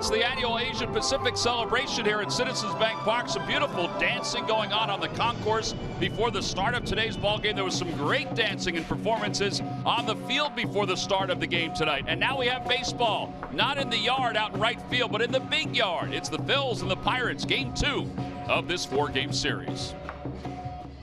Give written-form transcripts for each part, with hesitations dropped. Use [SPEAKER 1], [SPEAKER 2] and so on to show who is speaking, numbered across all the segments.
[SPEAKER 1] It's the annual Asian Pacific celebration here at Citizens Bank Park. Some beautiful dancing going on the concourse before the start of today's ball game. There was some great dancing and performances on the field before the start of the game tonight. And now we have baseball, not in the yard out in right field, but in the big yard. It's the Phils and the Pirates, game 2 of this 4-game series.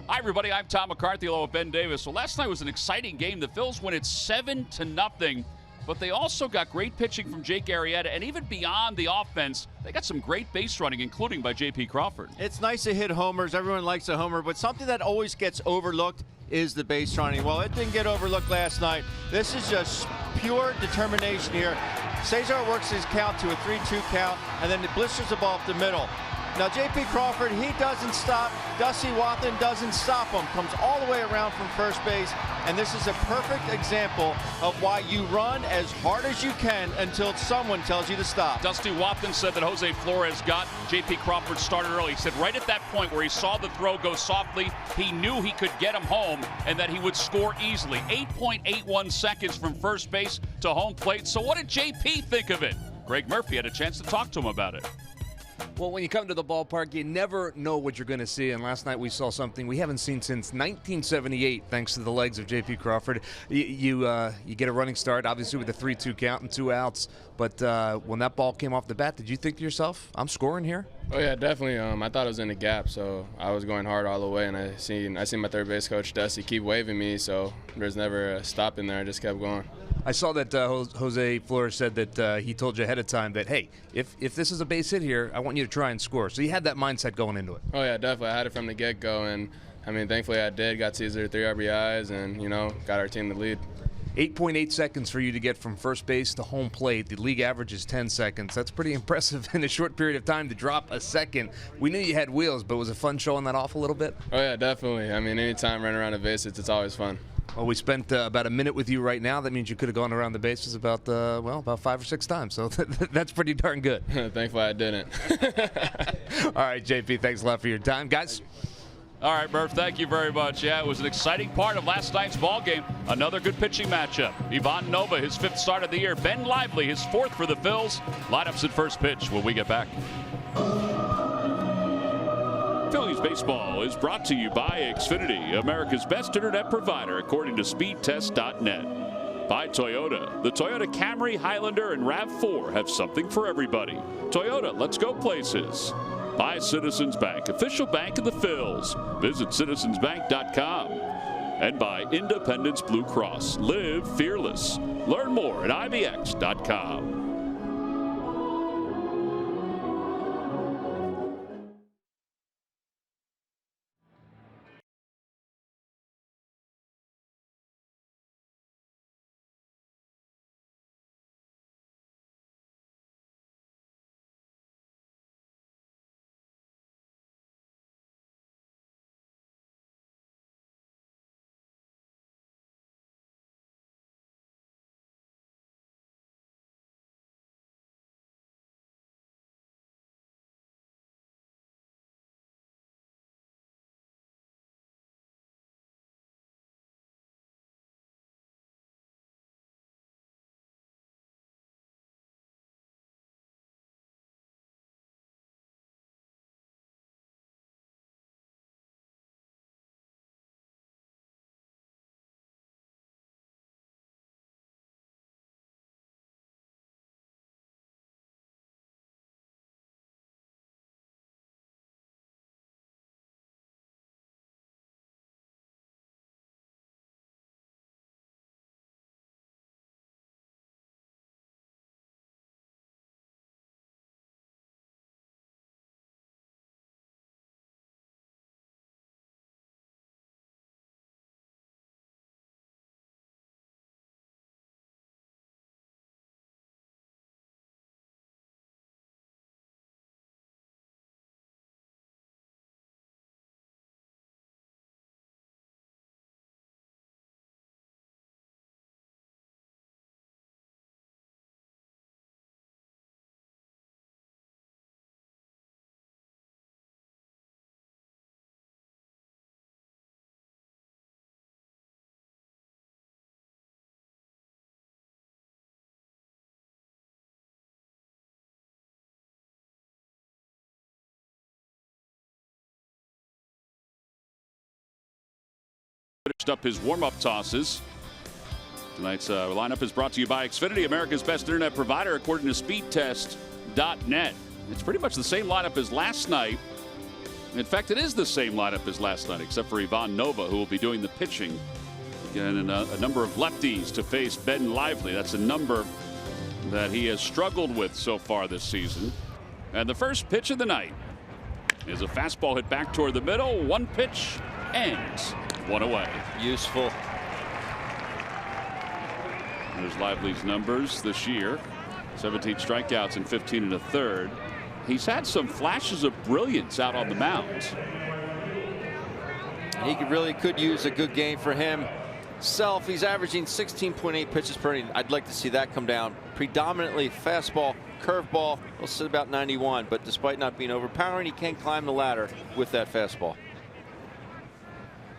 [SPEAKER 1] Hi, everybody. I'm Tom McCarthy along with Ben Davis. Well, last night was an exciting game. The Phils win it 7-0. But they also got great pitching from Jake Arrieta, and even beyond the offense, they got some great base running, including by J.P. Crawford.
[SPEAKER 2] It's nice to hit homers. Everyone likes a homer, but something that always gets overlooked is the base running. Well, it didn't get overlooked last night. This is just pure determination here. Cesar works his count to a 3-2 count, and then he blisters the ball up the middle. Now, J.P. Crawford, he doesn't stop. Dusty Wathan doesn't stop him. Comes all the way around from first base. And this is a perfect example of why you run as hard as you can until someone tells you to stop.
[SPEAKER 1] Dusty Wathan said that Jose Flores got J.P. Crawford started early. He said right at that point where he saw the throw go softly, he knew he could get him home and that he would score easily. 8.81 seconds from first base to home plate. So what did J.P. think of it? Greg Murphy had a chance to talk to him about it.
[SPEAKER 3] Well, when you come to the ballpark, you never know what you're going to see. And last night we saw something we haven't seen since 1978, thanks to the legs of J.P. Crawford. You get a running start, obviously with a 3-2 count and 2 outs. But when that ball came off the bat, did you think to yourself, I'm scoring here?
[SPEAKER 4] Oh yeah, definitely. I thought it was in the gap, so I was going hard all the way. And I seen my third base coach Dusty keep waving me, so there's never a stop in there. I just kept going.
[SPEAKER 3] I saw that Jose Flores said that he told you ahead of time that, hey, if this is a base hit here, I want you to try and score. So you had that mindset going into it.
[SPEAKER 4] Oh, yeah, definitely. I had it from the get-go, and, I mean, thankfully I did. Got Cesar 3 RBIs and, got our team the lead.
[SPEAKER 3] 8.8 seconds for you to get from first base to home plate. The league average is 10 seconds. That's pretty impressive in a short period of time to drop a second. We knew you had wheels, but was it fun showing that off a little bit?
[SPEAKER 4] Oh, yeah, definitely. I mean, anytime running around a base, it's always fun.
[SPEAKER 3] Well, we spent about a minute with you right now. That means you could have gone around the bases about 5 or 6 times. So that's pretty darn good.
[SPEAKER 4] Thankfully I didn't.
[SPEAKER 3] All right, JP, thanks a lot for your time. Guys.
[SPEAKER 1] All right, Murph, thank you very much. Yeah, it was an exciting part of last night's ball game. Another good pitching matchup. Ivan Nova, his 5th start of the year. Ben Lively, his 4th for the Phils. Lineups at first pitch when we get back. Phillies baseball is brought to you by Xfinity, America's best internet provider according to speedtest.net. By Toyota. The Toyota Camry, Highlander, and RAV4 have something for everybody. Toyota, let's go places. By Citizens Bank, official bank of the Phils. Visit citizensbank.com. And by Independence Blue Cross. Live fearless. Learn more at ibx.com. Up his warm-up tosses. Tonight's lineup is brought to you by Xfinity, America's best internet provider, according to speedtest.net. It's pretty much the same lineup as last night. In fact, it is the same lineup as last night, except for Ivan Nova, who will be doing the pitching. Again, and a number of lefties to face Ben Lively. That's a number that he has struggled with so far this season. And the first pitch of the night is a fastball hit back toward the middle. One pitch and one away.
[SPEAKER 2] Useful.
[SPEAKER 1] There's Lively's numbers this year. 17 strikeouts and 15 1/3. He's had some flashes of brilliance out on the mound.
[SPEAKER 2] He really could use a good game for himself. He's averaging 16.8 pitches per inning. I'd like to see that come down. Predominantly fastball, curveball. Will sit about 91, but despite not being overpowering, he can climb the ladder with that fastball.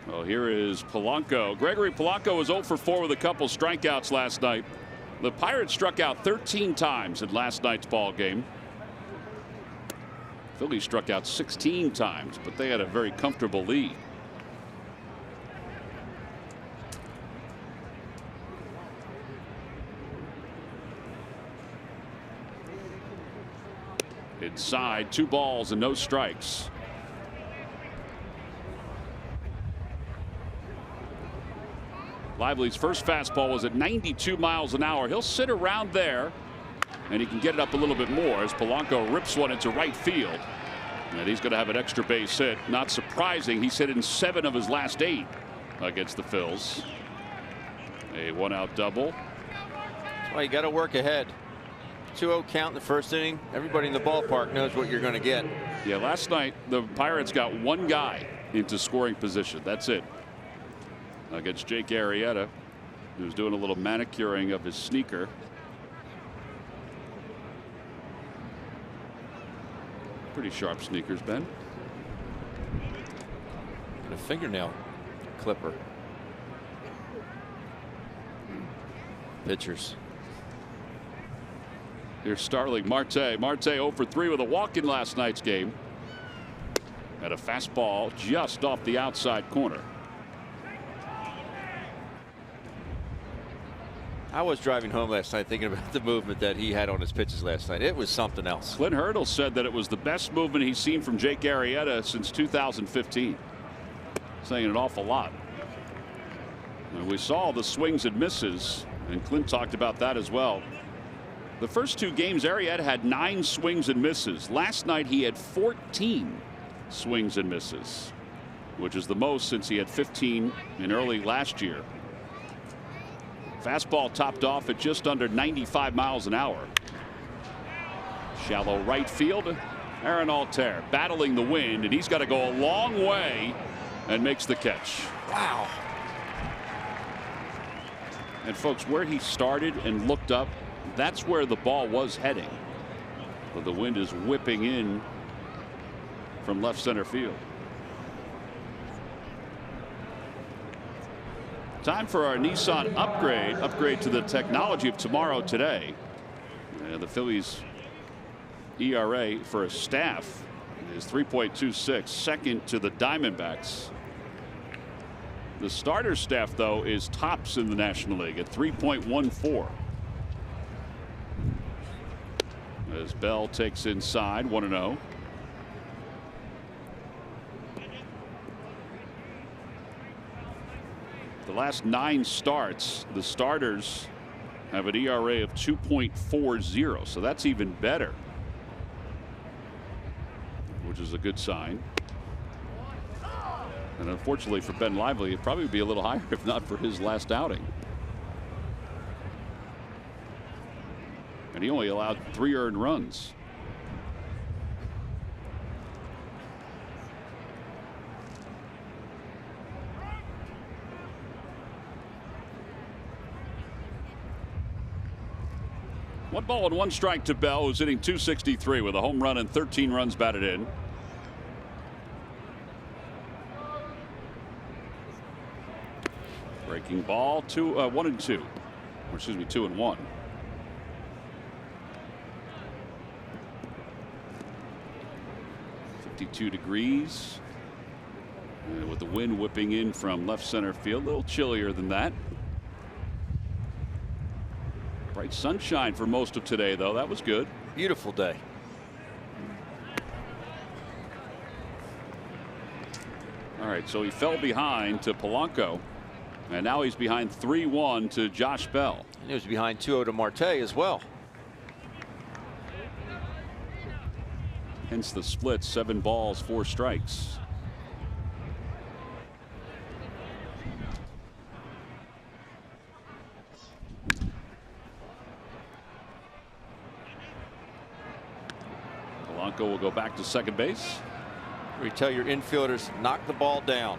[SPEAKER 1] Well, here is Polanco. Gregory Polanco was 0 for 4 with a couple strikeouts last night. The Pirates struck out 13 times in last night's ball game. Phillies struck out 16 times, but they had a very comfortable lead. Inside, 2 balls and no strikes. Lively's first fastball was at 92 miles an hour. He'll sit around there, and he can get it up a little bit more as Polanco rips one into right field. And he's going to have an extra base hit. Not surprising. He's hit in 7 of his last 8 against the Phils. A 1-out double.
[SPEAKER 2] That's why you got to work ahead. 2-0 count in the first inning. Everybody in the ballpark knows what you're going to get.
[SPEAKER 1] Yeah, last night the Pirates got 1 guy into scoring position. That's it. Against Jake Arrieta, who's doing a little manicuring of his sneaker. Pretty sharp sneakers, Ben.
[SPEAKER 2] And a fingernail clipper. Pitchers.
[SPEAKER 1] Here's Starling Marte. Marte 0 for 3 with a walk in last night's game. Had a fastball just off the outside corner.
[SPEAKER 2] I was driving home last night thinking about the movement that he had on his pitches last night. It was something else.
[SPEAKER 1] Clint Hurdle said that it was the best movement he's seen from Jake Arrieta since 2015. Saying an awful lot. And we saw the swings and misses, and Clint talked about that as well. The first 2 games, Arrieta had 9 swings and misses. Last night he had 14 swings and misses, which is the most since he had 15 in early last year. Fastball topped off at just under 95 miles an hour. Shallow right field. Aaron Altair battling the wind, and he's got to go a long way and makes the catch.
[SPEAKER 2] Wow.
[SPEAKER 1] And folks, where he started and looked up, that's where the ball was heading. But the wind is whipping in from left center field. Time for our Nissan upgrade to the technology of tomorrow today. The Phillies ERA for a staff is 3.26, second to the Diamondbacks. The starter staff, though, is tops in the National League at 3.14. As Bell takes inside, 1-0. The last 9 starts, the starters have an ERA of 2.40, so that's even better, which is a good sign. And unfortunately for Ben Lively, it probably would be a little higher if not for his last outing. And he only allowed 3 earned runs. One ball and 1 strike to Bell, who's hitting .263 with a home run and 13 runs batted in. Breaking ball, 1-2. Or excuse me, 2-1. .52 degrees. And with the wind whipping in from left center field, a little chillier than that. Bright sunshine for most of today, though. That was good.
[SPEAKER 2] Beautiful day.
[SPEAKER 1] All right, so he fell behind to Polanco, and now he's behind 3-1 to Josh Bell.
[SPEAKER 2] And he was behind 2-0 to Marte as well.
[SPEAKER 1] Hence the split, 7 balls, 4 strikes. Polanco will go back to second base.
[SPEAKER 2] Where you tell your infielders, knock the ball down.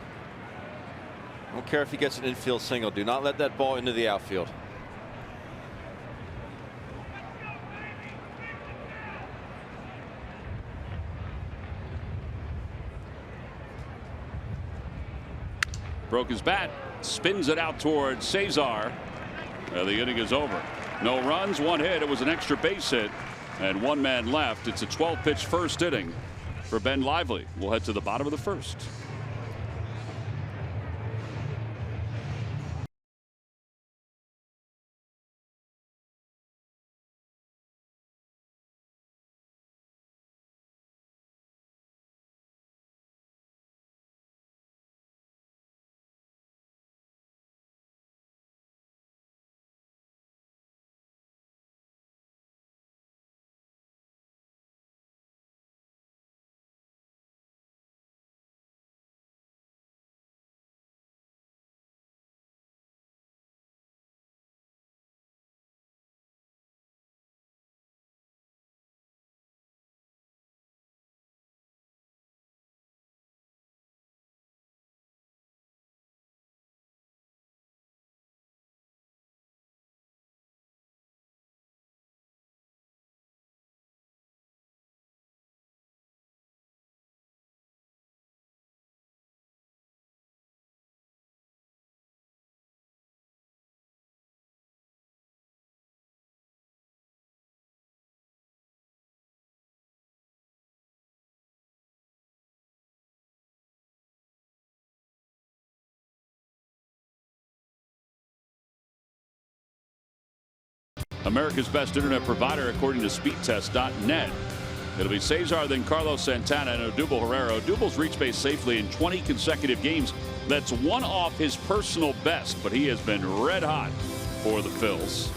[SPEAKER 2] I don't care if he gets an infield single. Do not let that ball into the outfield.
[SPEAKER 1] Broke his bat, spins it out towards Cesar. Well, the inning is over. No runs, 1 hit. It was an extra base hit, and 1 man left. It's a 12-pitch first inning for Ben Lively. We'll head to the bottom of the first. America's best internet provider according to speedtest.net. It'll be Cesar, then Carlos Santana, and Odubel Herrera. Odubel's reached base safely in 20 consecutive games. That's 1 off his personal best, but he has been red hot for the Phils.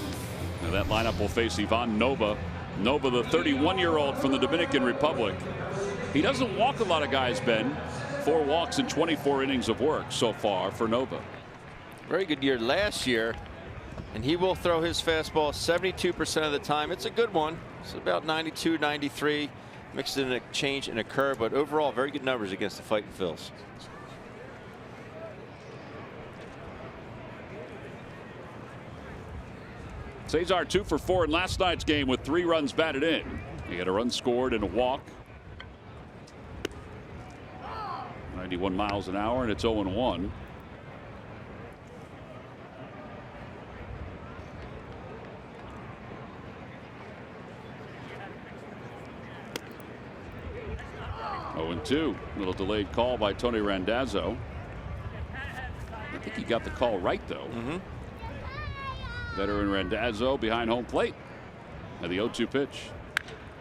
[SPEAKER 1] Now that lineup will face Ivan Nova. Nova, the 31-year-old from the Dominican Republic. He doesn't walk a lot of guys, Ben. 4 walks in 24 innings of work so far for Nova.
[SPEAKER 2] Very good year last year. And he will throw his fastball 72% of the time. It's a good one. It's about 92, 93. Mixed in a change and a curve, but overall very good numbers against the Fighting Phils.
[SPEAKER 1] Cesar 2 for 4 in last night's game with 3 runs batted in. He had a run scored and a walk. 91 miles an hour, and it's 0-1. Two. Little delayed call by Tony Randazzo. I think he got the call right, though. Veteran Randazzo behind home plate. And the 0-2 pitch.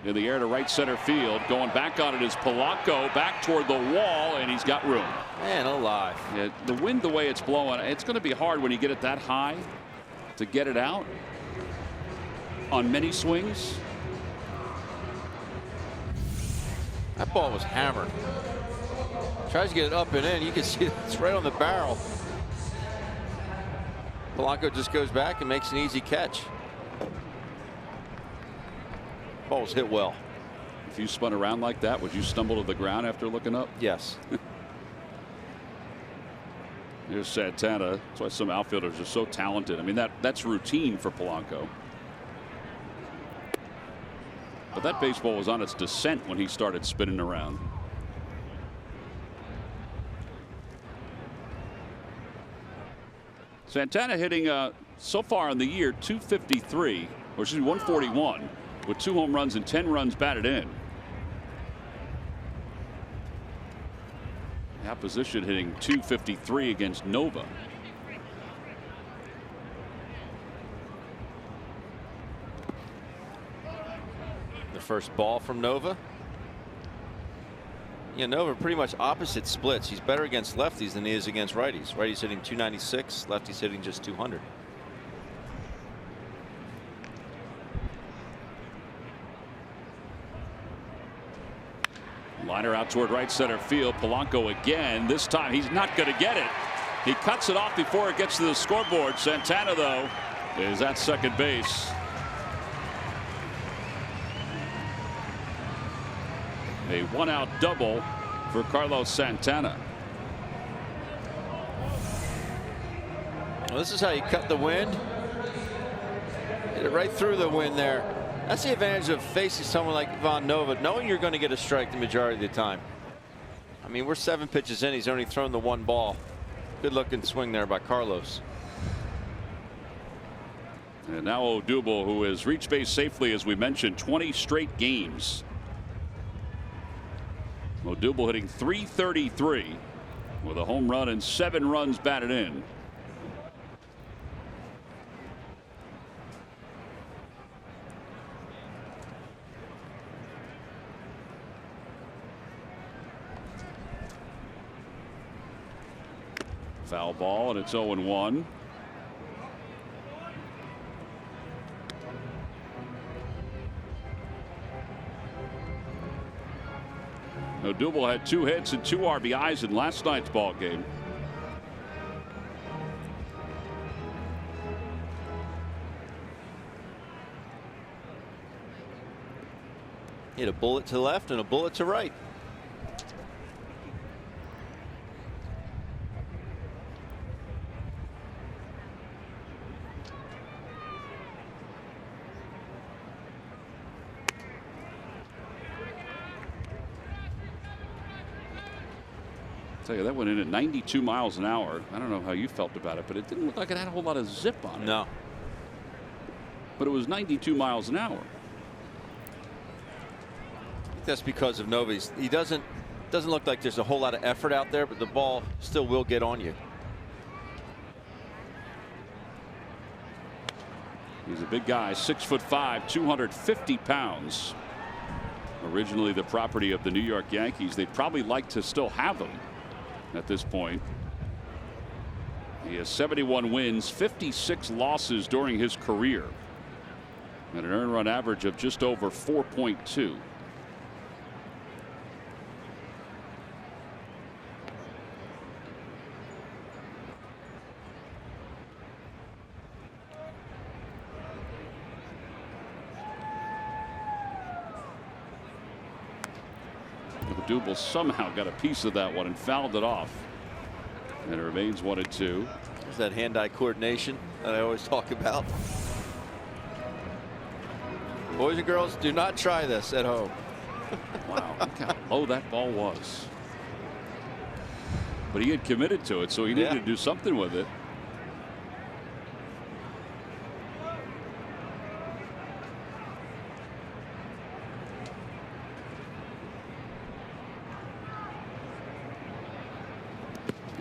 [SPEAKER 1] In the air to right center field. Going back on it is Polanco. Back toward the wall, and he's got room.
[SPEAKER 2] Man alive.
[SPEAKER 1] Yeah, the wind, the way it's blowing, it's going to be hard when you get it that high to get it out on many swings.
[SPEAKER 2] That ball was hammered. Tries to get it up and in. You can see it's right on the barrel. Polanco just goes back and makes an easy catch. Ball was hit well.
[SPEAKER 1] If you spun around like that, would you stumble to the ground after looking up?
[SPEAKER 2] Yes.
[SPEAKER 1] Here's Santana. That's why some outfielders are so talented. I mean, that's routine for Polanco. But that baseball was on its descent when he started spinning around. Santana hitting so far in the year 253, or excuse me, 141, with 2 home runs and 10 runs batted in. opposition hitting .253 against Nova.
[SPEAKER 2] The first ball from Nova. Yeah, Nova pretty much opposite splits. He's better against lefties than he is against righties. Righties hitting .296, lefties hitting just .200.
[SPEAKER 1] Liner out toward right center field. Polanco again. This time he's not going to get it. He cuts it off before it gets to the scoreboard. Santana, though, is at second base. A one-out double for Carlos Santana.
[SPEAKER 2] Well, this is how you cut the wind. Hit it right through the wind there. That's the advantage of facing someone like Von Nova, knowing you're going to get a strike the majority of the time. I mean, we're 7 pitches in. He's only thrown the one ball. Good looking swing there by Carlos.
[SPEAKER 1] And now Odubel, who has reached base safely, as we mentioned, 20 straight games. Odubel hitting .333 with a home run and 7 runs batted in. Foul ball, and it's 0-1. Odubel had 2 hits and 2 RBIs in last night's ball game.
[SPEAKER 2] Hit a bullet to left and a bullet to right.
[SPEAKER 1] Tell you, that went in at 92 miles an hour. I don't know how you felt about it, but it didn't look like it had a whole lot of zip on it.
[SPEAKER 2] No.
[SPEAKER 1] But it was 92 miles an hour.
[SPEAKER 2] That's because of Nova's. He doesn't look like there's a whole lot of effort out there, but the ball still will get on you.
[SPEAKER 1] He's a big guy, 6'5", 250 pounds. Originally the property of the New York Yankees. They'd probably like to still have him at this point. He has 71 wins, 56 losses during his career, and an earned run average of just over 4.2. Odubel somehow got a piece of that one and fouled it off. And it remains 1-2.
[SPEAKER 2] There's that hand-eye coordination that I always talk about. Boys and girls, do not try this at home.
[SPEAKER 1] Wow, look how low that ball was. But he had committed to it, so he needed to do something with it.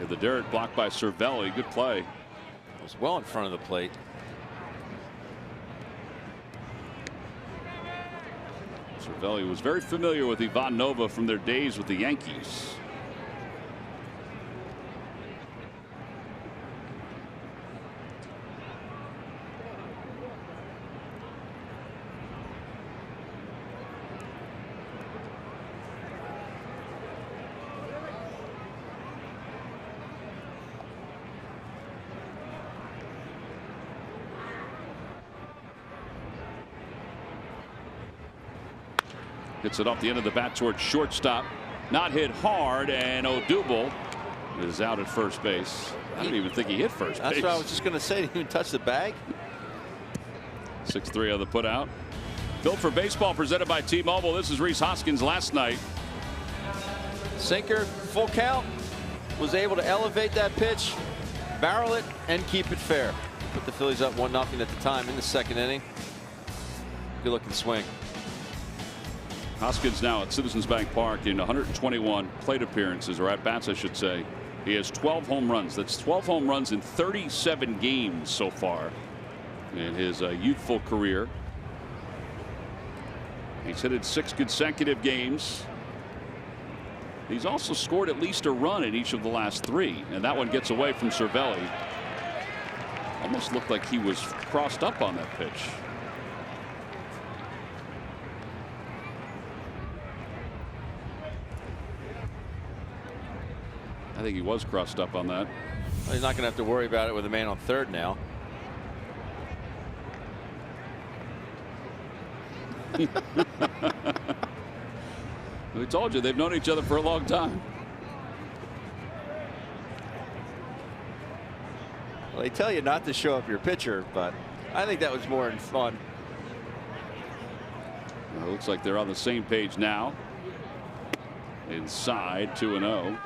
[SPEAKER 1] The dirt blocked by Cervelli. Good play.
[SPEAKER 2] It was well in front of the plate.
[SPEAKER 1] Cervelli was very familiar with Ivan Nova from their days with the Yankees. Hits it off the end of the bat towards shortstop. Not hit hard, and Odubel is out at first base. I don't even think he hit first base.
[SPEAKER 2] That's what I was just going to say. Didn't even touch the bag.
[SPEAKER 1] 6-3 on the put out. Built for Baseball presented by T-Mobile. This is Rhys Hoskins last night.
[SPEAKER 2] Sinker, full count. Was able to elevate that pitch, barrel it, and keep it fair. Put the Phillies up 1-0 at the time in the second inning. Good looking swing.
[SPEAKER 1] Hoskins now at Citizens Bank Park in 121 plate appearances, or at bats I should say. He has 12 home runs. That's 12 home runs in 37 games so far in his youthful career. He's hit in 6 consecutive games. He's also scored at least a run in each of the last 3, and that one gets away from Cervelli. Almost looked like he was crossed up on that pitch. I think he was crossed up on that.
[SPEAKER 2] Well, he's not going to have to worry about it with a man on third now.
[SPEAKER 1] We told you they've known each other for a long time.
[SPEAKER 2] Well, they tell you not to show up your pitcher, but I think that was more in fun.
[SPEAKER 1] Well, it looks like they're on the same page now. Inside 2-0.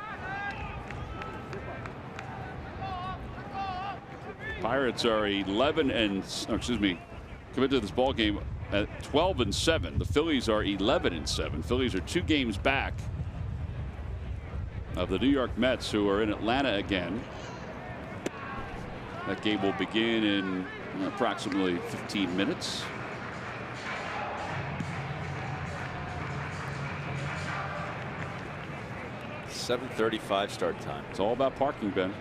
[SPEAKER 1] Pirates are 11 and committed to this ball game at 12-7. The Phillies are 11-7. Phillies are 2 games back of the New York Mets, who are in Atlanta again. That game will begin in approximately 15 minutes.
[SPEAKER 2] .7:35 start time.
[SPEAKER 1] It's all about parking, Ben.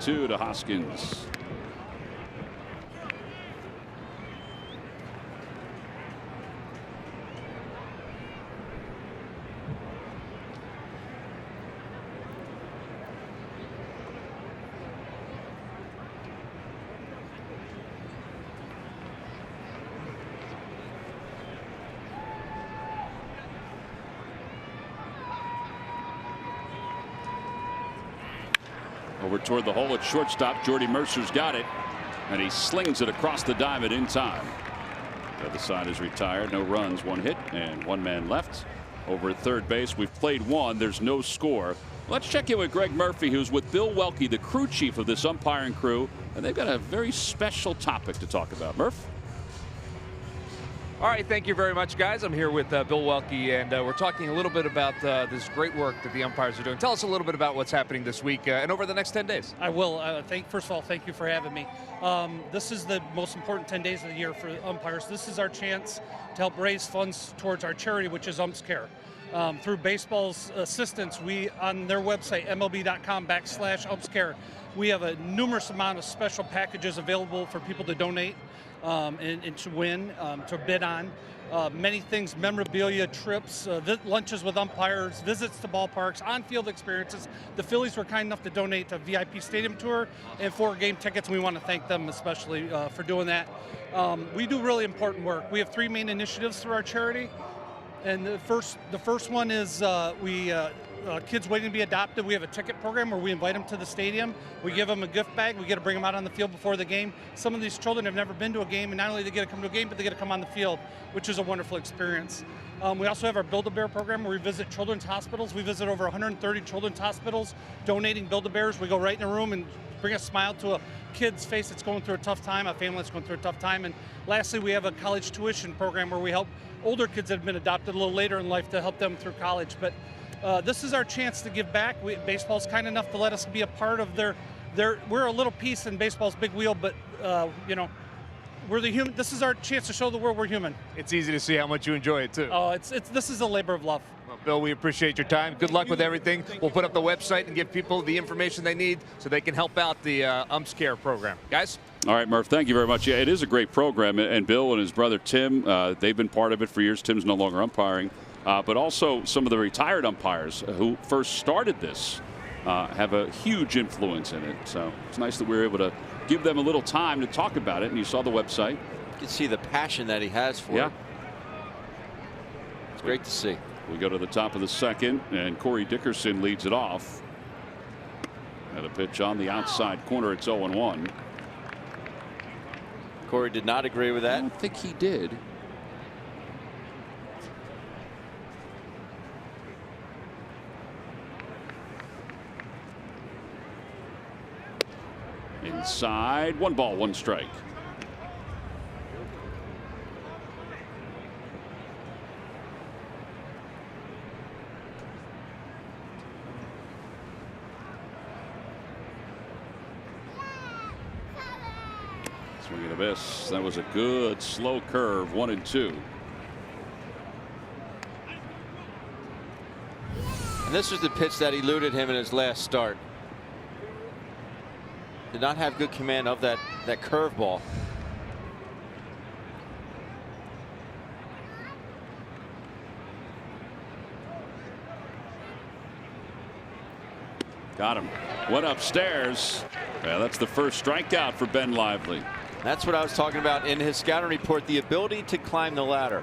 [SPEAKER 1] Two to Hoskins. Over toward the hole at shortstop. Jordy Mercer's got it, and he slings it across the diamond in time. The other side is retired. No runs, 1 hit, and 1 man left. Over at third base, we've played 1. There's no score. Let's check in with Greg Murphy, who's with Bill Welke, the crew chief of this umpiring crew, and they've got a very special topic to talk about. Murph?
[SPEAKER 3] All right, thank you very much, guys. I'm here with Bill Welke, and we're talking a little bit about this great work that the umpires are doing. Tell us a little bit about what's happening this week and over the next 10 days.
[SPEAKER 5] I will. First of all, thank you for having me. This is the most important 10 days of the year for umpires. This is our chance to help raise funds towards our charity, which is Umps Care. Through baseball's assistance, we on their website, mlb.com/umpscare, we have a numerous amount of special packages available for people to donate and to win, to bid on. Many things, memorabilia, trips, lunches with umpires, visits to ballparks, on-field experiences. The Phillies were kind enough to donate a VIP stadium tour and 4 game tickets. We want to thank them especially for doing that. We do really important work. We have 3 main initiatives through our charity. And the first one is kids waiting to be adopted. We have a ticket program where we invite them to the stadium. We give them a gift bag. We get to bring them out on the field before the game. Some of these children have never been to a game, and not only do they get to come to a game, but they get to come on the field, which is a wonderful experience. We also have our Build-A-Bear program where we visit children's hospitals. We visit over 130 children's hospitals, donating Build-A-Bears. We go right in a room and bring a smile to a kid's face that's going through a tough time, a family that's going through a tough time. And lastly, we have a college tuition program where we help older kids that have been adopted a little later in life to help them through college. But this is our chance to give back. Baseball's kind enough to let us be a part of we're a little piece in baseball's big wheel, but we're the human. This is our chance to show the world we're human.
[SPEAKER 3] It's easy to see how much you enjoy it, too.
[SPEAKER 5] Oh, this is a labor of love.
[SPEAKER 3] Well, Bill, we appreciate your time. Good luck with everything. We'll put up the website and give people the information they need so they can help out the Umps Care program. Guys?
[SPEAKER 1] All right, Murph, thank you very much. Yeah, it is a great program, and Bill and his brother Tim, they've been part of it for years. Tim's no longer umpiring, but also some of the retired umpires who first started this have a huge influence in it. So it's nice that we were able to give them a little time to talk about it. And you saw the website.
[SPEAKER 2] You can see the passion that he has for it. It's great to see.
[SPEAKER 1] We go to the top of the second, and Corey Dickerson leads it off. And a pitch on the outside corner. It's 0-1.
[SPEAKER 2] Corey did not agree with that.
[SPEAKER 1] I don't think he did. Inside, 1 ball, 1 strike. Swing and a miss. That was a good slow curve. 1-2.
[SPEAKER 2] And this was the pitch that eluded him in his last start. Did not have good command of that curveball.
[SPEAKER 1] Got him. Went upstairs. Yeah, that's the first strikeout for Ben Lively.
[SPEAKER 2] That's what I was talking about in his scouting report, the ability to climb the ladder.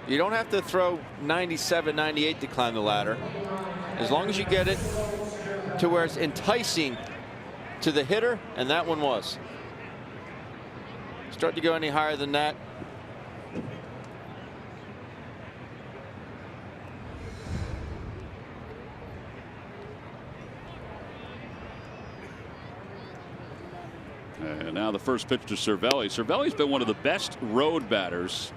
[SPEAKER 2] You don't have to throw 97, 98 to climb the ladder. As long as you get it to where it's enticing to the hitter, and that one was. Start to go any higher than that.
[SPEAKER 1] And now the first pitch to Cervelli. Cervelli's been one of the best road batters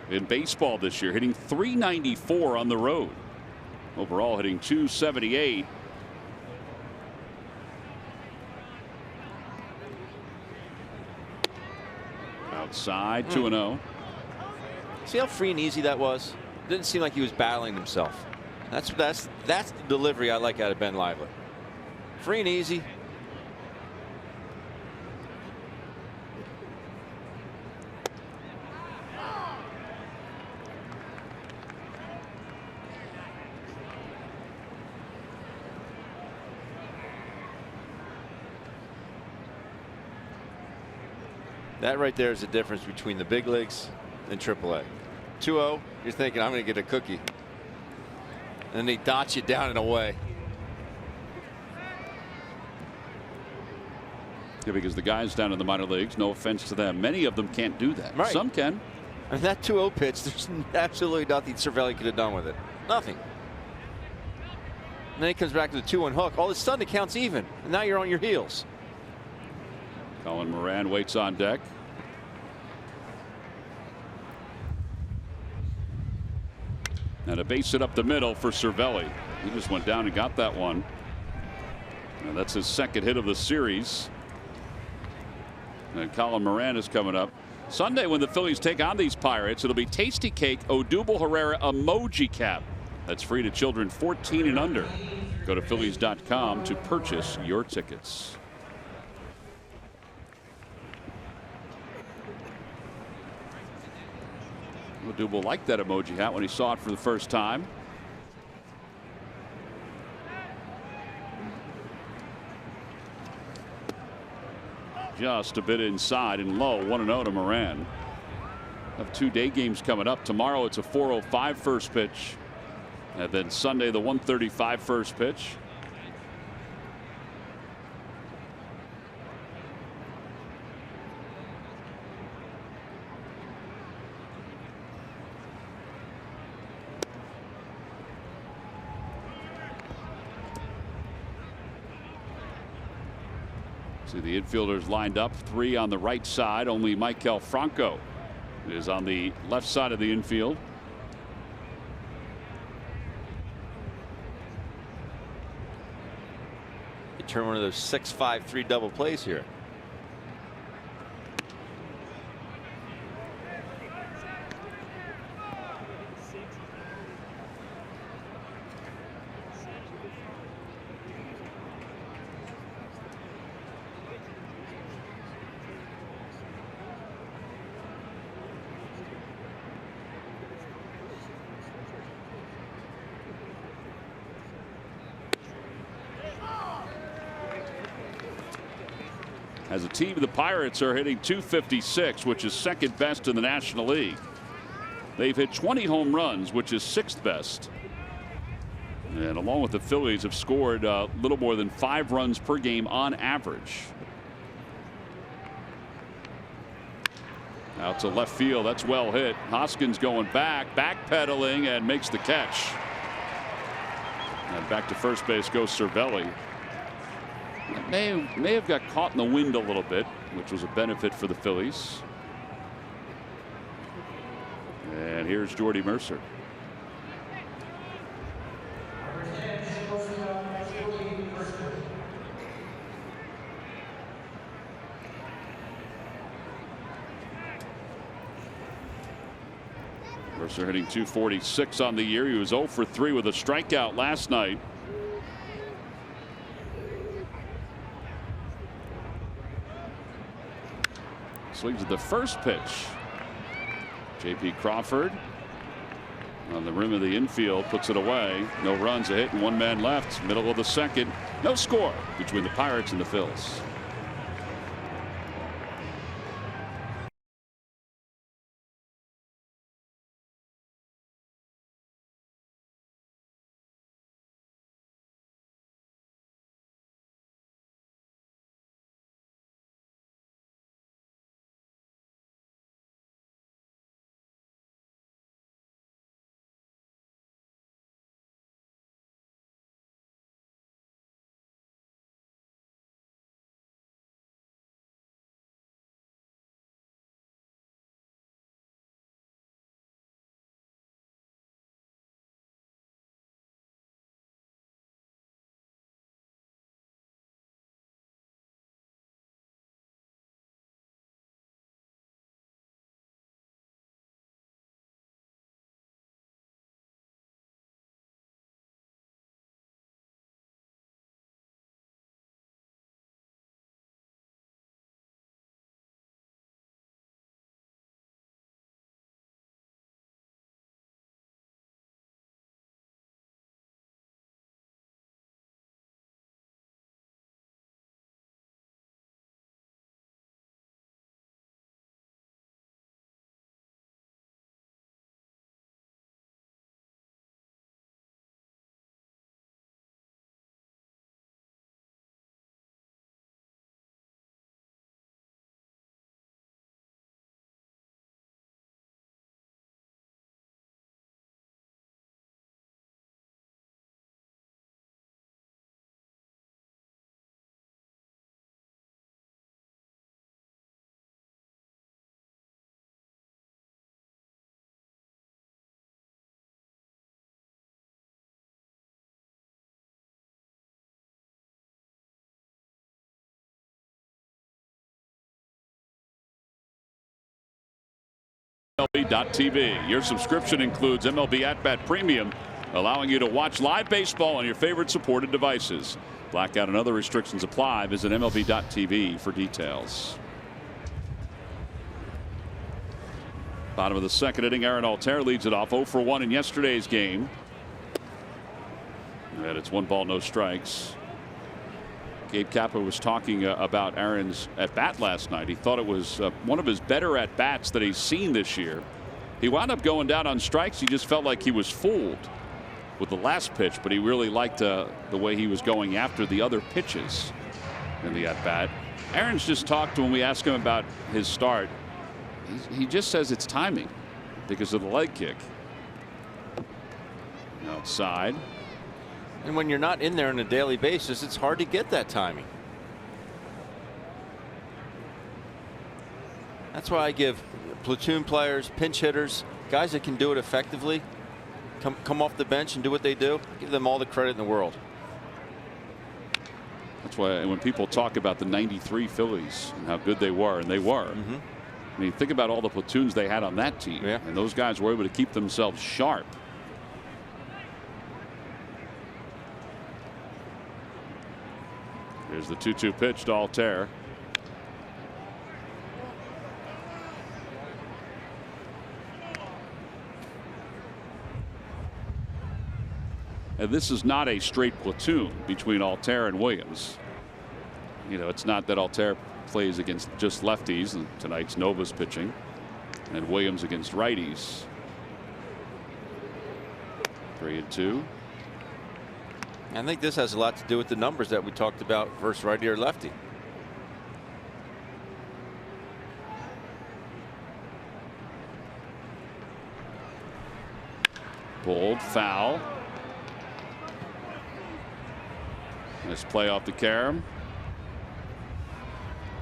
[SPEAKER 1] in baseball this year, hitting .394 on the road. Overall hitting .278. Outside, 2-0.
[SPEAKER 2] See how free and easy that was? Didn't seem like he was battling himself. That's the delivery I like out of Ben Lively. Free and easy. That right there is the difference between the big leagues and AAA. 2-0, you're thinking, I'm going to get a cookie. And then they dot you down and away.
[SPEAKER 1] Yeah, because the guys down in the minor leagues, no offense to them, many of them can't do that.
[SPEAKER 2] Right.
[SPEAKER 1] Some can.
[SPEAKER 2] I mean, that 2-0 pitch, there's absolutely nothing Cervelli could have done with it. Nothing. And then he comes back to the 2-1 hook. All of a sudden it counts even. And now you're on your heels.
[SPEAKER 1] Colin Moran waits on deck. And a base hit up the middle for Cervelli. He just went down and got that one. And that's his second hit of the series. And Colin Moran is coming up. Sunday, when the Phillies take on these Pirates, it'll be Tasty Cake Odubel Herrera Emoji Cap. That's free to children 14 and under. Go to Phillies.com to purchase your tickets. Odubel liked that emoji hat when he saw it for the first time. Just a bit inside and low. 1-0 to Moran. Have 2 day games coming up. Tomorrow it's a 4:05 first pitch. And then Sunday the 1:35 first pitch. See the infielders lined up, 3 on the right side. Only Maikel Franco is on the left side of the infield.
[SPEAKER 2] You turn one of those 6-5-3 double plays here.
[SPEAKER 1] As a team, the Pirates are hitting .256, which is second best in the National League. They've hit 20 home runs, which is sixth best. And along with the Phillies, have scored a little more than 5 runs per game on average. Out to left field. That's well hit. Hoskins going backpedaling, and makes the catch. And back to first base goes Cervelli. May have got caught in the wind a little bit, which was a benefit for the Phillies. And here's Jordy Mercer. Mercer hitting .246 on the year. He was 0 for 3 with a strikeout last night. Swings at the first pitch. JP Crawford on the rim of the infield, puts it away. No runs, a hit, and 1 man left. Middle of the second. No score between the Pirates and the Phils. MLB.tv. Your subscription includes MLB At-Bat Premium, allowing you to watch live baseball on your favorite supported devices. Blackout and other restrictions apply. Visit MLB.tv for details. Bottom of the second inning, Aaron Altair leads it off 0 for 1 in yesterday's game. And it's 1 ball, no strikes. Gabe Kappa was talking about Aaron's at-bat last night. He thought it was one of his better at-bats that he's seen this year. He wound up going down on strikes. He just felt like he was fooled with the last pitch, but he really liked the way he was going after the other pitches in the at-bat. Aaron's just talked when we asked him about his start. He just says it's timing because of the leg kick. Outside.
[SPEAKER 2] And when you're not in there on a daily basis, it's hard to get that timing. That's why I give platoon players, pinch hitters, guys that can do it effectively, come off the bench and do what they do, give them all the credit in the world.
[SPEAKER 1] That's why when people talk about the '93 Phillies and how good they were, and they were. I mean, think about all the platoons they had on that team.
[SPEAKER 2] Yeah.
[SPEAKER 1] And those guys were able to keep themselves sharp. Here's the 2-2 pitch to Altair. And this is not a straight platoon between Altair and Williams. You know, it's not that Altair plays against just lefties, and tonight's Nova's pitching, and Williams against righties. 3-2.
[SPEAKER 2] I think this has a lot to do with the numbers that we talked about versus righty or lefty.
[SPEAKER 1] Pulled, foul. Nice play off the carom.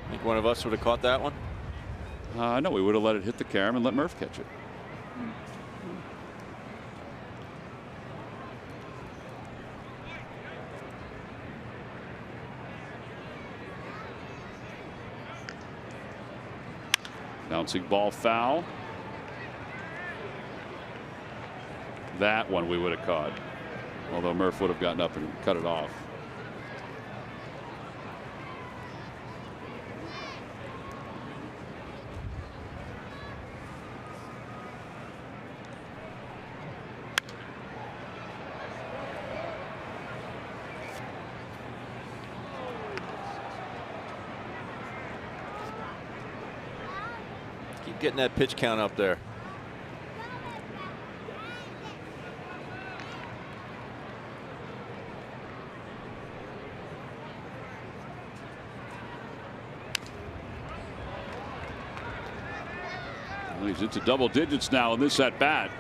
[SPEAKER 2] I think one of us would have caught that one.
[SPEAKER 1] No, we would have let it hit the carom and let Murph catch it. Bouncing ball, foul. That one we would have caught, although Murph would have gotten up and cut it off.
[SPEAKER 2] Keep getting that pitch count up there.
[SPEAKER 1] Well, he's into double digits now in this at bat.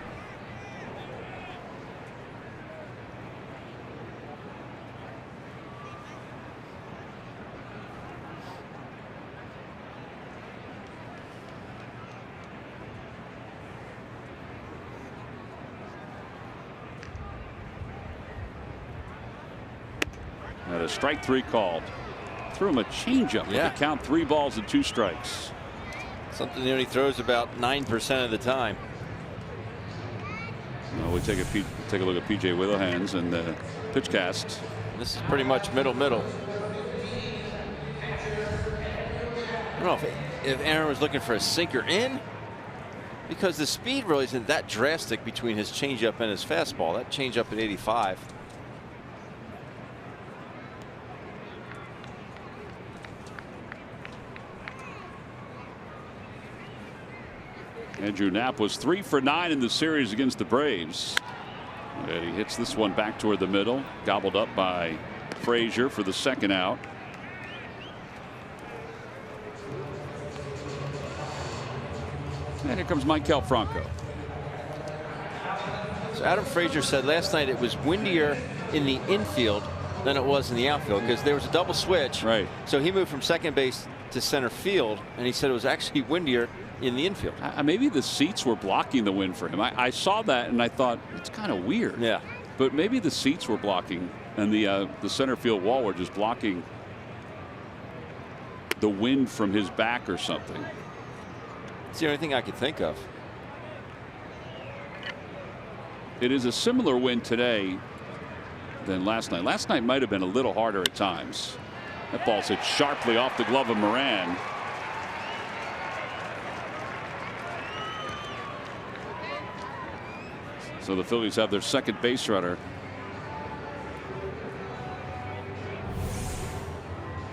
[SPEAKER 1] Had a strike 3 called. Threw him a changeup with the count 3 balls and 2 strikes.
[SPEAKER 2] Something that only throws about 9% of the time.
[SPEAKER 1] Well, we take a look at PJ Withelhands and the pitch cast.
[SPEAKER 2] This is pretty much middle. I don't know if Aaron was looking for a sinker in, because the speed really isn't that drastic between his changeup and his fastball. That changeup at 85.
[SPEAKER 1] Andrew Knapp was 3 for 9 in the series against the Braves. And he hits this one back toward the middle, gobbled up by Frazier for the second out. And here comes Michael Franco.
[SPEAKER 2] So Adam Frazier said last night it was windier in the infield than it was in the outfield, because there was a double switch.
[SPEAKER 1] Right.
[SPEAKER 2] So he moved from second base to center field, and he said it was actually windier in the infield.
[SPEAKER 1] Maybe the seats were blocking the wind for him. I saw that and I thought, it's kind of weird.
[SPEAKER 2] Yeah.
[SPEAKER 1] But maybe the seats were blocking, and the center field wall were just blocking the wind from his back or something.
[SPEAKER 2] It's the only thing I could think of.
[SPEAKER 1] It is a similar wind today than last night. Last night might have been a little harder at times. That ball's hit sharply off the glove of Moran. So the Phillies have their second base runner.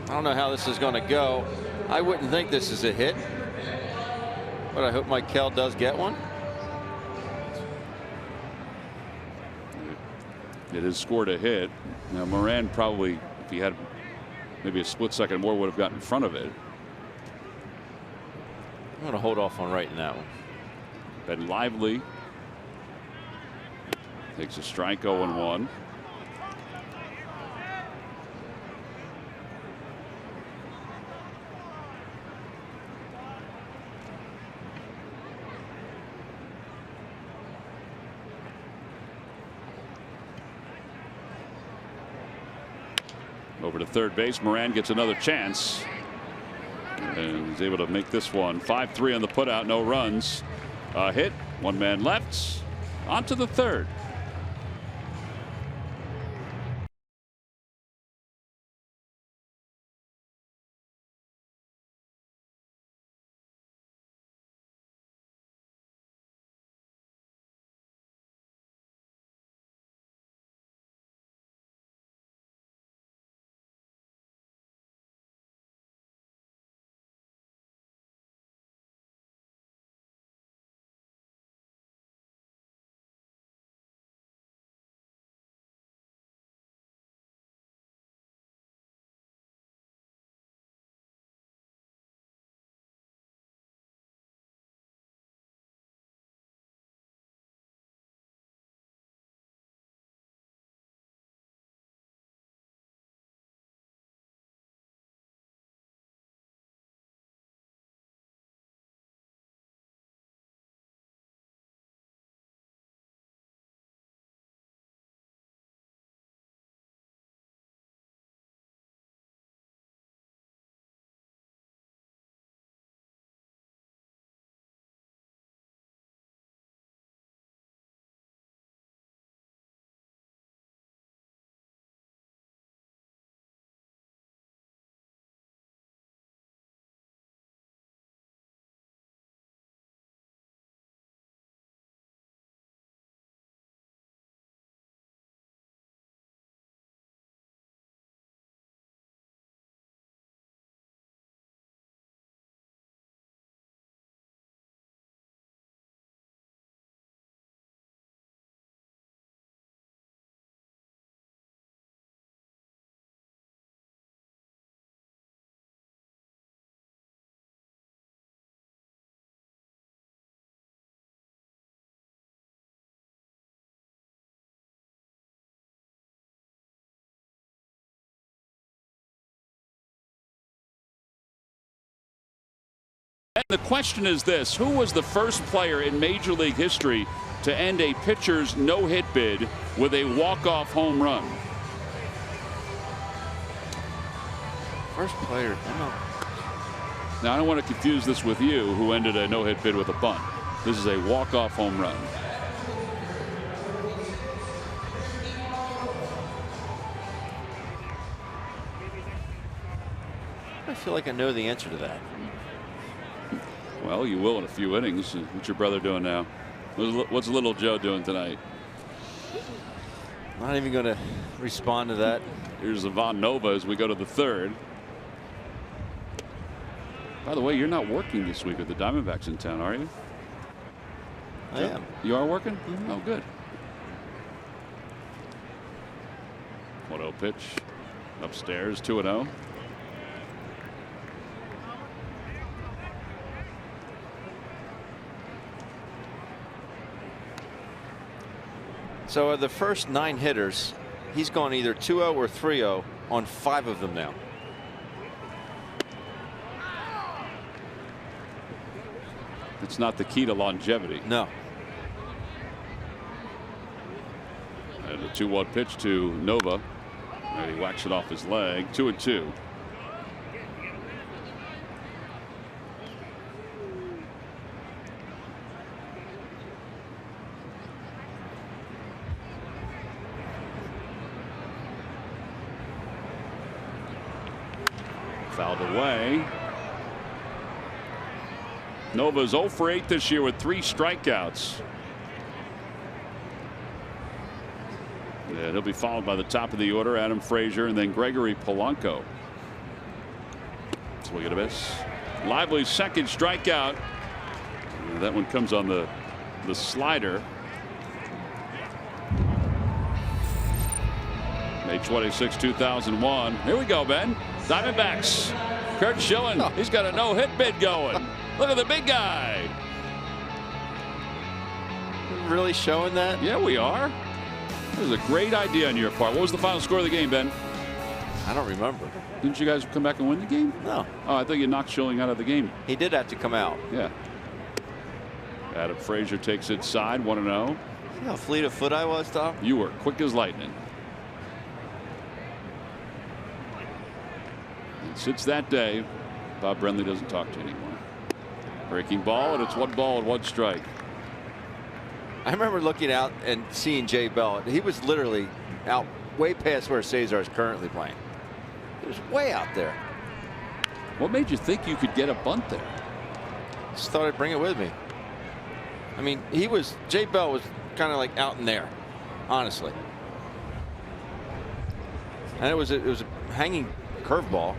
[SPEAKER 2] I don't know how this is going to go. I wouldn't think this is a hit, but I hope Michael does get one.
[SPEAKER 1] It has scored a hit. Now Moran probably, if he had maybe a split second more, would have gotten in front of it.
[SPEAKER 2] I'm going to hold off on writing that one.
[SPEAKER 1] Ben Lively takes a strike, 0-1. Over to third base. Moran gets another chance and he's able to make this one. 5-3 on the putout, no runs. Hit, one man left, onto the third. The question is this: who was the first player in Major League history to end a pitcher's no-hit bid with a walk-off home run?
[SPEAKER 2] First player. I don't know.
[SPEAKER 1] Now, I don't want to confuse this with you, who ended a no-hit bid with a bunt. This is a walk-off home run.
[SPEAKER 2] I feel like I know the answer to that.
[SPEAKER 1] Well, you will in a few innings. What's your brother doing now? What's little Joe doing tonight?
[SPEAKER 2] Not even going to respond to that.
[SPEAKER 1] Here's Ivan Nova as we go to the third. By the way, you're not working this week with the Diamondbacks in town, are you?
[SPEAKER 2] I am.
[SPEAKER 1] You are working? Oh, good. 1-0 pitch. Upstairs, 2-0.
[SPEAKER 2] So the first 9 hitters, he's gone either 2-0 or 3-0 on 5 of them now.
[SPEAKER 1] It's not the key to longevity.
[SPEAKER 2] No.
[SPEAKER 1] And a 2-1 pitch to Nova. And he whacks it off his leg. 2-2. Fouled away. Nova's 0 for 8 this year with 3 strikeouts. And he'll be followed by the top of the order, Adam Frazier, and then Gregory Polanco. Swing and a miss. Lively's second strikeout. And that one comes on the slider. May 26, 2001. Here we go, Ben. Diamondbacks. Kurt Schilling. He's got a no-hit bid going. Look at the big guy.
[SPEAKER 2] Really showing that?
[SPEAKER 1] Yeah, we are. This is a great idea on your part. What was the final score of the game, Ben?
[SPEAKER 2] I don't remember.
[SPEAKER 1] Didn't you guys come back and win the game?
[SPEAKER 2] No.
[SPEAKER 1] Oh, I thought you knocked Schilling out of the game.
[SPEAKER 2] He did have to come out.
[SPEAKER 1] Yeah. Adam Frazier takes it side, 1-0.
[SPEAKER 2] See how fleet of foot I was, Tom?
[SPEAKER 1] You were quick as lightning. And since that day, Bob Brenly doesn't talk to you anymore. Breaking ball, and it's 1 ball and 1 strike.
[SPEAKER 2] I remember looking out and seeing Jay Bell. He was literally out way past where Cesar is currently playing. He was way out there.
[SPEAKER 1] What made you think you could get a bunt there?
[SPEAKER 2] Just thought I'd bring it with me. I mean, Jay Bell was kind of like out in there, honestly. And it was a hanging curveball.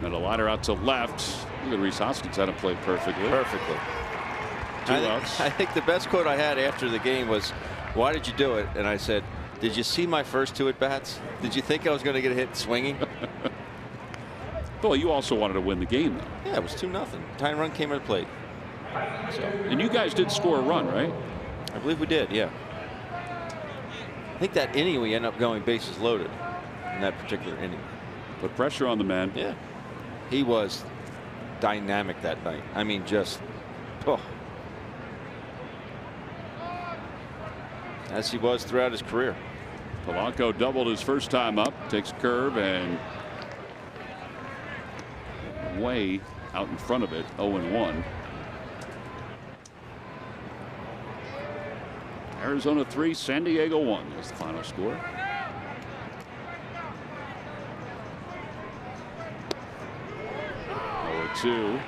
[SPEAKER 1] And a liner out to left. Look at Rhys Hoskins had him played perfectly.
[SPEAKER 2] Perfectly.
[SPEAKER 1] 2 outs.
[SPEAKER 2] I think the best quote I had after the game was, "Why did you do it?" And I said, "Did you see my first 2 at-bats? Did you think I was going to get a hit swinging?"
[SPEAKER 1] Well, you also wanted to win the game, though.
[SPEAKER 2] Yeah, it was 2-0. Tying run came at the plate. So,
[SPEAKER 1] and you guys did score a run, right?
[SPEAKER 2] I believe we did, yeah. I think that inning we ended up going bases loaded in that particular inning.
[SPEAKER 1] Put pressure on the man.
[SPEAKER 2] Yeah. He was dynamic that night. I mean, just, oh. As he was throughout his career.
[SPEAKER 1] Polanco doubled his first time up, takes a curve and way out in front of it, 0-1. Arizona 3, San Diego 1 is the final score. Two.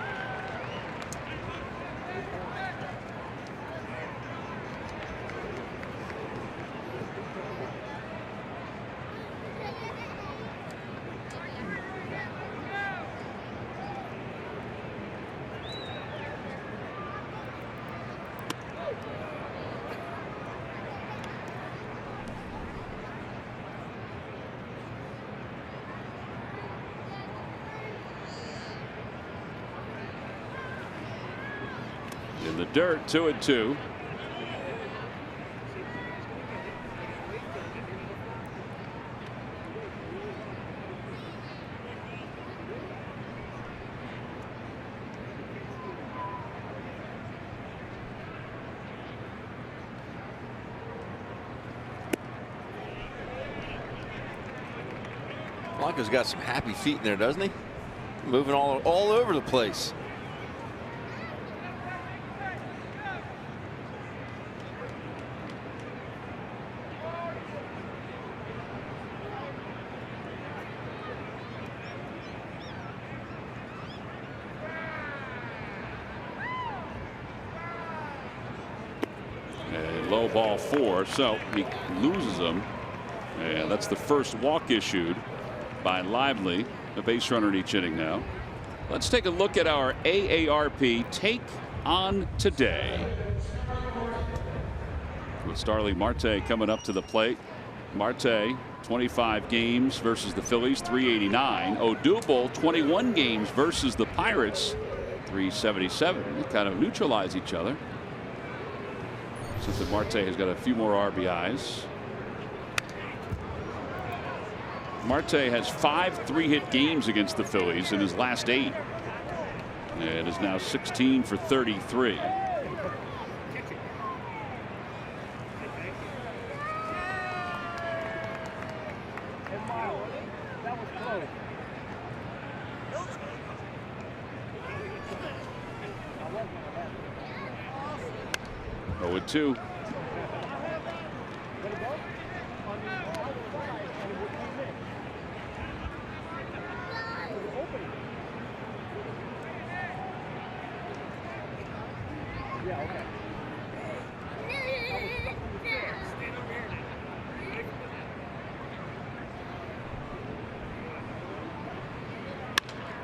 [SPEAKER 1] In the dirt, 2-2.
[SPEAKER 2] Blanco's got some happy feet in there, doesn't he? Moving all over the place.
[SPEAKER 1] A low ball 4, so he loses them. And that's the first walk issued by Lively, a base runner in each inning now. Let's take a look at our AARP take on today. With Starling Marte coming up to the plate. Marte, 25 games versus the Phillies, 389. Odubel, 21 games versus the Pirates, 377. They kind of neutralize each other. Since that Marte has got a few more RBIs. Marte has 5 3-hit games against the Phillies in his last 8. And is now 16 for 33. Oh, 2.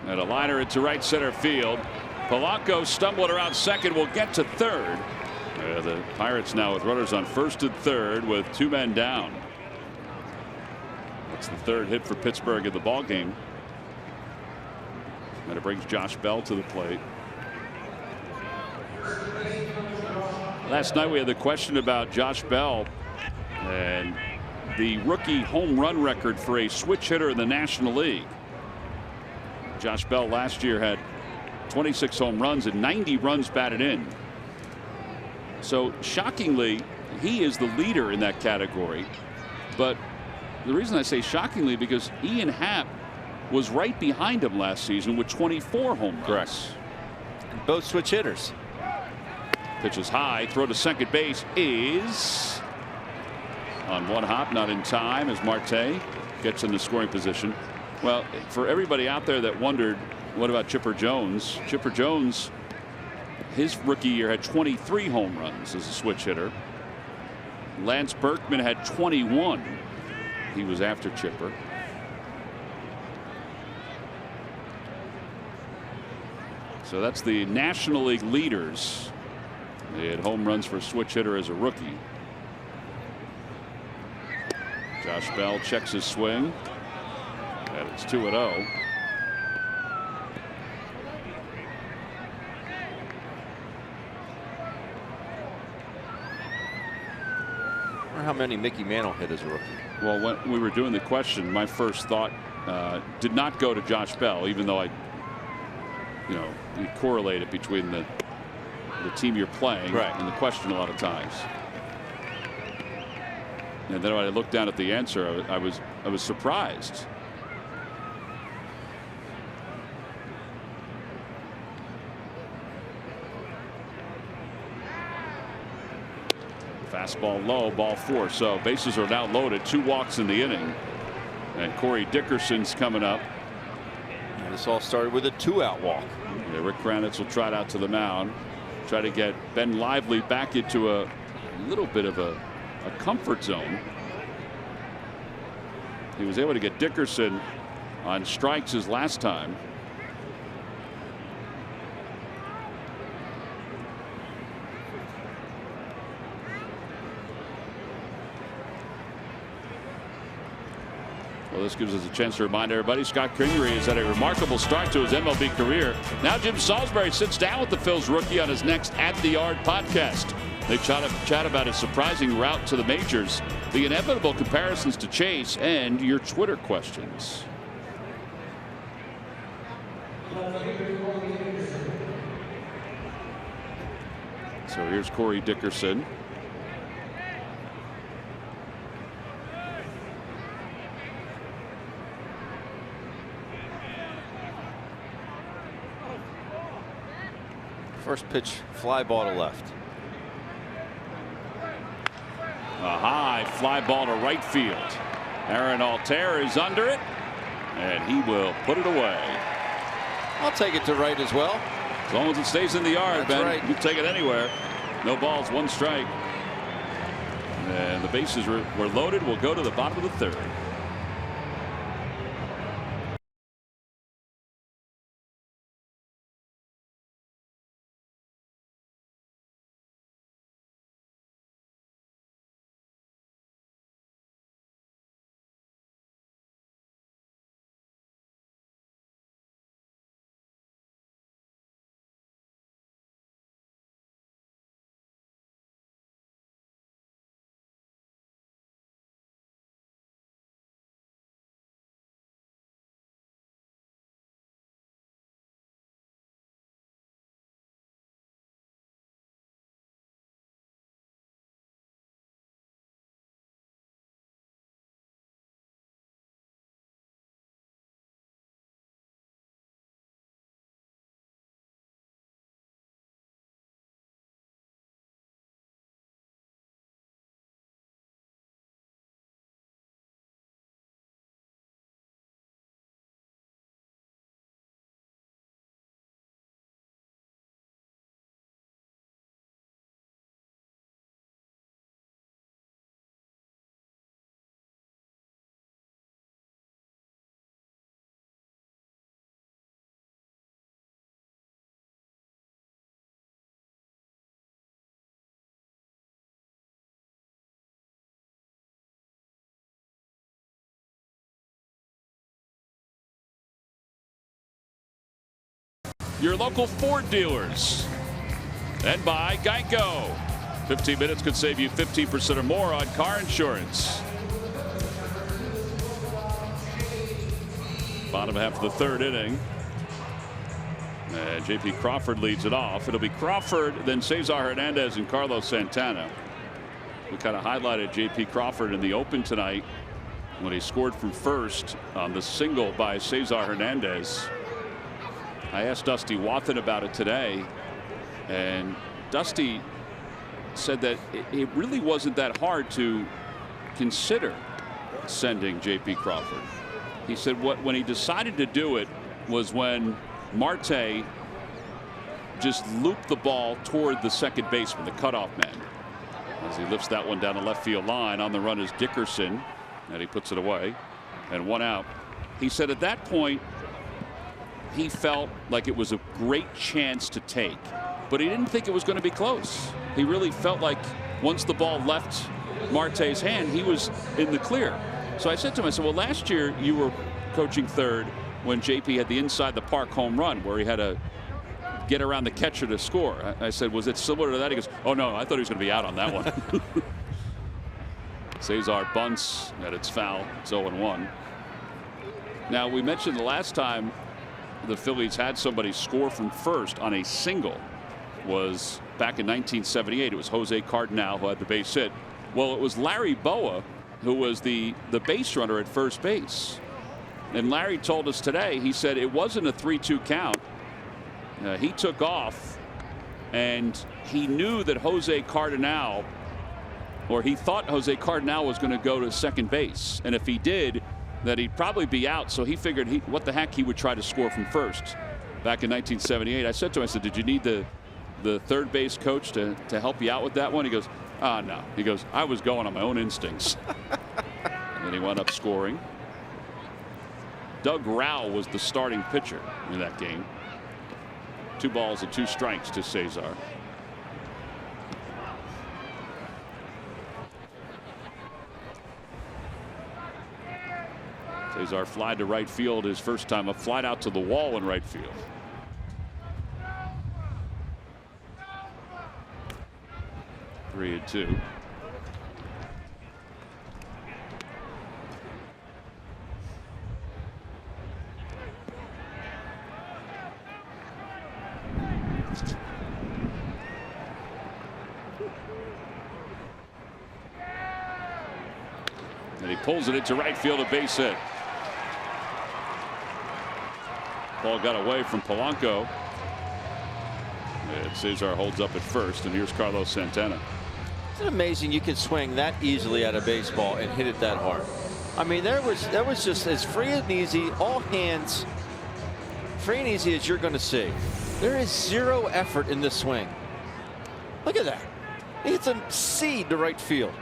[SPEAKER 1] And a liner into right center field. Polanco stumbling around second, will get to third. The Pirates now with runners on first and third with 2 men down. That's the 3rd hit for Pittsburgh in the ball game. And it brings Josh Bell to the plate. Last night we had the question about Josh Bell and the rookie home run record for a switch hitter in the National League. Josh Bell last year had 26 home runs and 90 runs batted in. So shockingly, he is the leader in that category. But the reason I say shockingly, because Ian Happ was right behind him last season with 24 home runs.
[SPEAKER 2] Correct. And both switch hitters.
[SPEAKER 1] Pitches high, throw to second base is on one hop, not in time as Marte gets in the scoring position. Well, for everybody out there that wondered, what about Chipper Jones? Chipper Jones, his rookie year had 23 home runs as a switch hitter. Lance Berkman had 21. He was after Chipper. So that's the National League leaders. They had home runs for a switch hitter as a rookie. Josh Bell checks his swing. And it's 2-0.
[SPEAKER 2] How many Mickey Mantle hit as a rookie?
[SPEAKER 1] Well, when we were doing the question, my first thought did not go to Josh Bell, even though you correlate it between the team you're playing and the question a lot of times. And then when I looked down at the answer, I was surprised. Fastball low, ball 4. So bases are now loaded. 2 walks in the inning. And Corey Dickerson's coming up.
[SPEAKER 2] And this all started with a 2-out walk.
[SPEAKER 1] Yeah, Rick Kranitz will trot out to the mound. Try to get Ben Lively back into a little bit of a comfort zone. He was able to get Dickerson on strikes his last time. Well, this gives us a chance to remind everybody Scott Kingery has had a remarkable start to his MLB career. Now Jim Salisbury sits down with the Phil's rookie on his next At the Yard podcast. They chat about his surprising route to the majors, the inevitable comparisons to Chase, and your Twitter questions. So here's Corey Dickerson.
[SPEAKER 2] First pitch, fly ball to left.
[SPEAKER 1] A high fly ball to right field. Aaron Altair is under it, and he will put it away.
[SPEAKER 2] I'll take it to right as well.
[SPEAKER 1] As long as it stays in the yard,
[SPEAKER 2] That's
[SPEAKER 1] Ben.
[SPEAKER 2] right.
[SPEAKER 1] You take it anywhere. No balls, 1 strike. And the bases were loaded. We'll go to the bottom of the 3rd. Your local Ford dealers. And by Geico. 15 minutes could save you 15% or more on car insurance. Bottom half of the 3rd inning. And J.P. Crawford leads it off. It'll be Crawford, then Cesar Hernandez and Carlos Santana. We kind of highlighted J.P. Crawford in the open tonight when he scored from first on the single by Cesar Hernandez. I asked Dusty Wathan about it today, and Dusty said that it really wasn't that hard to consider sending J.P. Crawford. He said when he decided to do it was when Marte just looped the ball toward the second baseman, the cutoff man, as he lifts that one down the left field line. On the run is Dickerson, and he puts it away, and 1 out. He said at that point he felt like it was a great chance to take, but he didn't think it was going to be close. He really felt like once the ball left Marte's hand, he was in the clear. So I said to him, I said, well, last year you were coaching third when JP had the inside the park home run where he had to get around the catcher to score. I said, was it similar to that? He goes, oh no, I thought he was going to be out on that one. Cesar bunts, and it's foul. It's 0-1. Now, we mentioned the last time the Phillies had somebody score from first on a single was back in 1978. It was Jose Cardinal who had the base hit. Well, it was Larry Boa who was the base runner at first base. And Larry told us today, he said it wasn't a 3-2 count. He took off, and he knew that Jose Cardinal, or he thought Jose Cardinal was going to go to second base. And if he did, that he'd probably be out. So he figured what the heck, he would try to score from first back in 1978. I said to him, I said, did you need the third base coach to help you out with that one? He goes, no. He goes, I was going on my own instincts. And then he wound up scoring. Doug Rao was the starting pitcher in that game. 2 balls and 2 strikes to Cesar. Cesar fly to right field his first time up, flied out to the wall in right field. Three and 2. And he pulls it into right field, a base hit. Ball got away from Polanco. And Cesar holds up at first, and here's Carlos Santana.
[SPEAKER 2] Isn't it amazing you can swing that easily at a baseball and hit it that hard? I mean, that was just as free and easy, all hands, free and easy as you're going to see. There is zero effort in this swing. Look at that. He hits a seed to right field.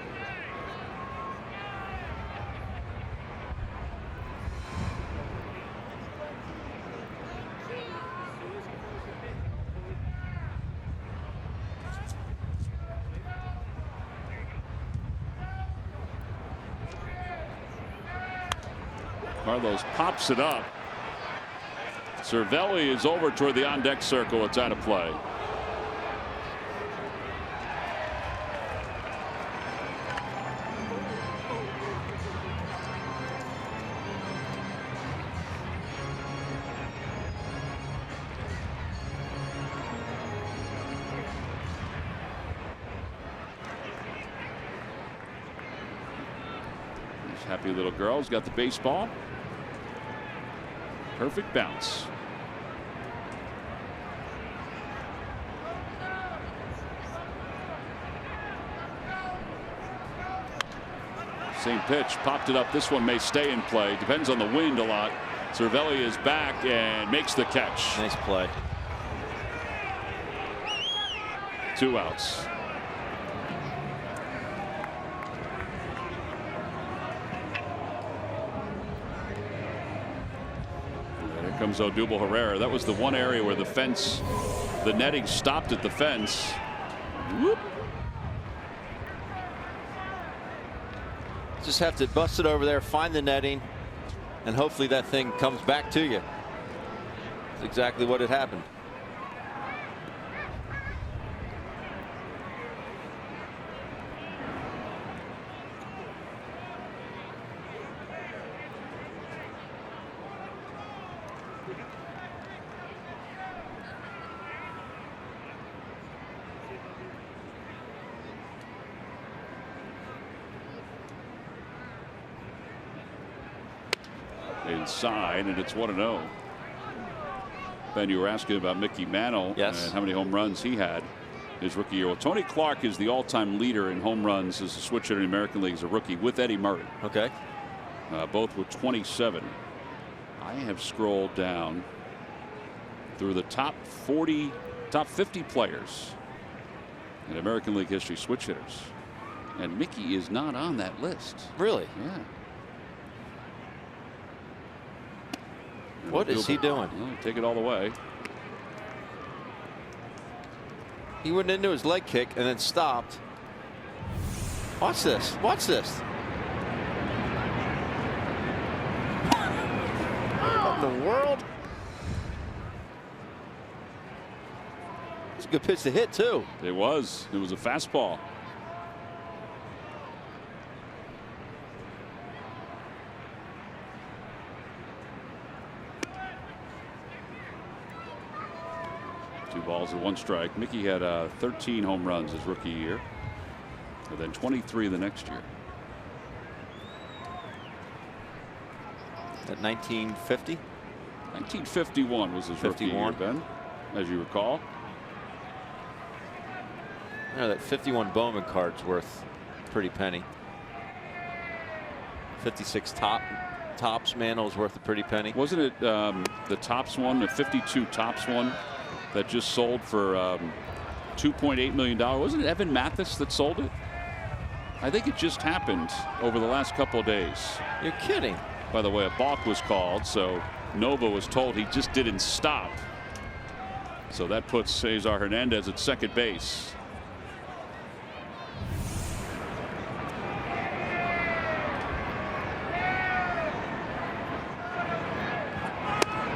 [SPEAKER 1] Carlos pops it up. Cervelli is over toward the on-deck circle. It's out of play. This happy little girl's got the baseball. Perfect bounce. Same pitch, popped it up. This one may stay in play. Depends on the wind a lot. Cervelli is back and makes the catch.
[SPEAKER 2] Nice play.
[SPEAKER 1] 2 outs. Here comes Odubel Herrera. That was the one area where the fence, the netting stopped at the fence. Whoop.
[SPEAKER 2] Just have to bust it over there, find the netting, and hopefully that thing comes back to you. That's exactly what had happened.
[SPEAKER 1] Inside, and it's 1-0. Ben, you were asking about Mickey Mantle.
[SPEAKER 2] Yes.
[SPEAKER 1] And how many home runs he had his rookie year. Well, Tony Clark is the all-time leader in home runs as a switch hitter in the American League as a rookie with Eddie Murray.
[SPEAKER 2] Okay.
[SPEAKER 1] Both with 27. I have scrolled down through the top 50 players in American League history, switch hitters, and Mickey is not on that list.
[SPEAKER 2] Really?
[SPEAKER 1] Yeah.
[SPEAKER 2] What is he doing?
[SPEAKER 1] Well, take it all the way.
[SPEAKER 2] He went into his leg kick and then stopped. Watch this. Watch this. What in the world? It's a good pitch to hit, too.
[SPEAKER 1] It was. It was a fastball. Two balls and 1 strike. Mickey had 13 home runs his rookie year, and then 23 the next year.
[SPEAKER 2] At 1950?
[SPEAKER 1] 1951 was his rookie year, Ben, as you recall.
[SPEAKER 2] Yeah, that 51 Bowman card's worth a pretty penny. 56 Topps Mantle is worth a pretty penny.
[SPEAKER 1] Wasn't it the Topps one, the 52 Topps one that just sold for $2.8 million? Wasn't it Evan Mathis that sold it? I think it just happened over the last couple of days.
[SPEAKER 2] You're kidding.
[SPEAKER 1] By the way, a balk was called, so Nova was told he just didn't stop. So that puts Cesar Hernandez at second base.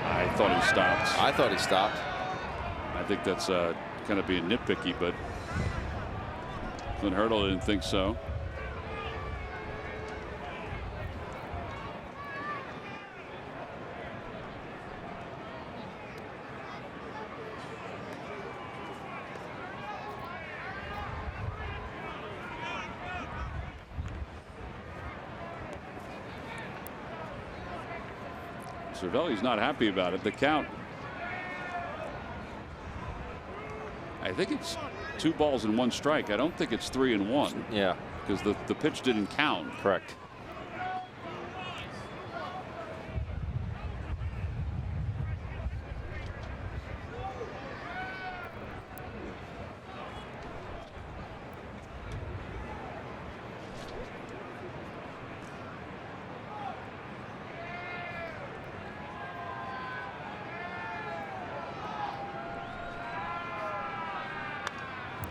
[SPEAKER 1] I thought he stopped.
[SPEAKER 2] I thought he stopped.
[SPEAKER 1] I think that's kind of being nitpicky, but Clint Hurdle didn't think so. Cervelli's not happy about it. The count I think it's 2 balls and 1 strike. I don't think it's 3 and 1.
[SPEAKER 2] Yeah.
[SPEAKER 1] Because the pitch didn't count.
[SPEAKER 2] Correct.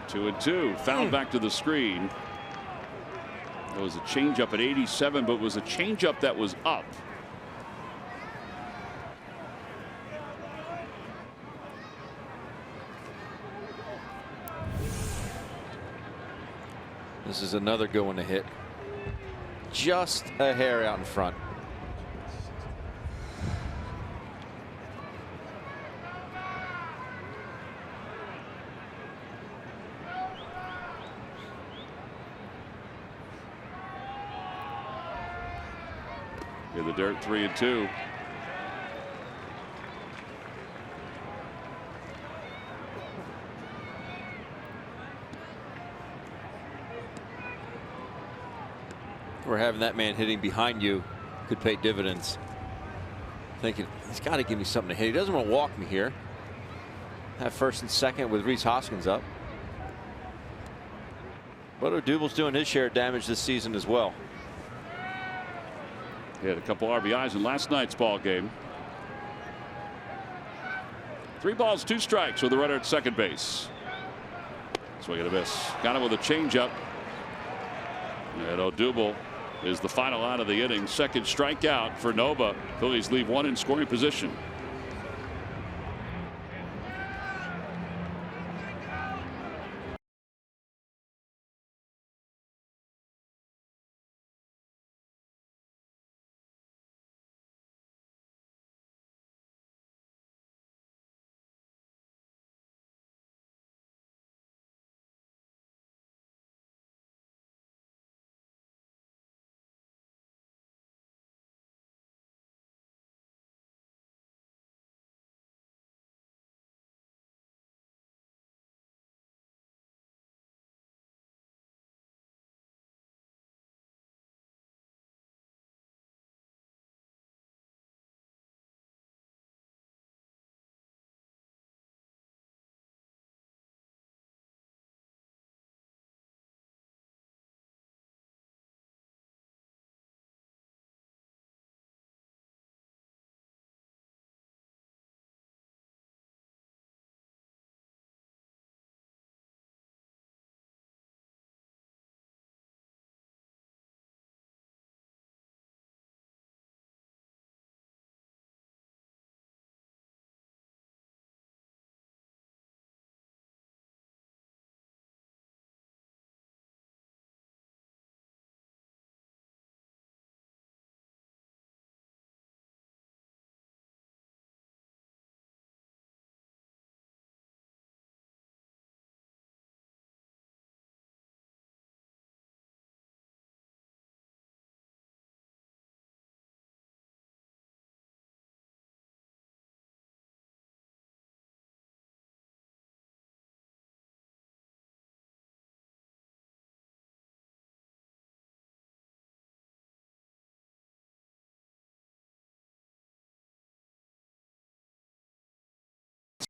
[SPEAKER 1] Two and two. Fouled back to the screen. It was a changeup at 87, but it was a changeup that was up.
[SPEAKER 2] This is another good one to hit. Just a hair out in front.
[SPEAKER 1] In the dirt, 3 and 2.
[SPEAKER 2] Or having that man hitting behind you could pay dividends. Thinking he's got to give me something to hit. He doesn't want to walk me here. Have first and second with Rhys Hoskins up. But Odubel's doing his share of damage this season as well.
[SPEAKER 1] He had a couple RBIs in last night's ball game. 3 balls, 2 strikes with a runner at second base. Swing and a miss. Got him with a changeup. And Odubel is the final out of the inning. Second strikeout for Nova. Phillies leave 1 in scoring position.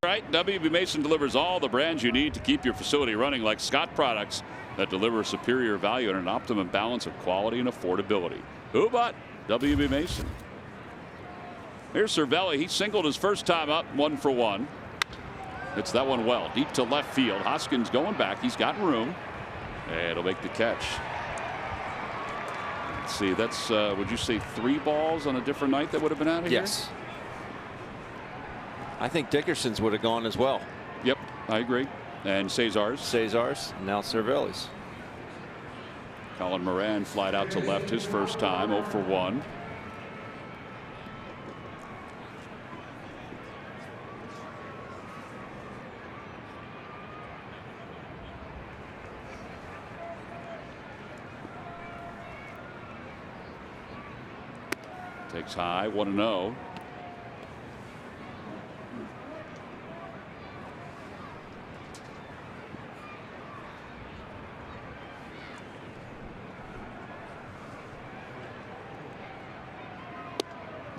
[SPEAKER 1] Right, WB Mason delivers all the brands you need to keep your facility running, like Scott products that deliver superior value and an optimum balance of quality and affordability. Who but WB Mason? Here's Cervelli. He singled his first time up, 1 for 1. It's that one well deep to left field. Hoskins going back. He's got room, and he'll make the catch. Let's see. That's would you say 3 balls on a different night that would have been out of here?
[SPEAKER 2] Yes. I think Dickerson's would have gone as well.
[SPEAKER 1] Yep, I agree. And
[SPEAKER 2] Cesar's, now Cervelli's.
[SPEAKER 1] Colin Moran flied out to left his first time, 0 for 1. Takes high, 1-0.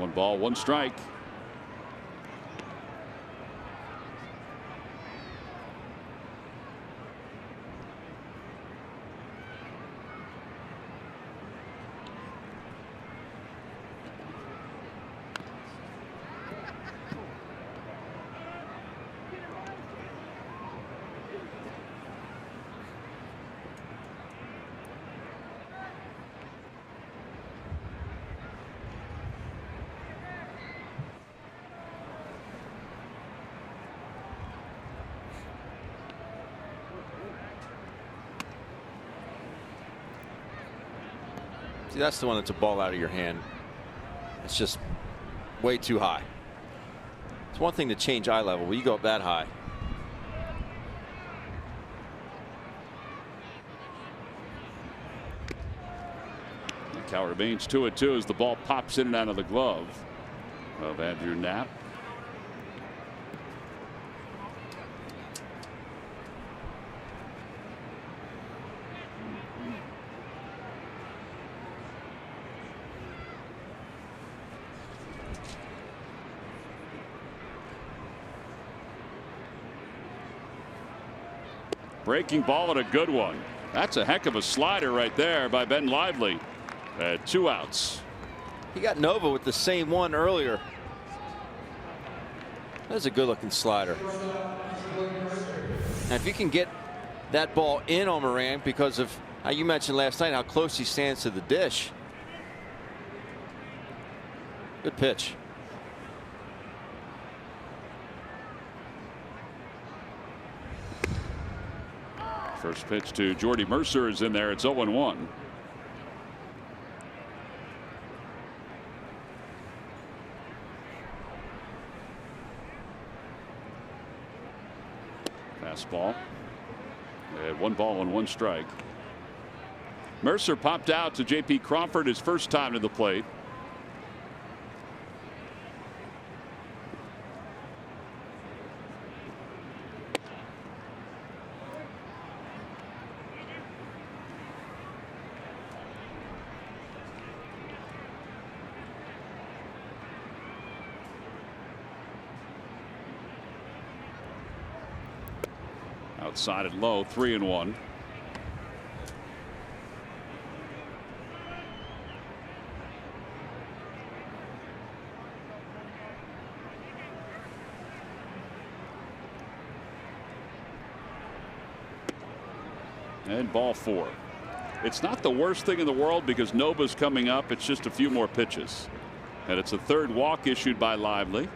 [SPEAKER 1] One ball, one strike.
[SPEAKER 2] See, that's the one that's a ball out of your hand. It's just way too high. It's one thing to change eye level, but you go up that high.
[SPEAKER 1] The count remains 2-2 as the ball pops in and out of the glove of Andrew Knapp. Breaking ball and a good one. That's a heck of a slider right there by Ben Lively. 2 outs.
[SPEAKER 2] He got Nova with the same one earlier. That's a good looking slider. And if you can get that ball in on Moran because of how you mentioned last night how close he stands to the dish. Good pitch.
[SPEAKER 1] First pitch to Jordy Mercer is in there. It's 0-1. Fastball. And 1 ball and 1 strike. Mercer popped out to JP Crawford his first time to the plate. Outside and low, 3-1. And ball 4. It's not the worst thing in the world because Nova's coming up. It's just a few more pitches. And it's a 3rd walk issued by Lively.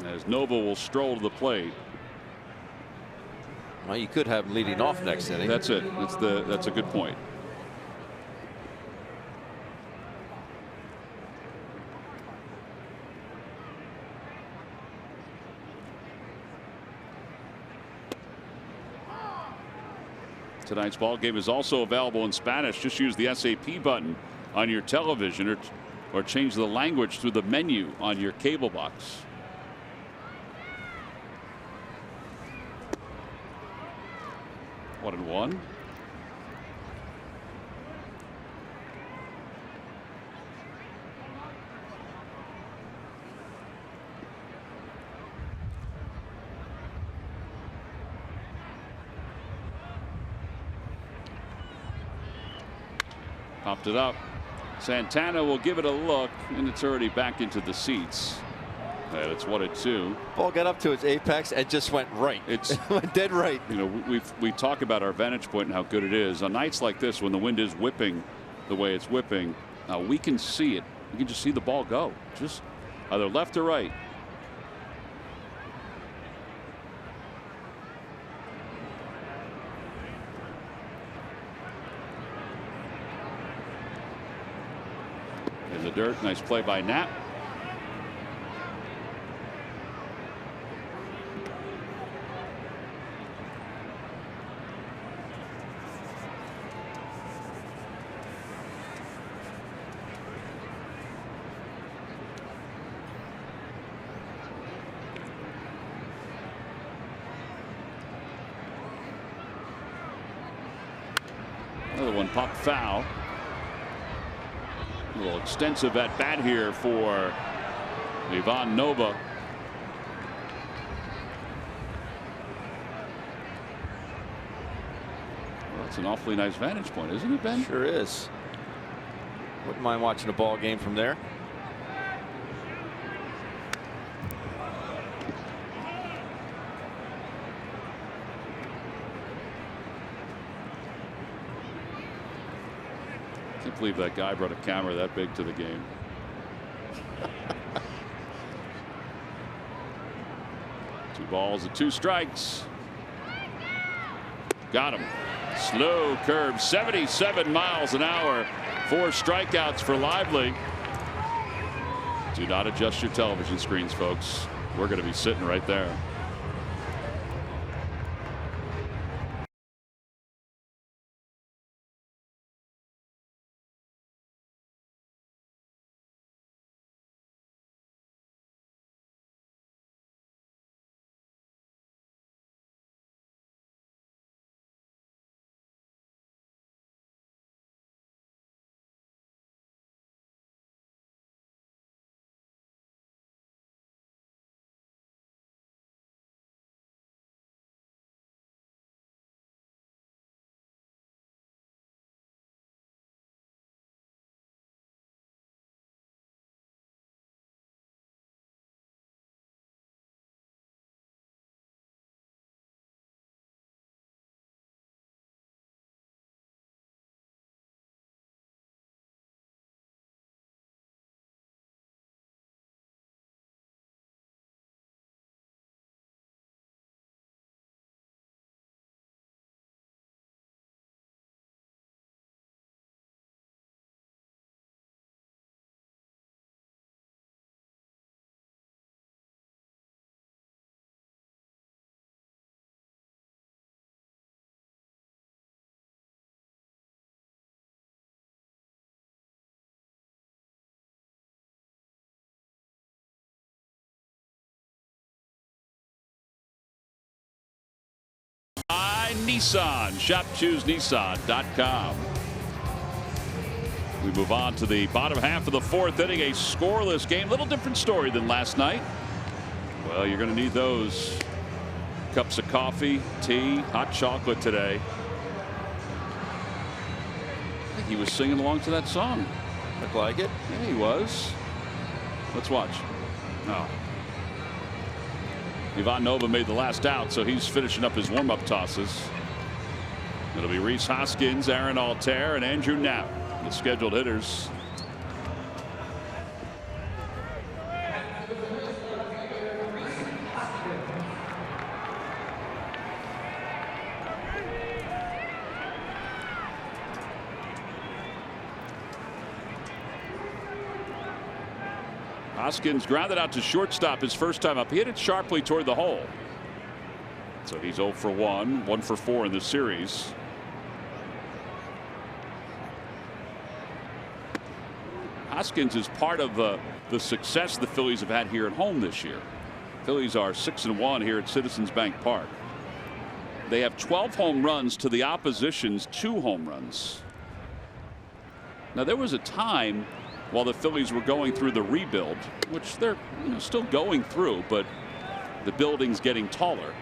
[SPEAKER 1] As Nova will stroll to the plate.
[SPEAKER 2] Well, you could have him leading off next inning.
[SPEAKER 1] That's it. That's a good point. Tonight's ball game is also available in Spanish. Just use the SAP button on your television or change the language through the menu on your cable box. One and one. Popped it up. Santana will give it a look, and it's already back into the seats. And it's 1-2.
[SPEAKER 2] Ball got up to its apex and just went right.
[SPEAKER 1] It's
[SPEAKER 2] went dead right.
[SPEAKER 1] You know, we talk about our vantage point and how good it is. On nights like this, when the wind is whipping the way it's whipping, we can see it. We can just see the ball go, just either left or right. In the dirt, nice play by Knapp. Another one popped foul. little extensive at bat here for Ivan Nova. Well, that's an awfully nice vantage point, isn't it, Ben?
[SPEAKER 2] Sure is. Wouldn't mind watching a ball game from there.
[SPEAKER 1] I can't believe that guy brought a camera that big to the game. Two balls and 2 strikes. Got him. Slow curve, 77 miles an hour. 4 strikeouts for Lively. Do not adjust your television screens, folks. We're going to be sitting right there. Nissan. ShopChooseNissan.com. We move on to the bottom half of the 4th inning. A scoreless game. Little different story than last night. Well, you're going to need those cups of coffee, tea, hot chocolate today. I think he was singing along to that song.
[SPEAKER 2] Look like it.
[SPEAKER 1] Yeah, he was. Let's watch. No. Ivan Nova made the last out, so he's finishing up his warm-up tosses. It'll be Rhys Hoskins, Aaron Altair, and Andrew Knapp, the scheduled hitters. Hoskins grounded out to shortstop his first time up. He hit it sharply toward the hole. So he's 0 for 1, 1 for 4 in the series. Hoskins is part of the success the Phillies have had here at home this year. Phillies are 6-1 here at Citizens Bank Park. They have 12 home runs to the opposition's 2 home runs. Now there was a time while the Phillies were going through the rebuild, which they're still going through, but the building's getting taller.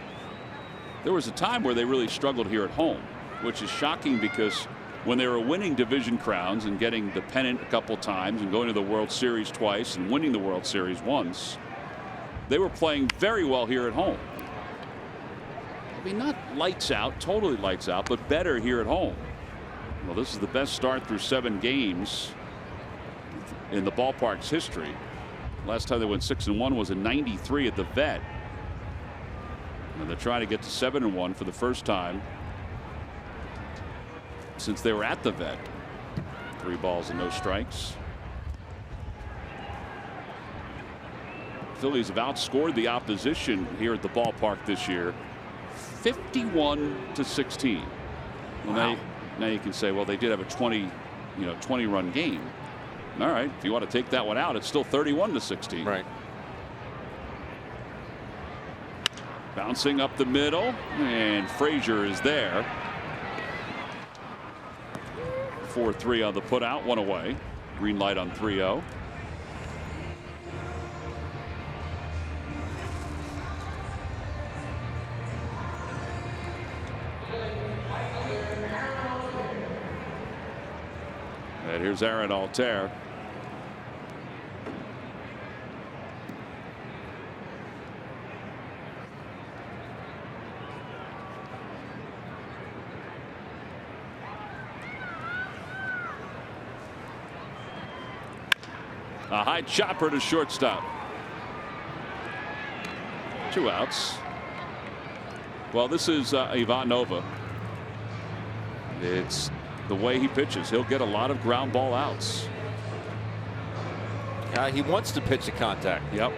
[SPEAKER 1] There was a time where they really struggled here at home, which is shocking because when they were winning division crowns and getting the pennant a couple times and going to the World Series twice and winning the World Series once, they were playing very well here at home. I mean, not lights out, totally lights out, but better here at home. Well, this is the best start through 7 games in the ballpark's history. Last time they went 6-1 was in '93 at the Vet. And they're trying to get to 7-1 for the first time since they were at the Vet. 3 balls and no strikes. Phillies have outscored the opposition here at the ballpark this year 51-16. Well,
[SPEAKER 2] wow.
[SPEAKER 1] Now you can say, well, they did have a 20-run game. All right, if you want to take that one out, it's still 31-16.
[SPEAKER 2] Right.
[SPEAKER 1] Bouncing up the middle, and Frazier is there. 4-3 on the putout, 1 away. Green light on 3-0. And here's Aaron Altair. A high chopper to shortstop. 2 outs. Well, this is Ivan Nova. It's the way he pitches. He'll get a lot of ground ball outs.
[SPEAKER 2] He wants to pitch to contact.
[SPEAKER 1] Yep.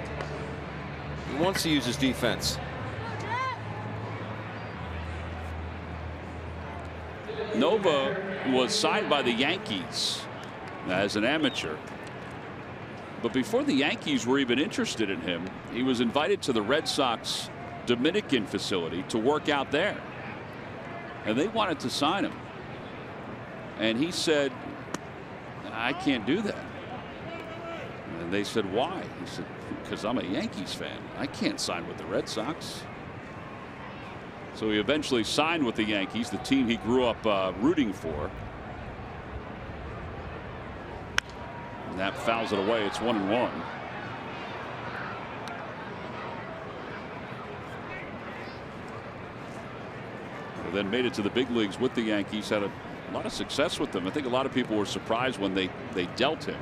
[SPEAKER 2] He wants to use his defense.
[SPEAKER 1] Nova was signed by the Yankees as an amateur. But before the Yankees were even interested in him, he was invited to the Red Sox Dominican facility to work out there. And they wanted to sign him. And he said, I can't do that. And they said, why? He said, because I'm a Yankees fan. I can't sign with the Red Sox. So he eventually signed with the Yankees, the team he grew up rooting for. And that fouls it away. It's 1-1. Then made it to the big leagues with the Yankees. Had a lot of success with them. I think a lot of people were surprised when they dealt him.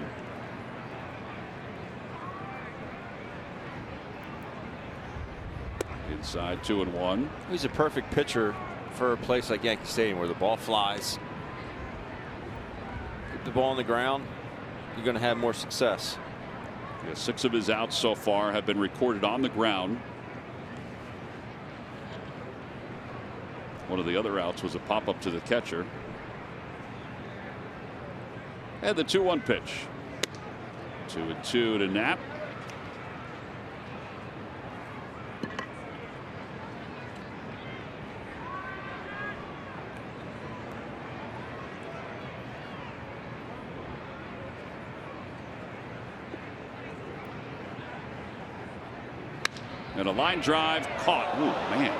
[SPEAKER 1] Inside 2-1.
[SPEAKER 2] He's a perfect pitcher for a place like Yankee Stadium where the ball flies. Put the ball on the ground, you're going to have more success.
[SPEAKER 1] Yeah, 6 of his outs so far have been recorded on the ground. One of the other outs was a pop up to the catcher. And the 2-1 pitch. 2-2 to Knapp. And a line drive caught. Ooh, man.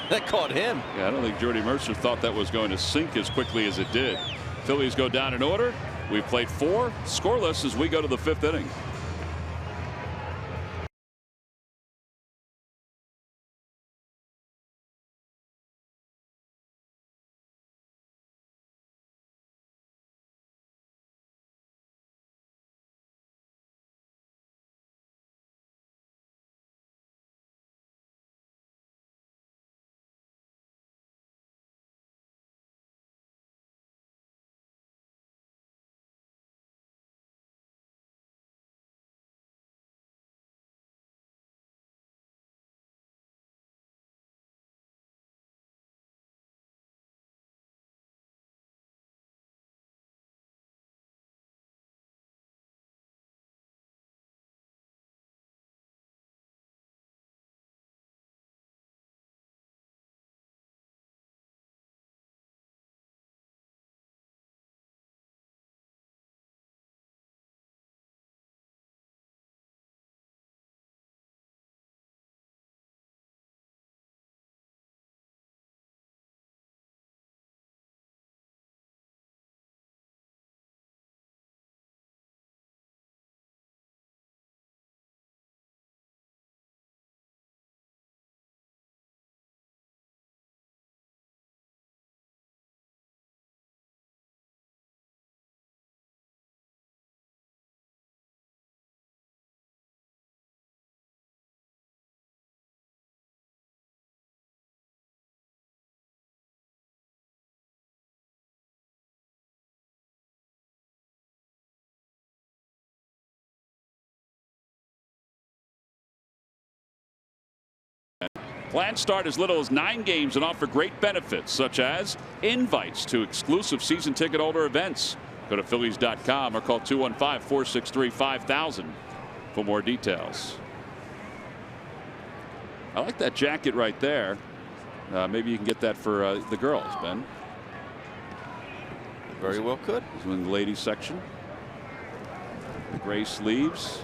[SPEAKER 2] That caught him.
[SPEAKER 1] Yeah, I don't think Jordy Mercer thought that was going to sink as quickly as it did. Phillies go down in order. We've played 4 scoreless as we go to the 5th inning. Plans start as little as 9 games and offer great benefits such as invites to exclusive season ticket holder events. Go to Phillies.com or call 215-463-5000 for more details. I like that jacket right there. Maybe you can get that for the girls, Ben.
[SPEAKER 2] Very well could.
[SPEAKER 1] He's in the ladies section. Gray sleeves.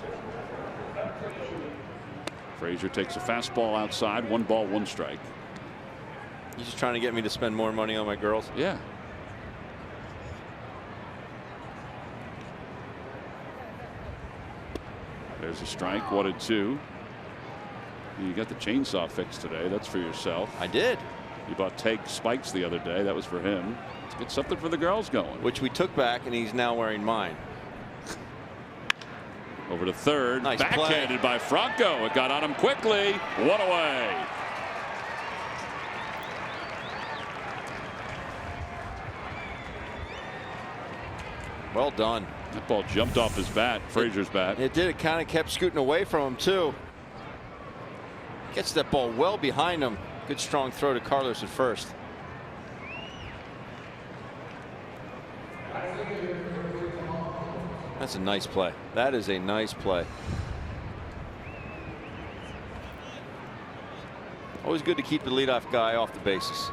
[SPEAKER 1] Frazier takes a fastball outside. 1 ball, 1 strike.
[SPEAKER 2] He's just trying to get me to spend more money on my girls.
[SPEAKER 1] Yeah. There's a strike. 1-2. You got the chainsaw fixed today. That's for yourself.
[SPEAKER 2] I did.
[SPEAKER 1] You bought Take spikes the other day. That was for him. Let's get something for the girls going.
[SPEAKER 2] Which we took back, and he's now wearing mine.
[SPEAKER 1] Over to third.
[SPEAKER 2] Nice
[SPEAKER 1] Backhanded by Franco. It got on him quickly. 1 away.
[SPEAKER 2] Well done.
[SPEAKER 1] That ball jumped off his bat, Frazier's bat.
[SPEAKER 2] It did. It kind of kept scooting away from him, too. Gets that ball well behind him. Good strong throw to Carlos at first. That's a nice play. That is a nice play. Always good to keep the leadoff guy off the bases.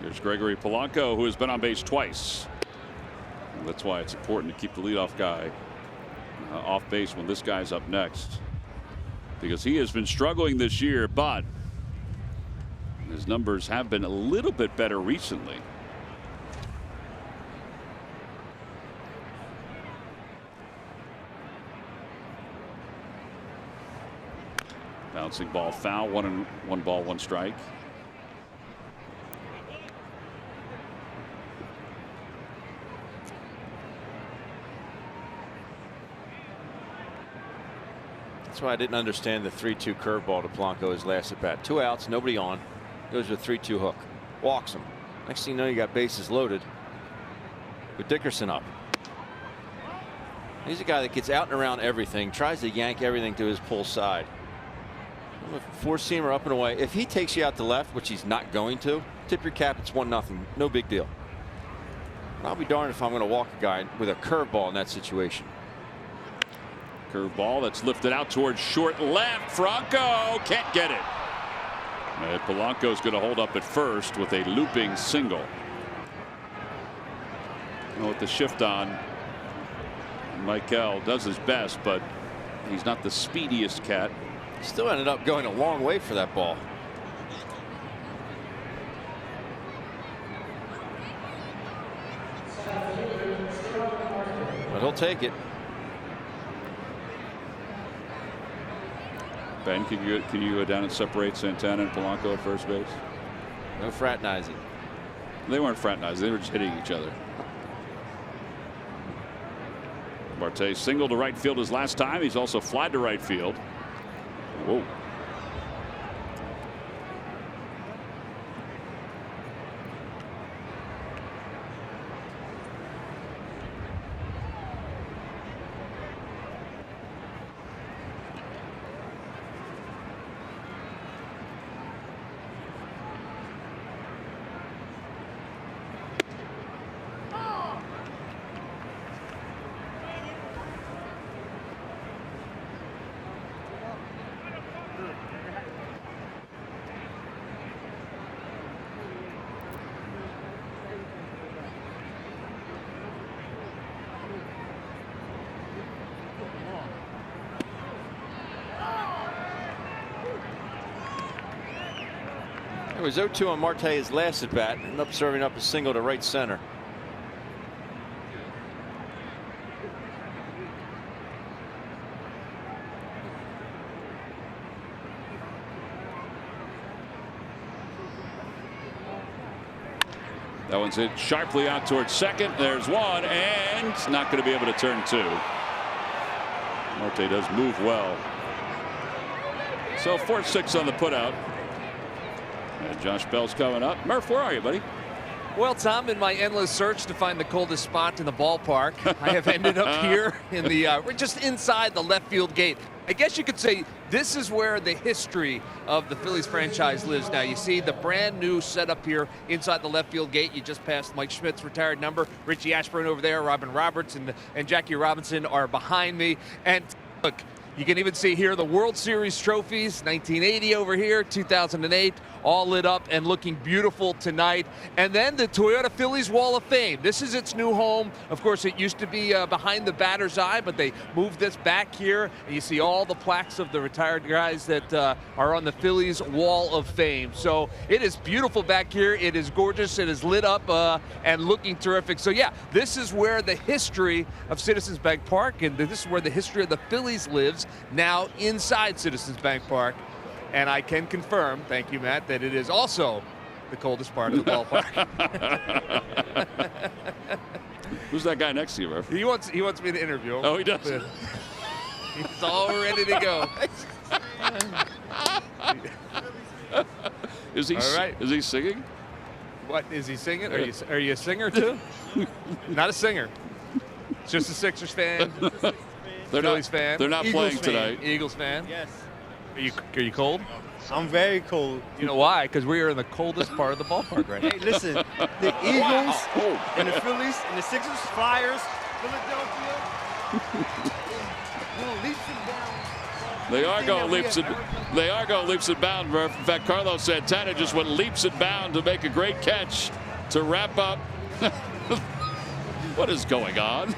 [SPEAKER 1] Here's Gregory Polanco, who has been on base twice. And that's why it's important to keep the leadoff guy off base when this guy's up next, because he has been struggling this year, but his numbers have been a little bit better recently. Bouncing ball foul. 1 ball, 1 strike.
[SPEAKER 2] That's why I didn't understand the 3-2 curveball to Polanco his last at bat. 2 outs, nobody on. Goes with a 3-2 hook. Walks him. Next thing you know, you got bases loaded with Dickerson up. He's a guy that gets out and around everything, tries to yank everything to his pull side. 4-seamer up and away. If he takes you out to left, which he's not going to, tip your cap. It's 1-0. No big deal. I'll be darned if I'm going to walk a guy with a curveball in that situation.
[SPEAKER 1] Curveball that's lifted out towards short left. Franco can't get it. And Polanco's going to hold up at first with a looping single. With the shift on, Michael does his best, but he's not the speediest cat.
[SPEAKER 2] Still ended up going a long way for that ball. But he'll take it.
[SPEAKER 1] Ben, can you go down and separate Santana and Polanco at first base?
[SPEAKER 2] No fraternizing.
[SPEAKER 1] They weren't fraternizing. They were just hitting each other. Marte singled to right field his last time. He's also flied to right field. Whoa.
[SPEAKER 2] It was 0-2 on Marte's last at bat, and up serving up a single to right center.
[SPEAKER 1] That one's hit sharply out towards second. There's one, and it's not going to be able to turn 2. Marte does move well. So 4-6 on the putout. And Josh Bell's coming up. Murph, where are you, buddy?
[SPEAKER 3] Well, Tom, in my endless search to find the coldest spot in the ballpark, I have ended up here in the we're just inside the left field gate. I guess you could say this is where the history of the Phillies franchise lives now. You see the brand new setup here inside the left field gate. You just passed Mike Schmidt's retired number. Richie Ashburn over there, Robin Roberts and Jackie Robinson are behind me. And look, You can even see here the World Series trophies, 1980 over here, 2008, all lit up and looking beautiful tonight. And then the Toyota Phillies Wall of Fame. This is its new home. Of course, it used to be behind the batter's eye, but they moved this back here. And you see all the plaques of the retired guys that are on the Phillies Wall of Fame. So it is beautiful back here. It is gorgeous. It is lit up and looking terrific. So yeah, this is where the history of Citizens Bank Park, and this is where the history of the Phillies lives, now inside Citizens Bank Park. And I can confirm, thank you, Matt, that it is also the coldest part of the ballpark.
[SPEAKER 1] Who's that guy next to you, Murph?
[SPEAKER 3] He wants me to interview him.
[SPEAKER 1] Oh, he does?
[SPEAKER 3] He's all ready to go.
[SPEAKER 1] Is he,
[SPEAKER 3] all right.
[SPEAKER 1] Is he singing?
[SPEAKER 3] What, is he singing? Are you a singer too? Not a singer. Just a Sixers fan. Phillies fan.
[SPEAKER 1] They're not
[SPEAKER 2] Eagles
[SPEAKER 1] playing
[SPEAKER 2] fan.
[SPEAKER 1] tonight.
[SPEAKER 3] Eagles fan.
[SPEAKER 2] Yes.
[SPEAKER 3] Are you cold?
[SPEAKER 2] I'm very cold.
[SPEAKER 3] You know why? Because we are in the coldest part of the ballpark right now.
[SPEAKER 2] Hey, listen, the Eagles and the Phillies and the Sixers, Flyers, Philadelphia, leaps and bounds.
[SPEAKER 1] They are going leaps and bounds, Murph. In fact, Carlos Santana just went leaps and bounds to make a great catch to wrap up. What is going on?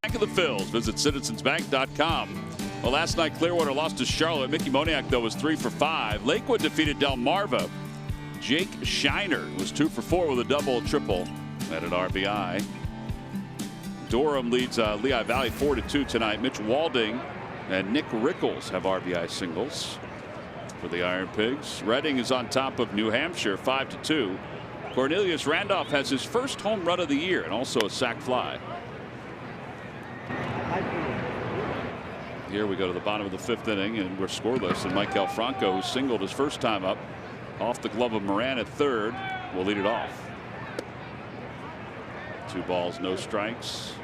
[SPEAKER 1] Bank of the Phils. Visit citizensbank.com. Well, last night Clearwater lost to Charlotte. Mickey Moniak, though, was 3 for 5. Lakewood defeated Delmarva. Jake Shiner was 2 for 4 with a double, triple, and an RBI. Durham leads Lehigh Valley 4-2 tonight. Mitch Walding and Nick Rickles have RBI singles for the Iron Pigs. Reading is on top of New Hampshire 5-2. Cornelius Randolph has his first home run of the year and also a sac fly. Here we go to the bottom of the 5th inning, and we're scoreless. And Michael Franco, who singled his first time up off the glove of Moran at third, will lead it off. 2 balls, no strikes.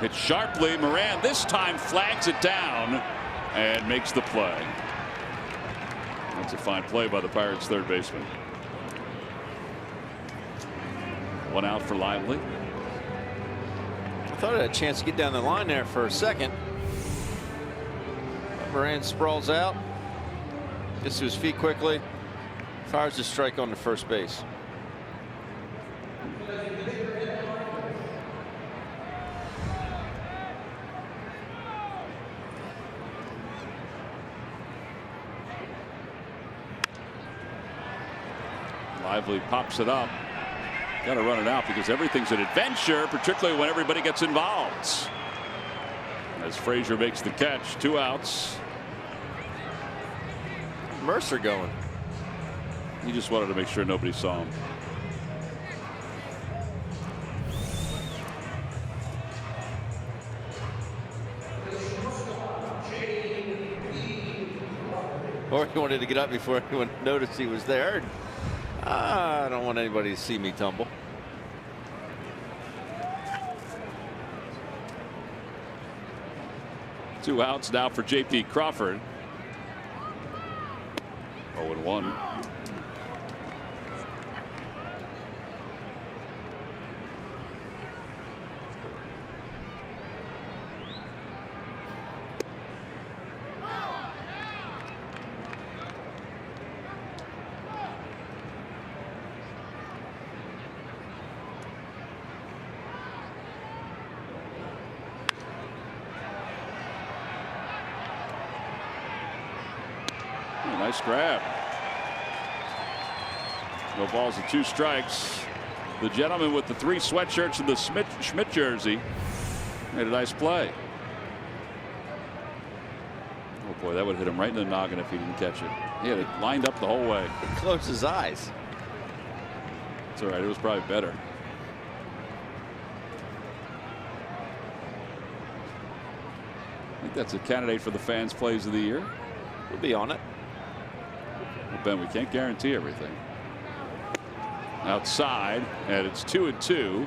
[SPEAKER 1] Hit sharply. Moran this time flags it down and makes the play. That's a fine play by the Pirates' third baseman. 1 out for Lively.
[SPEAKER 2] I thought I had a chance to get down the line there for a second. Moran sprawls out. Gets to his feet quickly. Fires a strike on the first base.
[SPEAKER 1] Lively pops it up. Got to run it out because everything's an adventure, particularly when everybody gets involved. As Frazier makes the catch, 2 outs.
[SPEAKER 2] Mercer going.
[SPEAKER 1] He just wanted to make sure nobody saw him.
[SPEAKER 2] Or he wanted to get up before anyone noticed he was there. I don't want anybody to see me tumble.
[SPEAKER 1] Two outs now for J.P. Crawford. 0-1. Nice grab. No balls and 2 strikes. The gentleman with the 3 sweatshirts and the Schmidt jersey made a nice play. Oh boy, that would hit him right in the noggin if he didn't catch it. He had it lined up the whole way.
[SPEAKER 2] He closed his eyes.
[SPEAKER 1] It's all right. It was probably better. I think that's a candidate for the fans' plays of the year.
[SPEAKER 2] We'll be on it.
[SPEAKER 1] Well, Ben, we can't guarantee everything. Outside, and it's 2-2.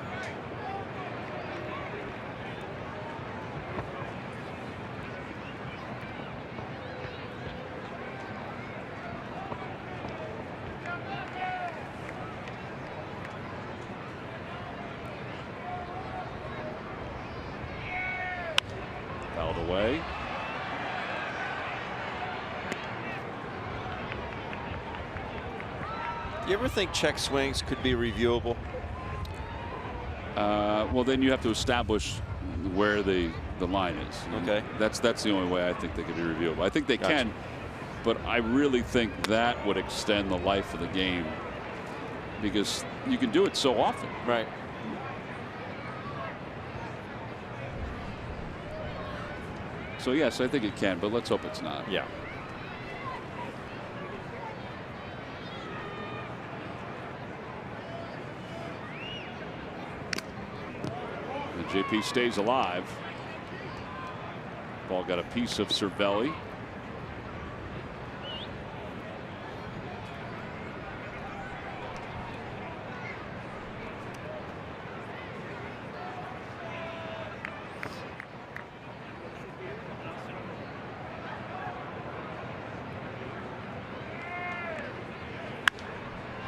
[SPEAKER 1] Fouled away.
[SPEAKER 2] You ever think check swings could be reviewable?
[SPEAKER 1] Well, then you have to establish where the line is.
[SPEAKER 2] Okay.
[SPEAKER 1] That's the only way I think they could be reviewable. I think they can, but I really think that would extend the life of the game because you can do it so often.
[SPEAKER 2] Right.
[SPEAKER 1] So yes, I think it can, but let's hope it's not.
[SPEAKER 2] Yeah.
[SPEAKER 1] JP stays alive. Ball got a piece of Cervelli.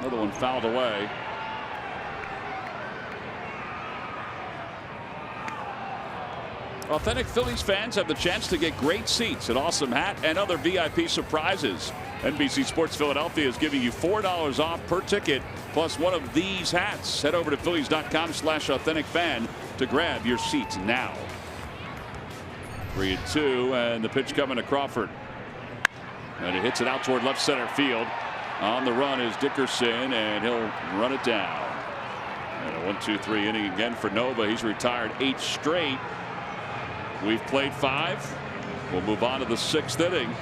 [SPEAKER 1] Another one fouled away. Authentic Phillies fans have the chance to get great seats, an awesome hat, and other VIP surprises. NBC Sports Philadelphia is giving you $4 off per ticket plus one of these hats. Head over to Phillies.com/authenticfan to grab your seats now. 3-2, and the pitch coming to Crawford. And he hits it out toward left center field. On the run is Dickerson, and he'll run it down. And a 1-2-3 inning again for Nova. He's retired 8 straight. We've played 5. We'll move on to the 6th inning.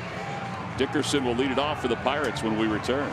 [SPEAKER 1] Dickerson will lead it off for the Pirates when we return.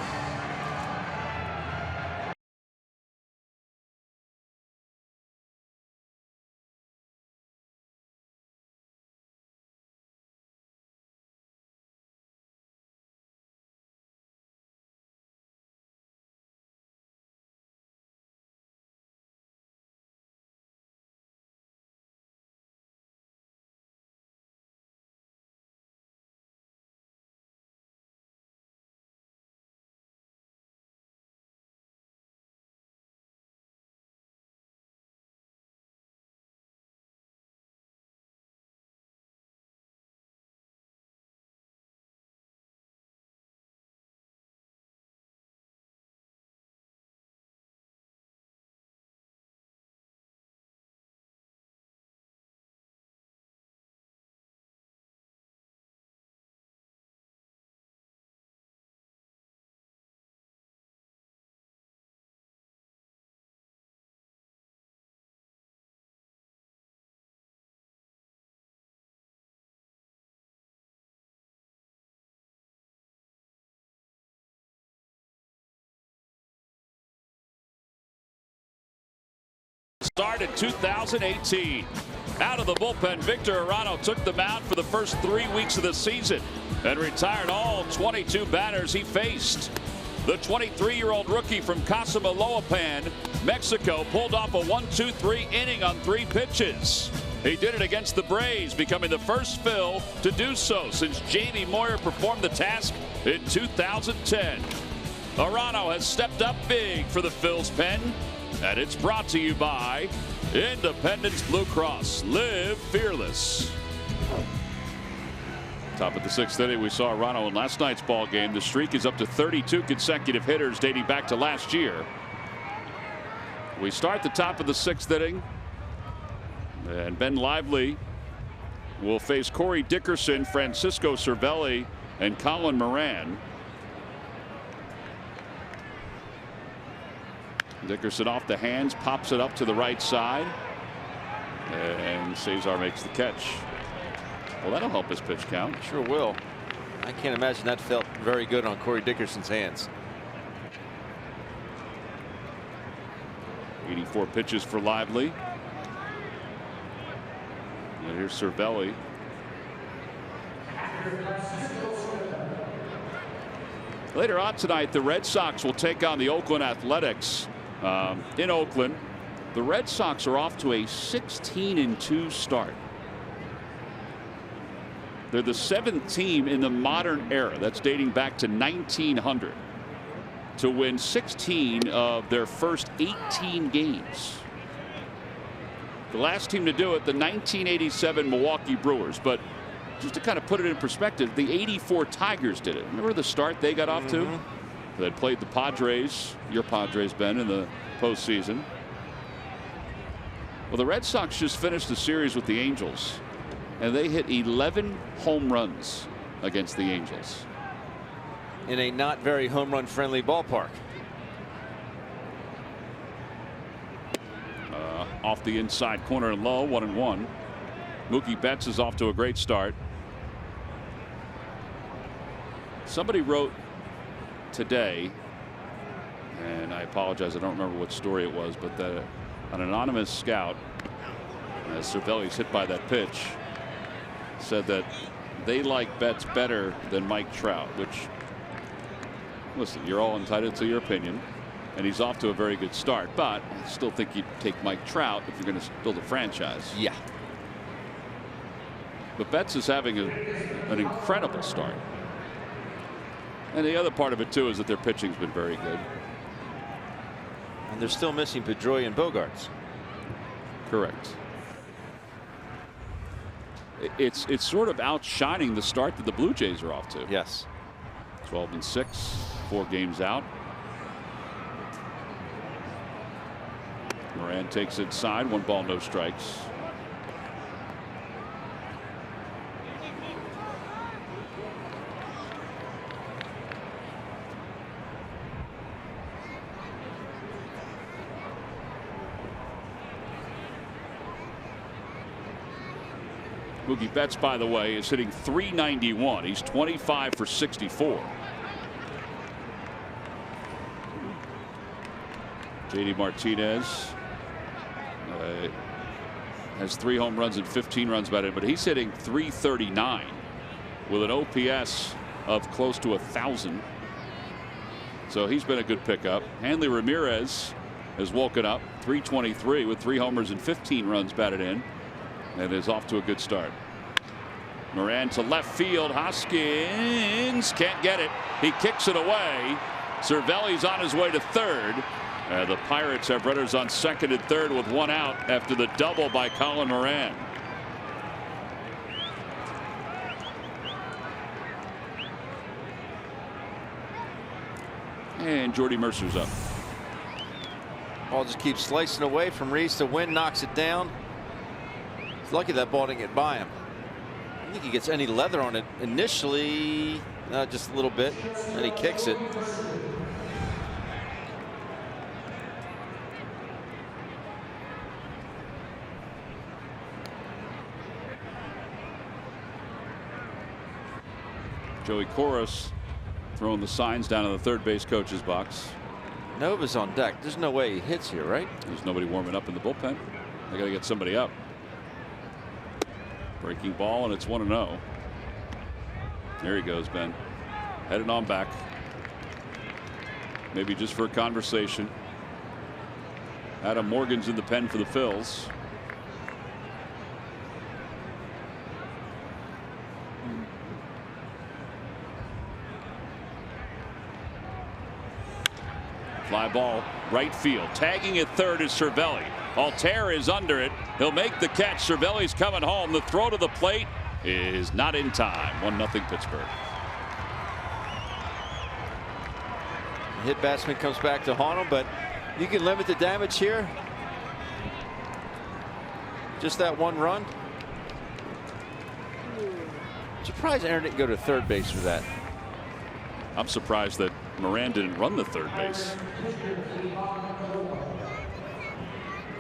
[SPEAKER 1] Start in 2018. Out of the bullpen, Victor Arano took the mound for the first 3 weeks of the season and retired all 22 batters he faced. The 23-year-old rookie from Casamaloapan, Mexico, pulled off a 1-2-3 inning on 3 pitches. He did it against the Braves, becoming the first Phil to do so since J.D. Moyer performed the task in 2010. Arano has stepped up big for the Phil's pen, and it's brought to you by Independence Blue Cross. Live fearless. Top of the 6th inning, we saw Arano in last night's ball game. The streak is up to 32 consecutive hitters dating back to last year. We start the top of the 6th inning, and Ben Lively will face Corey Dickerson, Francisco Cervelli, and Colin Moran. Dickerson off the hands, pops it up to the right side, and Cesar makes the catch. Well, that'll help his pitch count.
[SPEAKER 2] Sure will. I can't imagine that felt very good on Corey Dickerson's hands.
[SPEAKER 1] 84 pitches for Lively. And here's Cervelli. Later on tonight, the Red Sox will take on the Oakland Athletics in Oakland. The Red Sox are off to a 16-2 start. They're the 7th team in the modern era, that's dating back to 1900, to win 16 of their first 18 games. The last team to do it, the 1987 Milwaukee Brewers. But just to kind of put it in perspective, the 84 Tigers did it. Remember the start they got off to? They had played the Padres, your Padres, Ben, in the postseason. Well, the Red Sox just finished the series with the Angels, and they hit 11 home runs against the Angels.
[SPEAKER 2] In a not very home run friendly ballpark.
[SPEAKER 1] Off the inside corner and low, 1-1. Mookie Betts is off to a great start. Somebody wrote today, and I apologize, I don't remember what story it was, but that an anonymous scout, as Cervelli's hit by that pitch, said that they like Betts better than Mike Trout, which, listen, you're all entitled to your opinion, and he's off to a very good start, but I still think you'd take Mike Trout if you're going to build a franchise.
[SPEAKER 2] Yeah.
[SPEAKER 1] But Betts is having an incredible start. And the other part of it, too, is that their pitching's been very good.
[SPEAKER 2] And they're still missing Pedroia and Bogarts.
[SPEAKER 1] Correct. It's sort of outshining the start that the Blue Jays are off to.
[SPEAKER 2] Yes.
[SPEAKER 1] 12-6, 4 games out. Moran takes inside, 1 ball, no strikes. Mookie Betts, by the way, is hitting .391. He's 25 for 64. JD Martinez has 3 home runs and 15 runs batted, but he's hitting .339 with an OPS of close to 1,000. So he's been a good pickup. Hanley Ramirez has woken up, .323 with 3 homers and 15 runs batted in, and is off to a good start. Moran to left field. Hoskins can't get it. He kicks it away. Cervelli's on his way to third. The Pirates have runners on second and third with 1 out after the double by Colin Moran. And Jordy Mercer's up.
[SPEAKER 2] Ball just keeps slicing away from Reese. The wind knocks it down. He's lucky that ball didn't get by him. I don't think he gets any leather on it initially. Just a little bit. And he kicks it.
[SPEAKER 1] Joey Corus throwing the signs down in the third base coach's box.
[SPEAKER 2] Nova's on deck. There's no way he hits here, right?
[SPEAKER 1] There's nobody warming up in the bullpen. They got to get somebody up. Breaking ball, and it's 1-0. There he goes, Ben. Headed on back. Maybe just for a conversation. Adam Morgan's in the pen for the Phils. Fly ball, right field. Tagging at third is Cervelli. Altair is under it. He'll make the catch. Cervelli's coming home. The throw to the plate is not in time. 1-0 Pittsburgh.
[SPEAKER 2] Hit batsman comes back to haunt him, but you can limit the damage here. Just that one run. Surprised Aaron didn't go to third base for that.
[SPEAKER 1] I'm surprised that Moran didn't run the third base.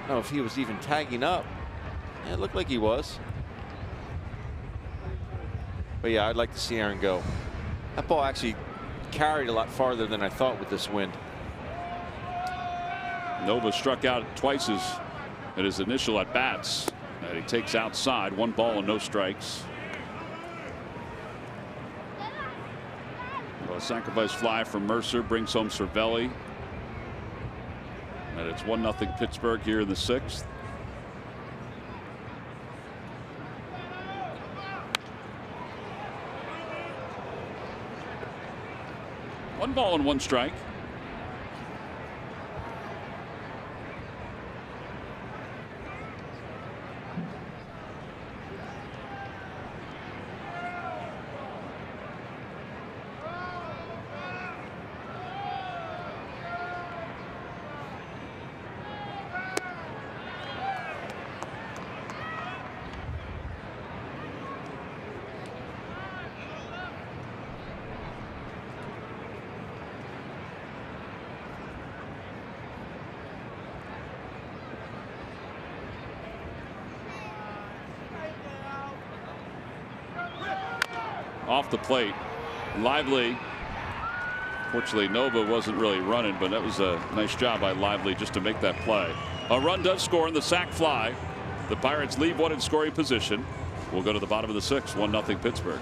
[SPEAKER 2] I don't know if he was even tagging up. Yeah, it looked like he was. But yeah, I'd like to see Aaron go. That ball actually carried a lot farther than I thought with this wind.
[SPEAKER 1] Nova struck out twice at his initial at bats. And he takes outside. 1 ball and no strikes. Well, a sacrifice fly from Mercer brings home Cervelli. And it's 1-0 Pittsburgh here in the 6th. One ball and 1 strike. Off the plate. Lively. Fortunately, Nova wasn't really running, but that was a nice job by Lively just to make that play. A run does score in the sac fly. The Pirates leave one in scoring position. We'll go to the bottom of the 6th. 1-0 Pittsburgh.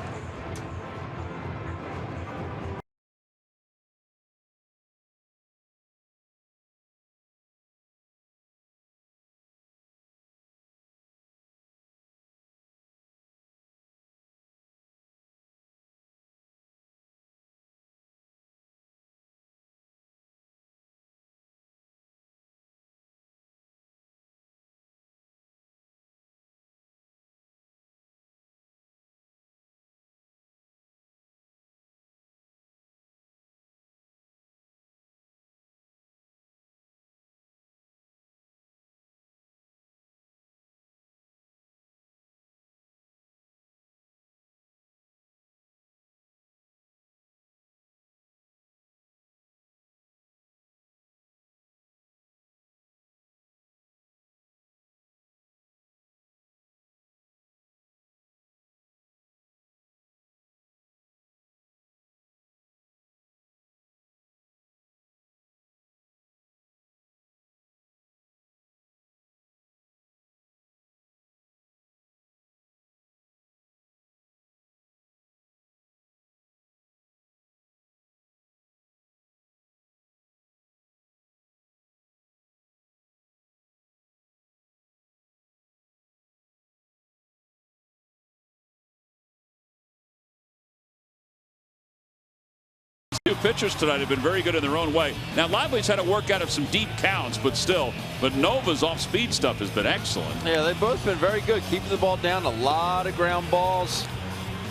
[SPEAKER 1] Two pitchers tonight have been very good in their own way. Now Lively's had to work out of some deep counts, but Nova's off-speed stuff has been excellent.
[SPEAKER 2] Yeah, they've both been very good, keeping the ball down. A lot of ground balls.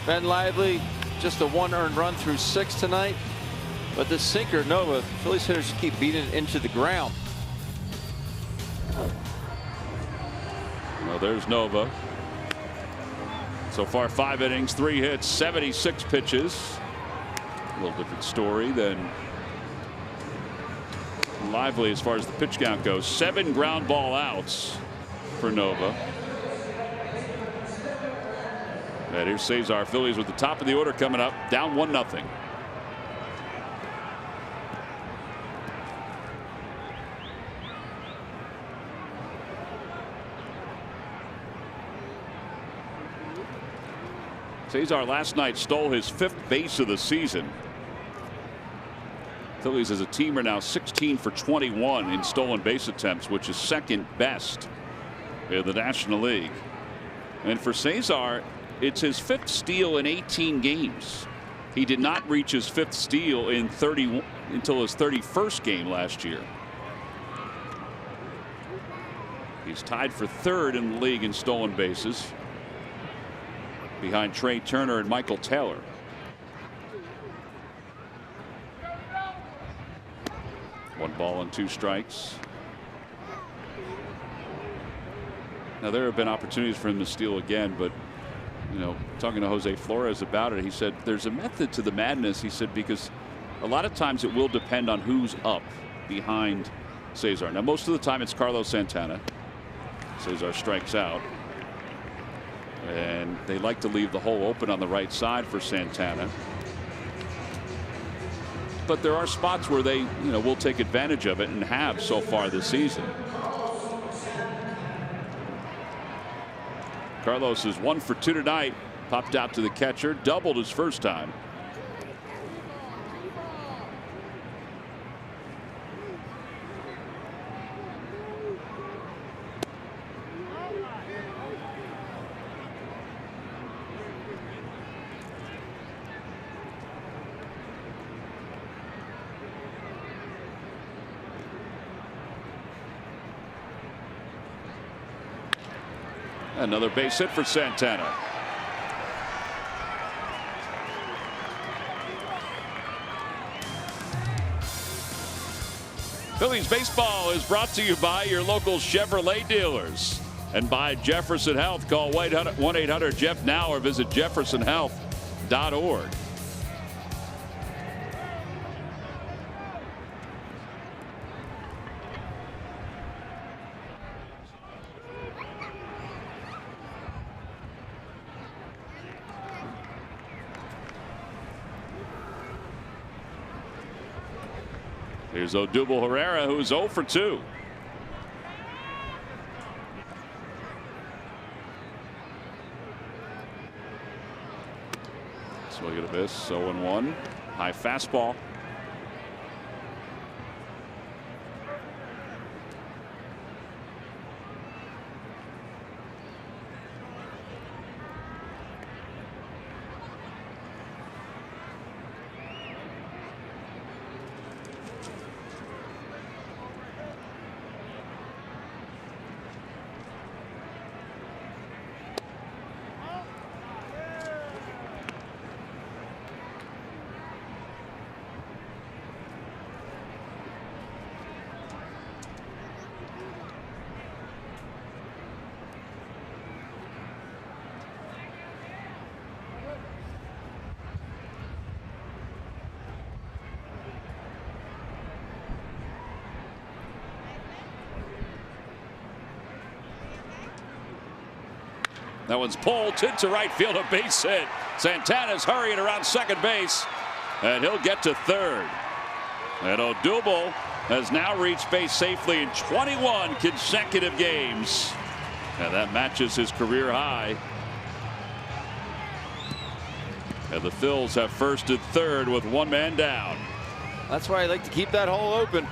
[SPEAKER 2] Ben Lively, just a 1 earned run through 6 tonight. But this sinker, Nova, Phillies hitters keep beating it into the ground.
[SPEAKER 1] Well, there's Nova. So far 5 innings, 3 hits, 76 pitches. A little different story than Lively as far as the pitch count goes. 7 ground ball outs for Nova. And here's Cesar. Phillies with the top of the order coming up, down 1-0. Cesar last night stole his 5th base of the season. Phillies as a team are now 16 for 21 in stolen base attempts, which is 2nd best in the National League. And for Cesar, it's his 5th steal in 18 games. He did not reach his 5th steal in 30 until his 31st game last year. He's tied for 3rd in the league in stolen bases, behind Trey Turner and Michael Taylor. One ball and 2 strikes. Now there have been opportunities for him to steal again, but you know, talking to Jose Flores about it, he said there's a method to the madness. He said because a lot of times it will depend on who's up behind Cesar. Now most of the time it's Carlos Santana. Cesar strikes out, and they like to leave the hole open on the right side for Santana. But there are spots where they, will take advantage of it and have so far this season. Carlos is 1 for 2 tonight. Popped out to the catcher, doubled his first time. Another base hit for Santana. Phillies baseball is brought to you by your local Chevrolet dealers and by Jefferson Health. Call 1-800-JEFF now or visit jeffersonhealth.org. Here's Odubel Herrera, who's 0 for 2. Swing and a miss, 0-1. High fastball. That one's pulled to right field, a base hit. Santana's hurrying around second base, and he'll get to third. And Odubel has now reached base safely in 21 consecutive games, and that matches his career high. And the Phils have first and third with one man down.
[SPEAKER 2] That's why I like to keep that hole open.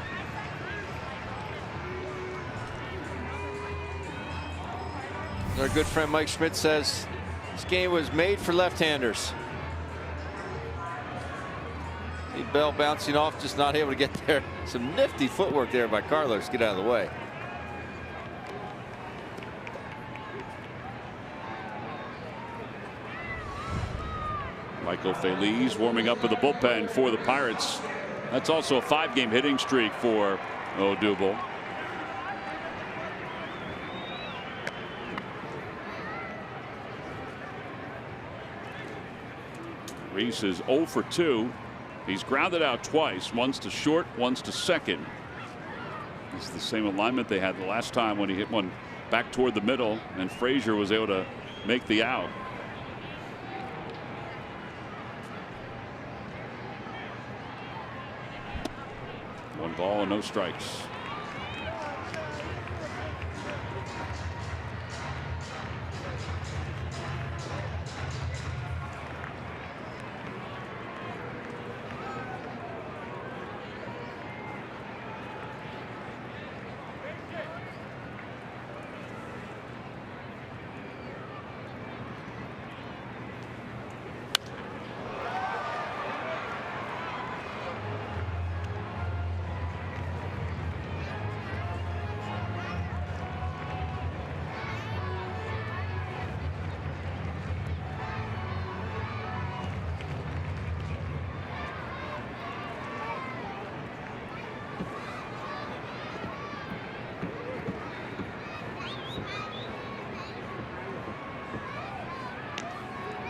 [SPEAKER 2] Our good friend Mike Schmidt says this game was made for left-handers. See Bell bouncing off, just not able to get there. Some nifty footwork there by Carlos. Get out of the way.
[SPEAKER 1] Michael Feliz warming up in the bullpen for the Pirates. That's also a 5-game hitting streak for Odubel. Reese is 0 for 2. He's grounded out twice, once to short, once to second. It's the same alignment they had the last time when he hit one back toward the middle, and Frazier was able to make the out. One ball and no strikes.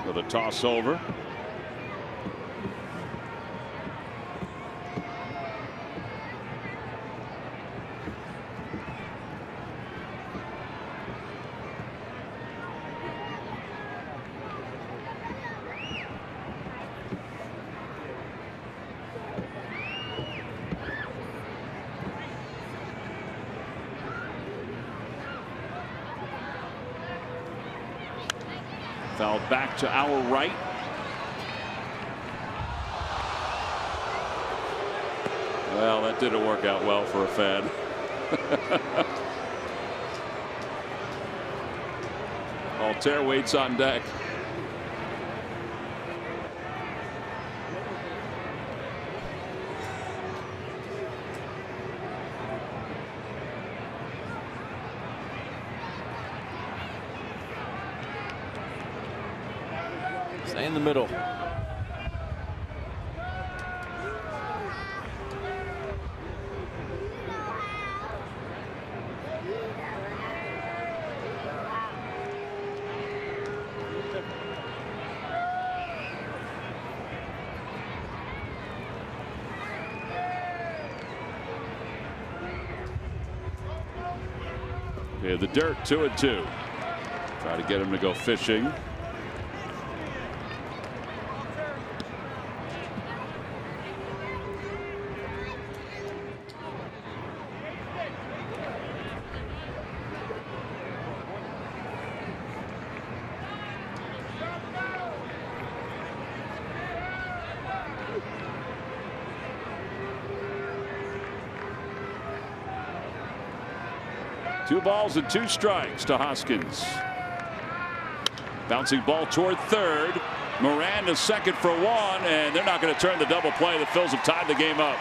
[SPEAKER 1] with a toss over. Foul back to our right. Well, that didn't work out well for a fan. Altair waits on deck.
[SPEAKER 2] Stay in the middle.
[SPEAKER 1] Yeah, the dirt, 2-2. Try to get him to go fishing. Two balls and two strikes to Hoskins. Bouncing ball toward third. Moran to second for one, and they're not going to turn the double play. The Phils have tied the game up.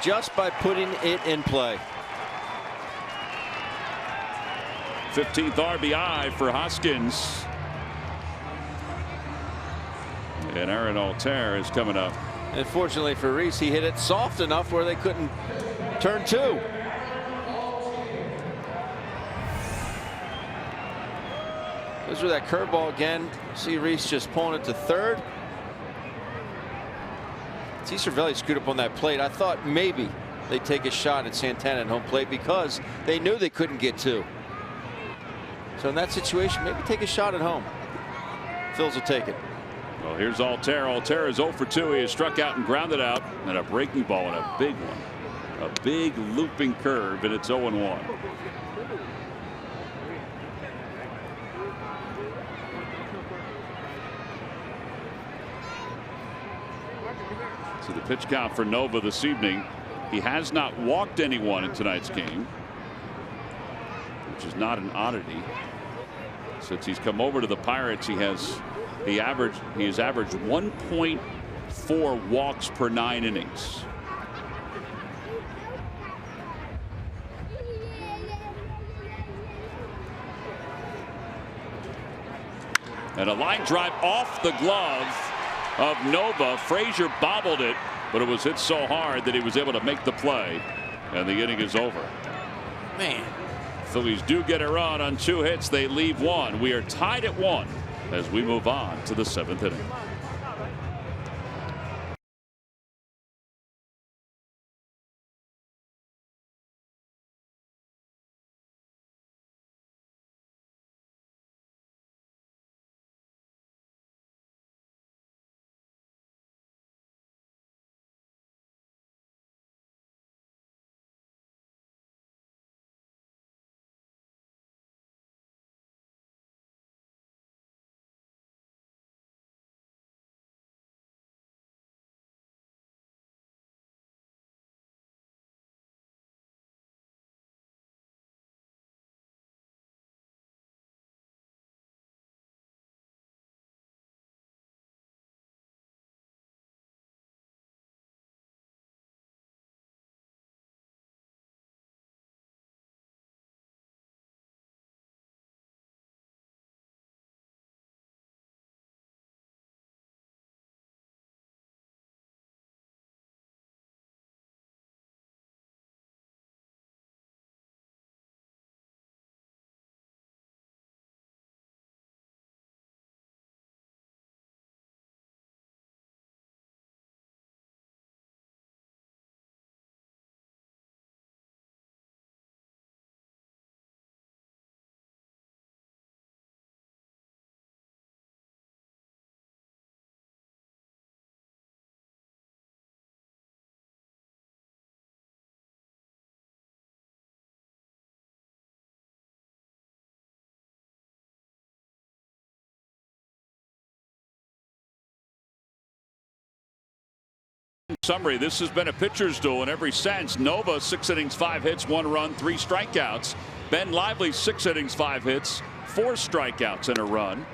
[SPEAKER 2] Just by putting it in play.
[SPEAKER 1] 15th RBI for Hoskins. And Aaron Altair is coming up.
[SPEAKER 2] And fortunately for Reese, he hit it soft enough where they couldn't turn two. Goes with that curveball again. See Reese just pulling it to third. See Cervelli screwed up on that plate. I thought maybe they'd take a shot at Santana at home plate because they knew they couldn't get two. So in that situation, maybe take a shot at home. Phils will take it.
[SPEAKER 1] Well, here's Altair. Altair is 0 for 2. He has struck out and grounded out, and a breaking ball and a big one. A big looping curve, and it's 0-1. So the pitch count for Nova this evening. He has not walked anyone in tonight's game, which is not an oddity. Since he's come over to the Pirates, he has averaged 1.4 walks per 9 innings. And a line drive off the glove of Nova. Frazier bobbled it, but it was hit so hard that he was able to make the play, and the inning is over.
[SPEAKER 2] Man.
[SPEAKER 1] Phillies do get a run on 2 hits. They leave 1. We are tied at 1 as we move on to the 7th inning. Summary, this has been a pitcher's duel in every sense. Nova, 6 innings, 5 hits, 1 run, 3 strikeouts. Ben Lively, 6 innings, 5 hits, 4 strikeouts and a run.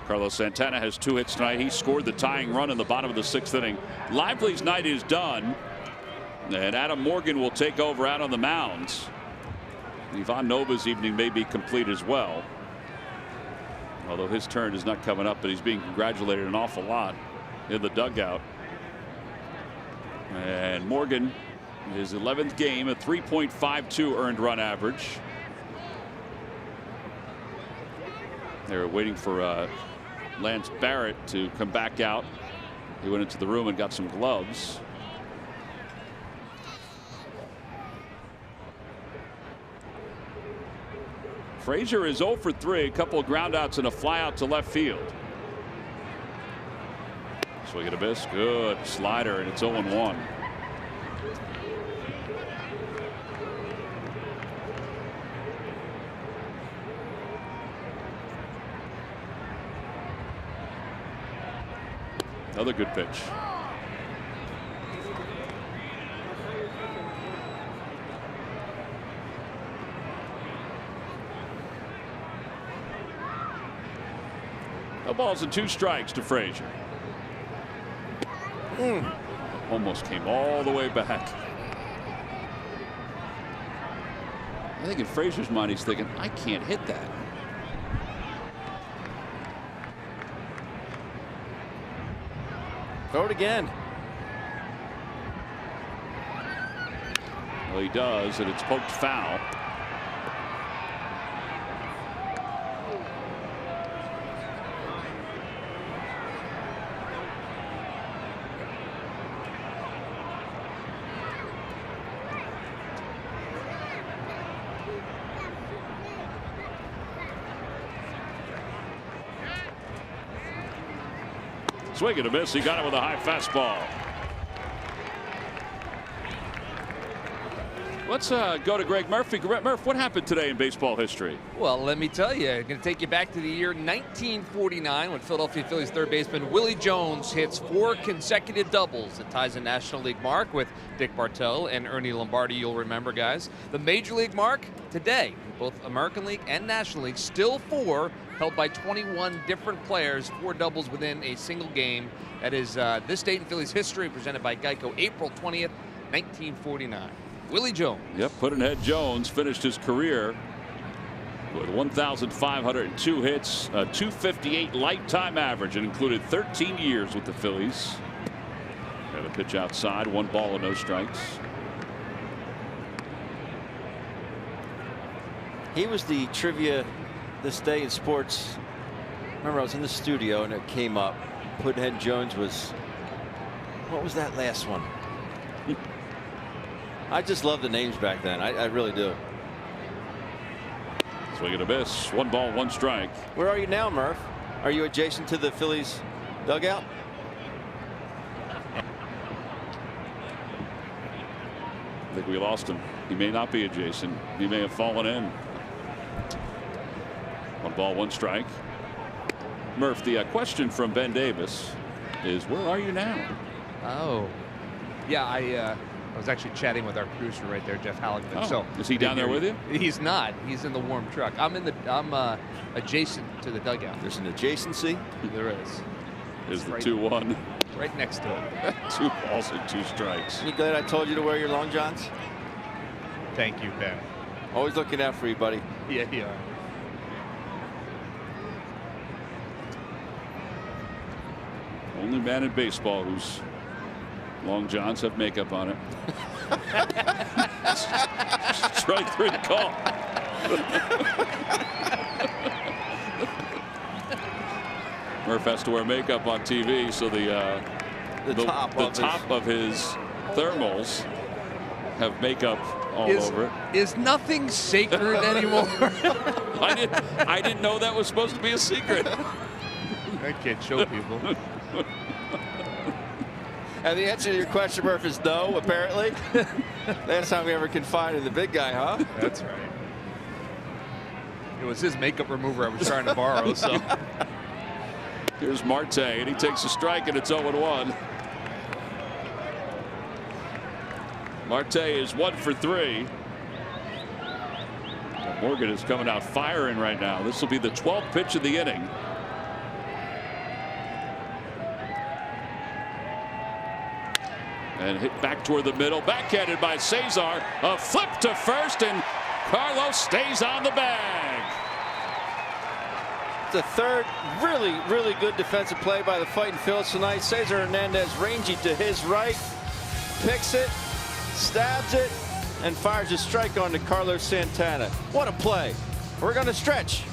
[SPEAKER 1] Carlos Santana has 2 hits tonight. He scored the tying run in the bottom of the 6th inning. Lively's night is done, and Adam Morgan will take over out on the mound. Ivan Nova's evening may be complete as well, although his turn is not coming up, but he's being congratulated an awful lot in the dugout. And Morgan, his 11th game, a 3.52 earned run average. They're waiting for Lance Barrett to come back out. He went into the room and got some gloves. Frazier is 0 for 3, a couple of groundouts and a flyout to left field. Swing and a miss, good slider, and it's 0-1. Another good pitch. No balls and 2 strikes to Frazier. Almost came all the way back. I think in Frazier's mind he's thinking, I can't hit that.
[SPEAKER 2] Throw it again.
[SPEAKER 1] Well, he does, and it's poked foul. Swing and a miss. He got it with a high fastball. Let's go to Greg Murphy. Murph, what happened today in baseball history?
[SPEAKER 3] Well, let me tell you, I'm going to take you back to the year 1949 when Philadelphia Phillies third baseman Willie Jones hits 4 consecutive doubles. It ties a National League mark with Dick Bartell and Ernie Lombardi, you'll remember, guys. The Major League mark today, both American League and National League, still 4, held by 21 different players, 4 doubles within a single game. That is this date in Phillies history, presented by Geico, April 20th, 1949. Willie Jones.
[SPEAKER 1] Yep, Pudd'nhead Jones finished his career with 1,502 hits, a 258 lifetime average, and included 13 years with the Phillies. Got a pitch outside, 1 ball and no strikes.
[SPEAKER 2] He was the trivia this day in sports. Remember, I was in the studio and it came up. Pudd'nhead Jones was, what was that last one? I just love the names back then. I really do.
[SPEAKER 1] Swing and a miss. 1 ball, 1 strike.
[SPEAKER 2] Where are you now, Murph? Are you adjacent to the Phillies dugout?
[SPEAKER 1] I think we lost him. He may not be adjacent. He may have fallen in. 1 ball, 1 strike. Murph, the question from Ben Davis is, where are you now?
[SPEAKER 3] Oh, yeah, I was actually chatting with our producer right there, Jeff Halleckman.
[SPEAKER 1] Oh,
[SPEAKER 3] so
[SPEAKER 1] is he down there with you?
[SPEAKER 3] He's not. He's in the warm truck. I'm adjacent to the dugout.
[SPEAKER 2] There's an adjacency.
[SPEAKER 3] There is.
[SPEAKER 1] Is the
[SPEAKER 3] right,
[SPEAKER 1] 2-1.
[SPEAKER 3] Right next to it.
[SPEAKER 1] 2 balls and 2 strikes.
[SPEAKER 2] You glad I told you to wear your long johns?
[SPEAKER 3] Thank you, Ben.
[SPEAKER 2] Always looking out for you, buddy.
[SPEAKER 3] Yeah, you are.
[SPEAKER 1] Only man in baseball whose long johns have makeup on it. Strike 3 call. Murph has to wear makeup on TV, so the top of his thermals have makeup all over it.
[SPEAKER 3] Is nothing sacred anymore?
[SPEAKER 1] I didn't know that was supposed to be a secret.
[SPEAKER 3] I can't show people.
[SPEAKER 2] And the answer to your question, Murph, is no, apparently. Last time we ever confided in the big guy, huh?
[SPEAKER 3] That's right. It was his makeup remover I was trying to borrow, so.
[SPEAKER 1] Here's Marte, and he takes a strike, and it's 0-1. Marte is 1 for 3. Morgan is coming out firing right now. This will be the 12th pitch of the inning. And hit back toward the middle, backhanded by Cesar. A flip to first, and Carlos stays on the bag.
[SPEAKER 2] The third really good defensive play by the Fighting Phillies tonight. Cesar Hernandez ranging to his right, picks it, stabs it, and fires a strike on to Carlos Santana. What a play. We're going to stretch.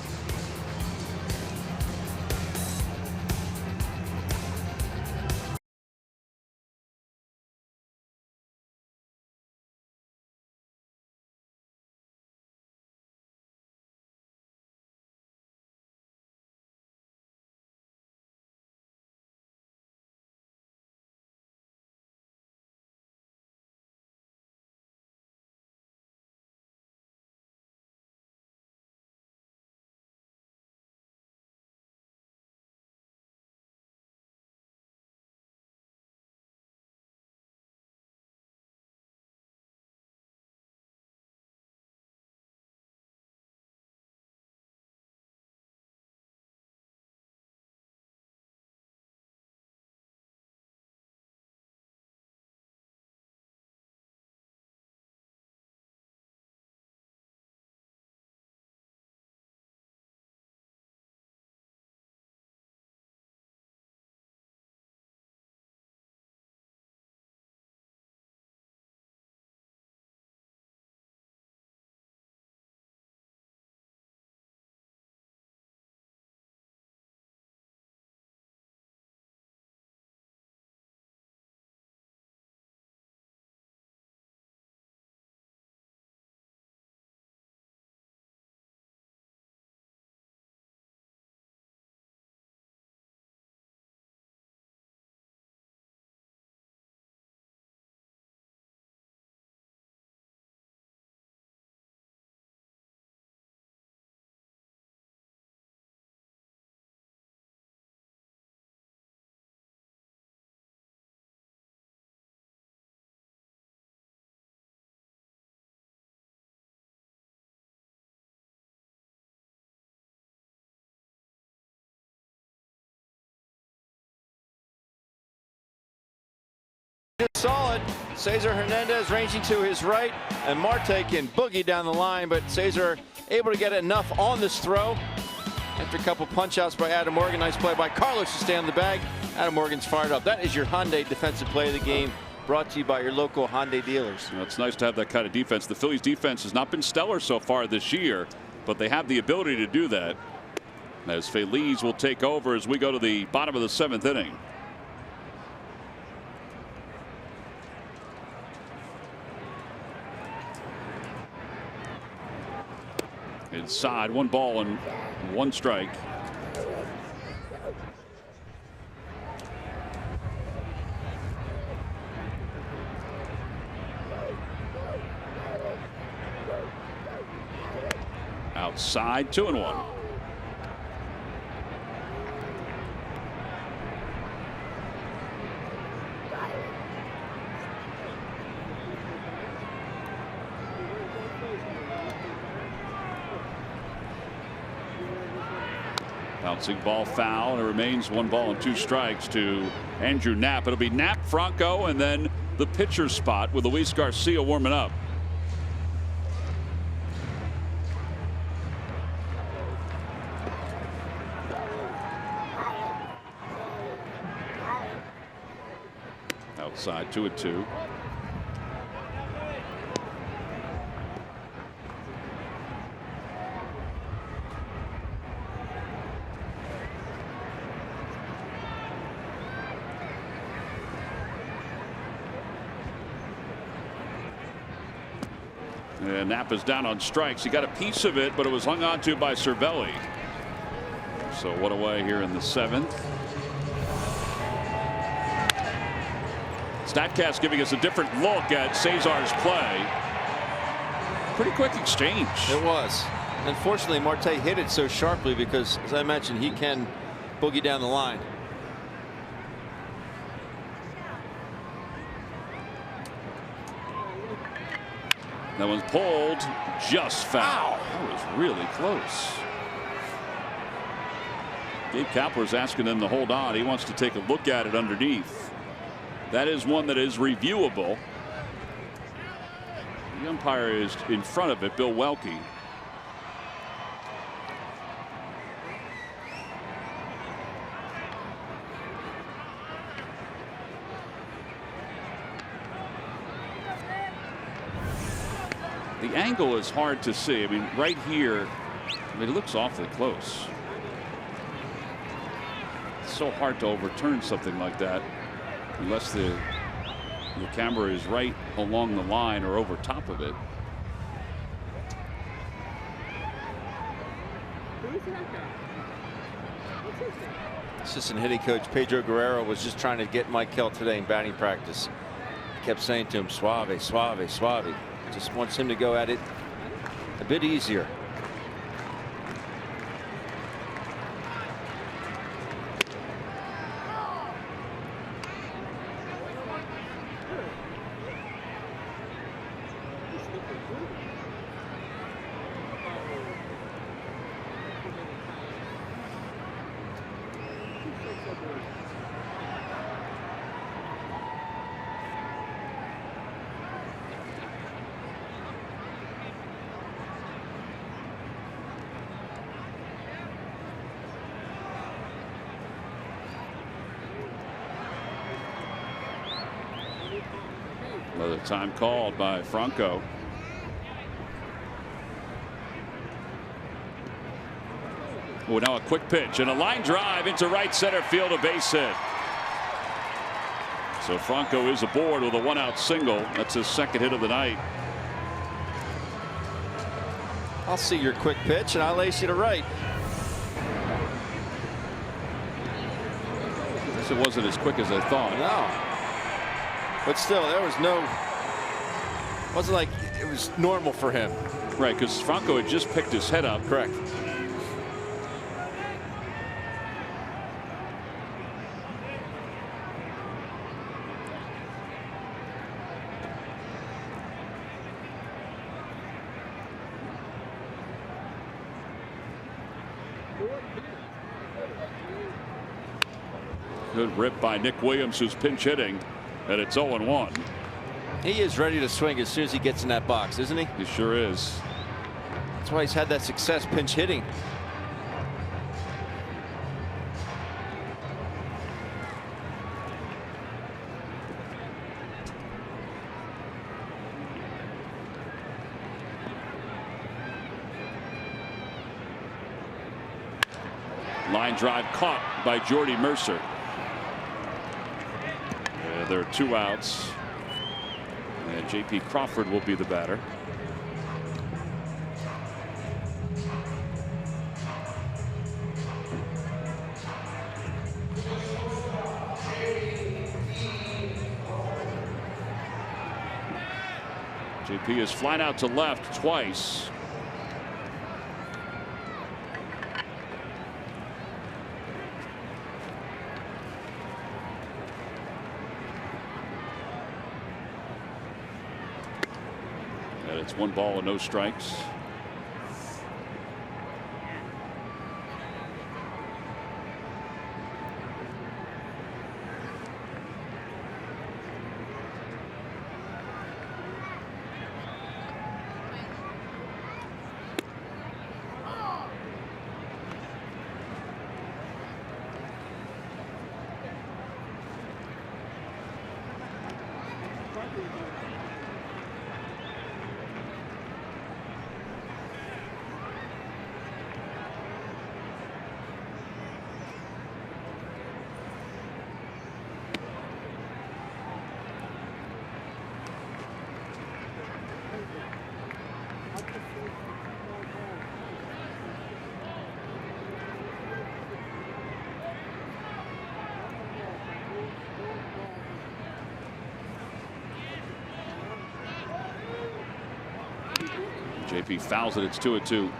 [SPEAKER 2] Solid. Cesar Hernandez ranging to his right, and Marte can boogie down the line, but Cesar able to get enough on this throw. After a couple punch outs by Adam Morgan, nice play by Carlos to stay on the bag. Adam Morgan's fired up. That is your Hyundai defensive play of the game, brought to you by your local Hyundai dealers.
[SPEAKER 1] You know, it's nice to have that kind of defense. The Phillies defense has not been stellar so far this year, but they have the ability to do that. As Feliz will take over as we go to the bottom of the 7th inning. Inside, 1 ball and 1 strike. Outside, 2-1. Bouncing ball foul, and it remains 1 ball and 2 strikes to Andrew Knapp. It'll be Knapp, Franco, and then the pitcher's spot with Luis Garcia warming up. Outside, 2-2. And Knapp is down on strikes. He got a piece of it, but it was hung on to by Cervelli. So 1 away here in the 7th. StatCast giving us a different look at Cesar's play. Pretty quick exchange.
[SPEAKER 2] It was. Unfortunately, Marte hit it so sharply because, as I mentioned, he can boogie down the line.
[SPEAKER 1] That one's pulled, just foul. That was really close. Gabe Kapler's asking them to hold on. He wants to take a look at it underneath. That is one that is reviewable. The umpire is in front of it, Bill Welke. The angle is hard to see. I mean, right here, I mean, it looks awfully close. It's so hard to overturn something like that unless the camera is right along the line or over top of it.
[SPEAKER 2] Assistant hitting coach Pedro Guerrero was just trying to get Mike Kell today in batting practice. He kept saying to him, suave, suave, suave. Just wants him to go at it a bit easier.
[SPEAKER 1] Another time called by Franco. Oh, now a quick pitch and a line drive into right center field, a base hit. So Franco is aboard with a 1-out single. That's his second hit of the night.
[SPEAKER 2] I'll see your quick pitch and I'll ace you to right.
[SPEAKER 1] I guess it wasn't as quick as I thought.
[SPEAKER 2] No. But still, there was no, wasn't like it was normal for him.
[SPEAKER 1] Right, because Franco had just picked his head up.
[SPEAKER 2] Correct.
[SPEAKER 1] Good rip by Nick Williams, who's pinch hitting, and it's 0-1.
[SPEAKER 2] He is ready to swing as soon as he gets in that box, isn't he?
[SPEAKER 1] He sure is.
[SPEAKER 2] That's why he's had that success pinch hitting.
[SPEAKER 1] Line drive caught by Jordy Mercer. There are 2 outs. And J.P. Crawford will be the batter. J.P. is flying out to left twice. It's 1 ball and no strikes. JP fouls it. It's 2-2.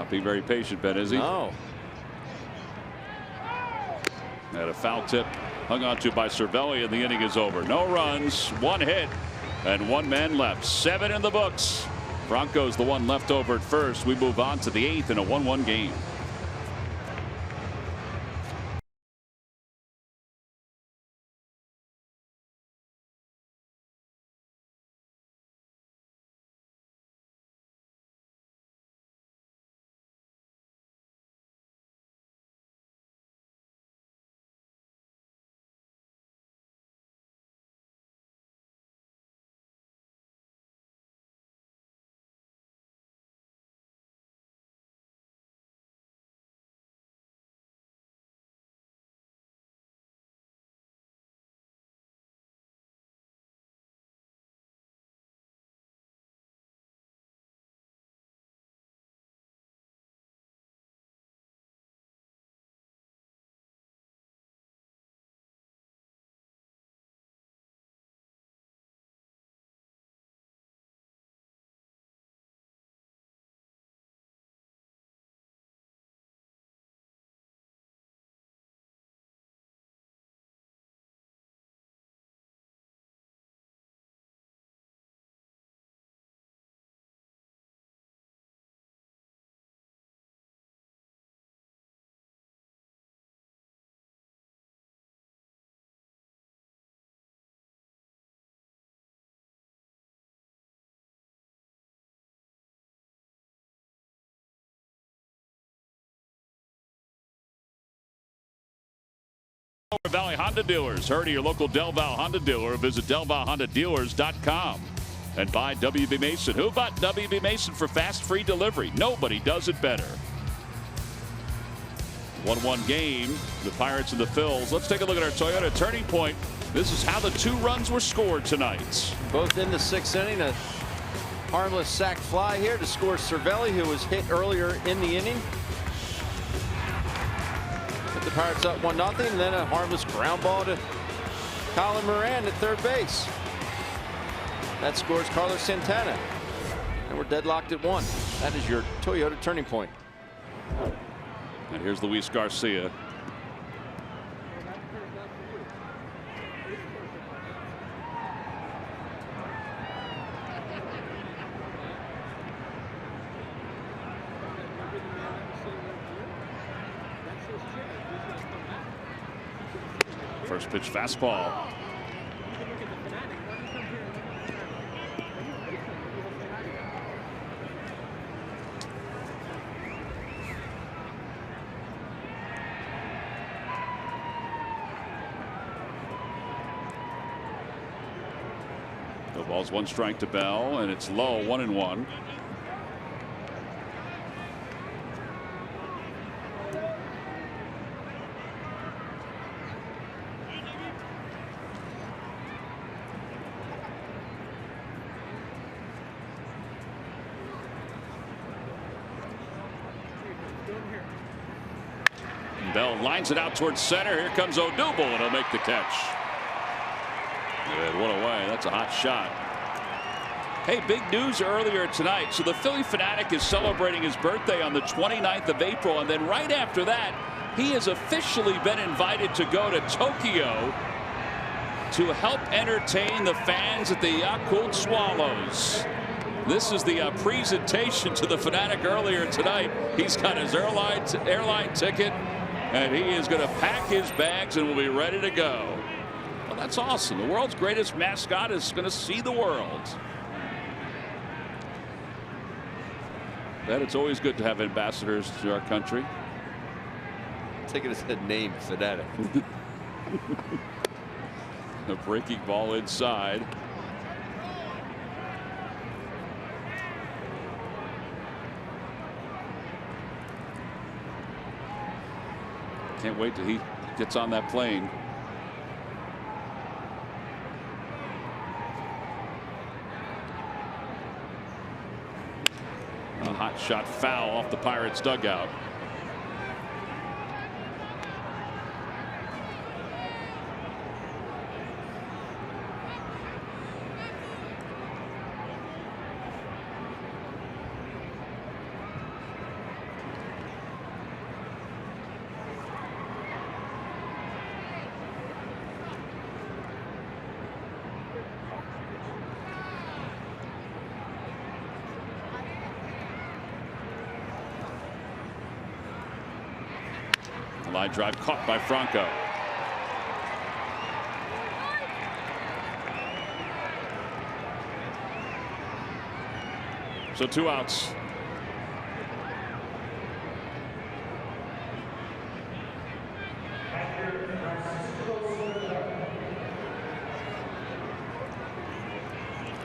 [SPEAKER 1] Not being very patient, Ben, is he?
[SPEAKER 2] No.
[SPEAKER 1] And a foul tip hung on to by Cervelli, and the inning is over. No runs, 1 hit, and 1 man left. 7 in the books. Broncos the one left over at first. We move on to the 8th in a 1-1 game. Valley Honda dealers. Heard of your local Del Val Honda dealer. Visit DelValHondaDealers.com and buy WB Mason. Who bought WB Mason for fast free delivery? Nobody does it better. 1-1 game. The Pirates and the Phils. Let's take a look at our Toyota Turning Point. This is how the 2 runs were scored tonight.
[SPEAKER 2] Both in the 6th inning. A harmless sac fly here to score Cervelli, who was hit earlier in the inning. Put the Pirates up 1-0, and then a harmless ground ball to Colin Moran at third base. That scores Carlos Santana. And we're deadlocked at 1. That is your Toyota Turning Point.
[SPEAKER 1] And here's Luis Garcia. First pitch fastball. The ball's 1 strike to Bell, and it's low, 1-1. Bell lines it out towards center. Here comes Odubel, and he'll make the catch. Good, one away. That's a hot shot. Hey, big news earlier tonight. So the Philly Fanatic is celebrating his birthday on the 29th of April, and then right after that, he has officially been invited to go to Tokyo to help entertain the fans at the Yakult Swallows. This is the presentation to the Fanatic earlier tonight. He's got his airline ticket, and he is going to pack his bags and will be ready to go. Well, that's awesome. The world's greatest mascot is going to see the world. Ben, it's always good to have ambassadors to our country.
[SPEAKER 2] Take it as a name, Fanatic.
[SPEAKER 1] A breaking ball inside. Can't wait till he gets on that plane. A hot shot foul off the Pirates dugout. Line drive caught by Franco. So 2 outs.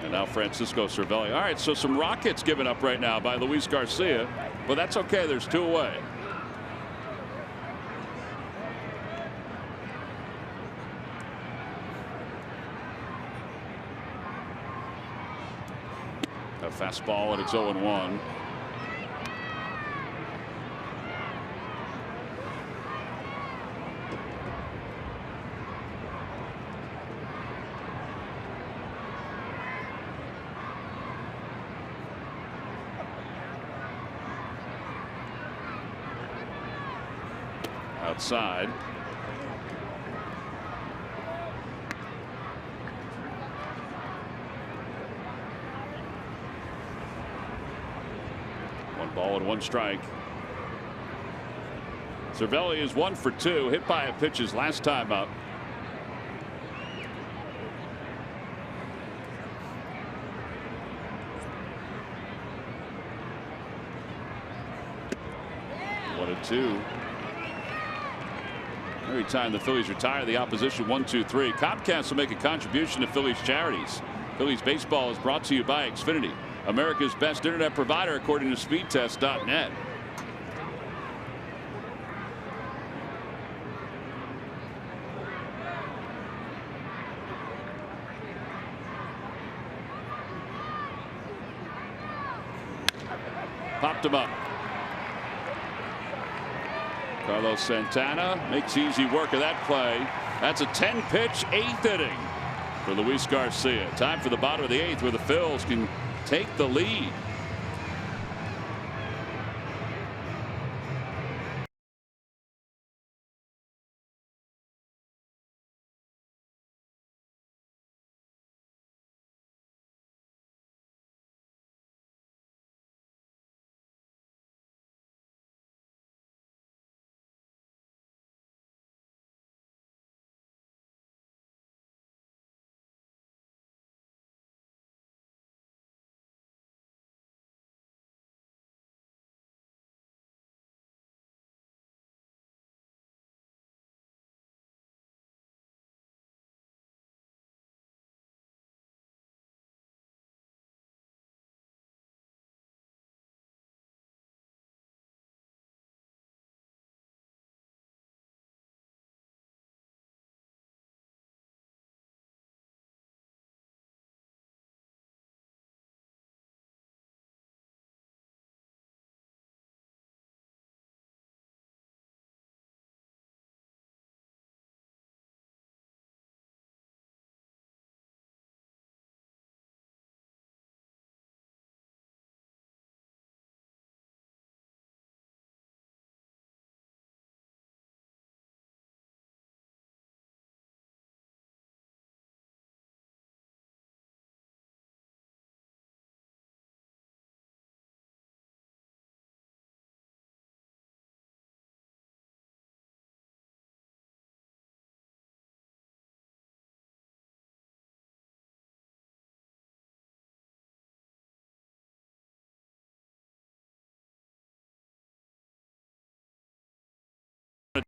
[SPEAKER 1] And now Francisco Cervelli. All right, so some rockets given up right now by Luis Garcia, but that's okay. There's 2 away. A fastball, and it's 0-1. Outside. One ball and 1 strike. Cervelli is 1 for 2, hit by a pitch his last time up. One and 2. Every time the Phillies retire the opposition 1-2-3. Comcast will make a contribution to Phillies charities. Phillies baseball is brought to you by Xfinity, America's best internet provider according to speedtest.net. Popped him up. Carlos Santana makes easy work of that play. That's a 10-pitch 8th inning for Luis Garcia. Time for the bottom of the 8th where the Phils can take the lead.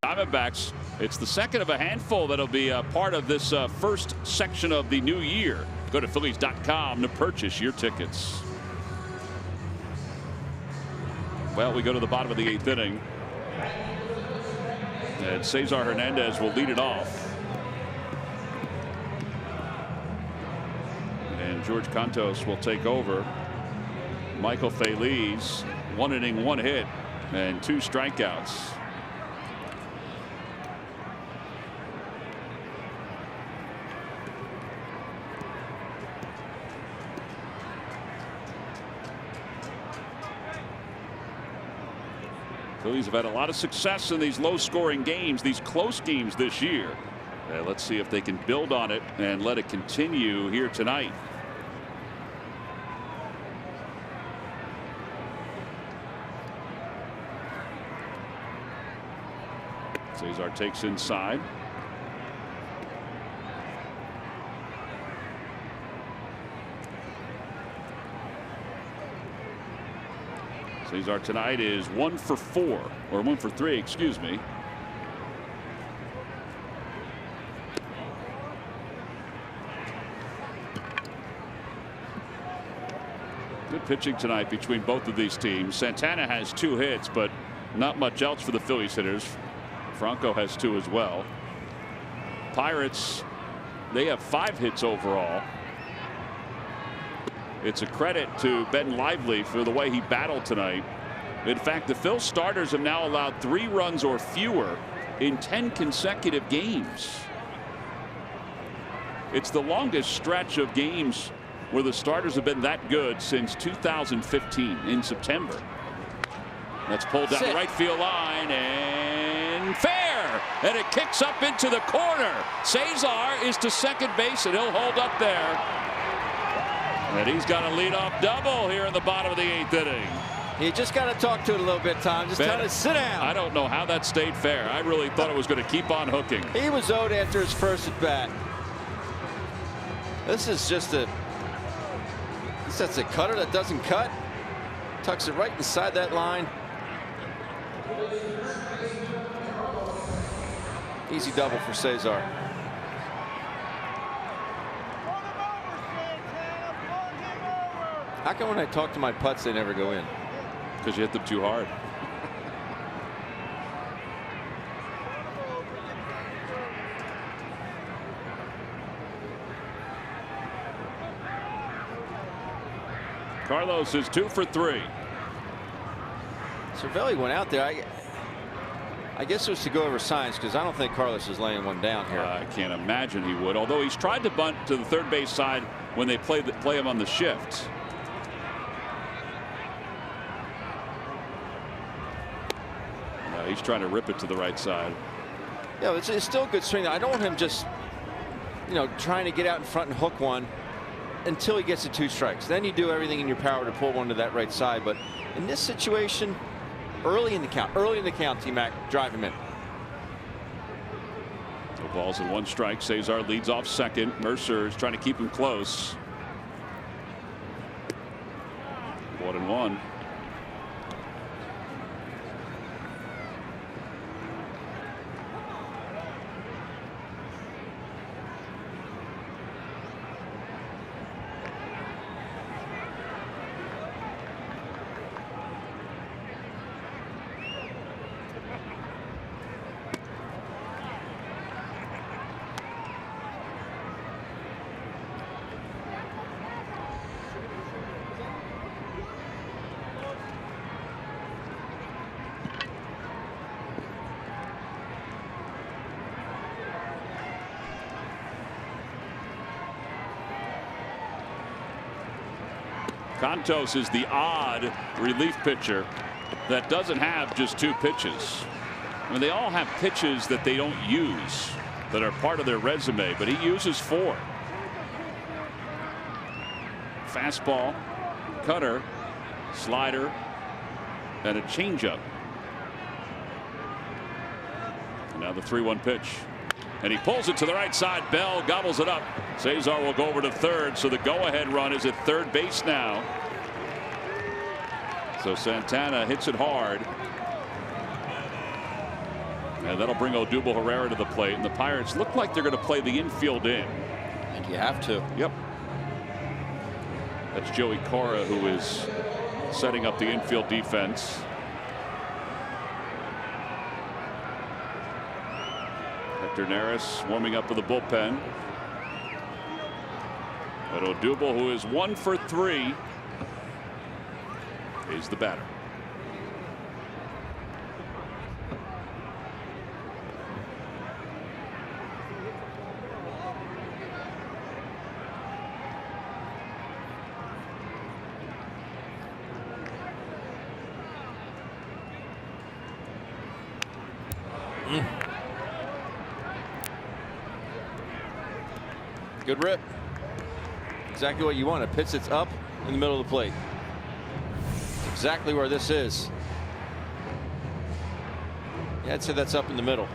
[SPEAKER 1] Diamondbacks, it's the second of a handful that'll be part of this first section of the new year. Go to Phillies.com to purchase your tickets. Well, we go to the bottom of the 8th inning, and Cesar Hernandez will lead it off. And George Cantos will take over. Michael Feliz, 1 inning, 1 hit, and 2 strikeouts. Phillies have had a lot of success in these low-scoring games, these close games this year. Let's see if they can build on it and let it continue here tonight. Cesar takes inside. Cesar tonight is 1 for 4, or 1 for 3, excuse me. Good pitching tonight between both of these teams. Santana has 2 hits, but not much else for the Phillies hitters. Franco has 2 as well. Pirates, they have 5 hits overall. It's a credit to Ben Lively for the way he battled tonight. In fact, the Phil starters have now allowed 3 runs or fewer in 10 consecutive games. It's the longest stretch of games where the starters have been that good since 2015 in September. That's pulled down the right field line and fair, and it kicks up into the corner. Cesar is to second base, and he'll hold up there. And he's got a leadoff double here in the bottom of the 8th inning.
[SPEAKER 2] You just got to talk to it a little bit, Tom. Just tell it to sit down.
[SPEAKER 1] I don't know how that stayed fair. I really thought it was going to keep on hooking.
[SPEAKER 2] He was owed after his first at bat. This is just that's a cutter that doesn't cut. Tucks it right inside that line. Easy double for Cesar. How come when I talk to my putts, they never go in?
[SPEAKER 1] Because you hit them too hard. Carlos is 2 for 3.
[SPEAKER 2] Cervelli went out there. I guess it was to go over signs, because I don't think Carlos is laying one down here.
[SPEAKER 1] I can't imagine he would, although he's tried to bunt to the third base side when they play him on the shift. He's trying to rip it to the right side.
[SPEAKER 2] Yeah, it's still a good swing. I don't want him just, trying to get out in front and hook one until he gets to 2 strikes. Then you do everything in your power to pull one to that right side. But in this situation, early in the count, T-Mac, drive him in.
[SPEAKER 1] No balls and 1 strike. Cesar leads off second. Mercer is trying to keep him close. 1-1. Contos is the odd relief pitcher that doesn't have just 2 pitches. I mean, they all have pitches that they don't use that are part of their resume, but he uses 4. Fastball, cutter, slider, and a changeup. And now the 3-1 pitch. And he pulls it to the right side. Bell gobbles it up. Cesar will go over to third, so the go-ahead run is at third base now. So Santana hits it hard. And that'll bring Odubel Herrera to the plate. And the Pirates look like they're going to play the infield in.
[SPEAKER 2] I think you have to.
[SPEAKER 1] Yep. That's Joey Cora, who is setting up the infield defense. Hector Neris warming up with the bullpen. But Odubel, who is 1 for 3, is the batter.
[SPEAKER 2] Good rip. Exactly what you want. A pitch that's up in the middle of the plate. Exactly where this is. Yeah, I'd say that's up in the middle.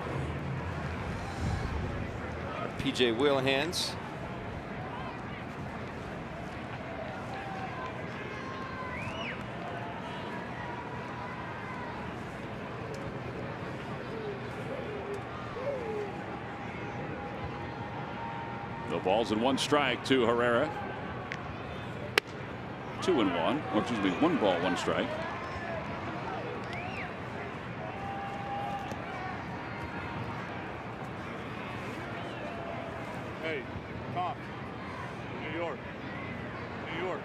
[SPEAKER 2] P.J. Wheelhands.
[SPEAKER 1] The ball's in 1 strike to Herrera. 2-1, or excuse me, 1 ball, 1 strike.
[SPEAKER 6] Hey, Tom. New York. New York.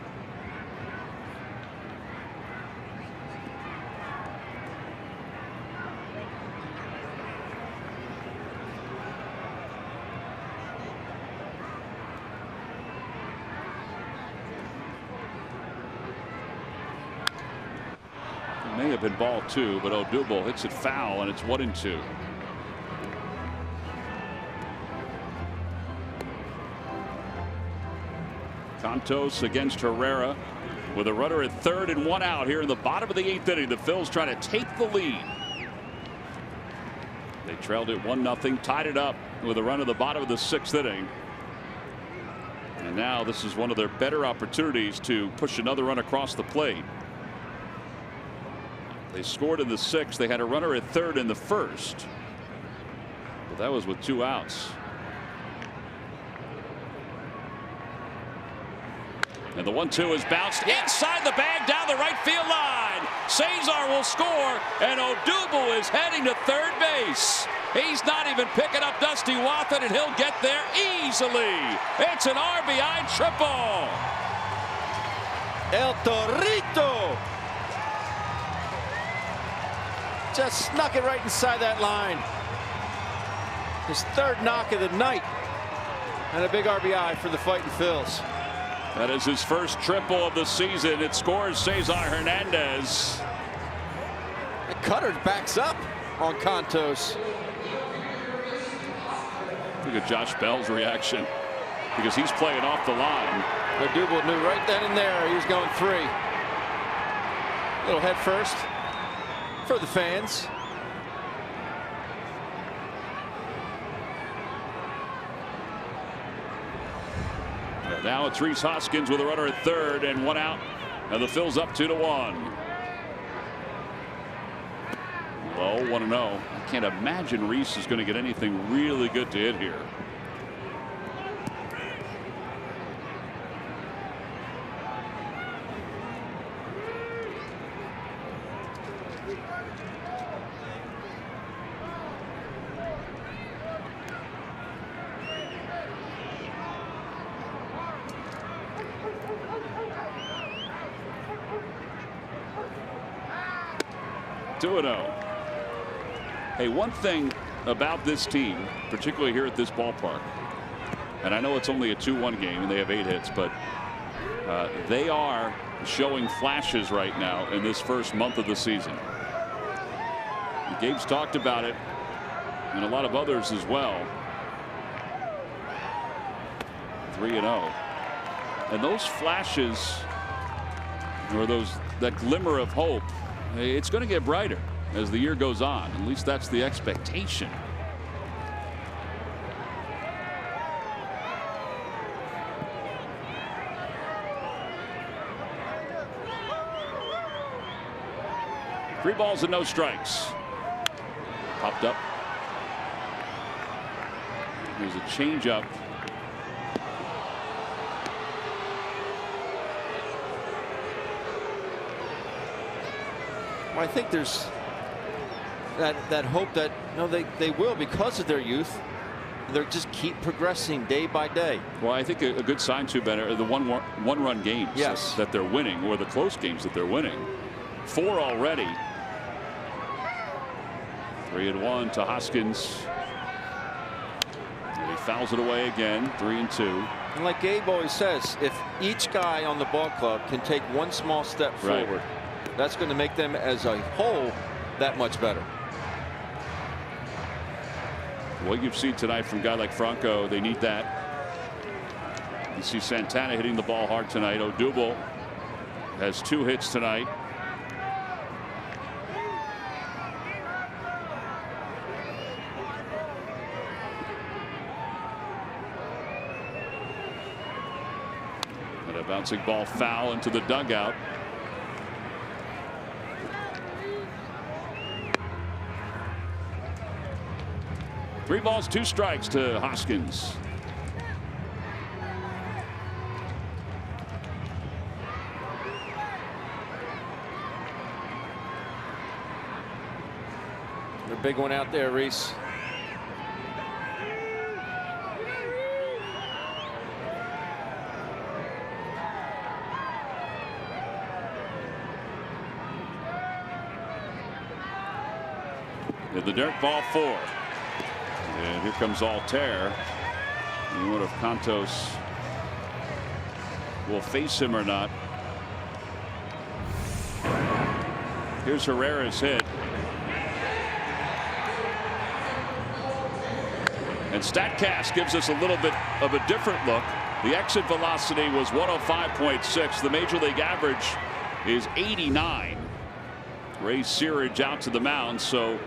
[SPEAKER 1] It may have been ball 2, but Odubel hits it foul, and it's 1-2. Santos against Herrera with a runner at 3rd and 1 out here in the bottom of the 8th inning. The Phils trying to take the lead. They trailed it 1-0, tied it up with a run at the bottom of the 6th inning. And now this is one of their better opportunities to push another run across the plate. They scored in the 6th. They had a runner at 3rd in the 1st. But that was with 2 outs. And the 1-2 is bounced inside the bag down the right field line. Cesar will score, and Odubel is heading to 3rd base. He's not even picking up Dusty Wathan, and he'll get there easily. It's an RBI triple.
[SPEAKER 2] El Torito just snuck it right inside that line. His 3rd knock of the night, and a big RBI for the Fighting Phils.
[SPEAKER 1] That is his first triple of the season. It scores Cesar Hernandez.
[SPEAKER 2] The cutter backs up on Contos.
[SPEAKER 1] Look at Josh Bell's reaction because he's playing off the line.
[SPEAKER 2] Odubel knew right then and there he was going 3. Little head first for the fans.
[SPEAKER 1] Now it's Rhys Hoskins with a runner at 3rd and 1 out, and the Phils up 2-1. Low 1-0. I can't imagine Rhys is going to get anything really good to hit here. Hey, one thing about this team, particularly here at this ballpark, and I know it's only a 2-1 game and they have 8 hits, but they are showing flashes right now in this first month of the season. Gabe's talked about it, and a lot of others as well. 3-0, and those flashes, or that glimmer of hope, it's going to get brighter as the year goes on. At least that's the expectation. Three balls and no strikes. Popped up. There's a changeup.
[SPEAKER 2] Well, I think there's that hope that they will, because of their youth. They'll just keep progressing day by day.
[SPEAKER 1] Well, I think a good sign too, Ben, are the one-run games that they're winning, or the close games that they're winning. 4 already. 3-1 to Hoskins. And he fouls it away again. 3-2.
[SPEAKER 2] And like Gabe always says, if each guy on the ball club can take one small step forward, that's going to make them as a whole that much better.
[SPEAKER 1] What you've seen tonight from a guy like Franco, they need that. You see Santana hitting the ball hard tonight. Odubel has 2 hits tonight. A bouncing ball foul into the dugout. Three balls, two strikes to Hoskins.
[SPEAKER 2] The big one out there, Reese.
[SPEAKER 1] In the dirt, ball 4. And here comes Altair. And what if Cantos will face him or not? Here's Herrera's hit. And StatCast gives us a little bit of a different look. The exit velocity was 105.6. The major league average is 89. Ray Searage out to the mound, so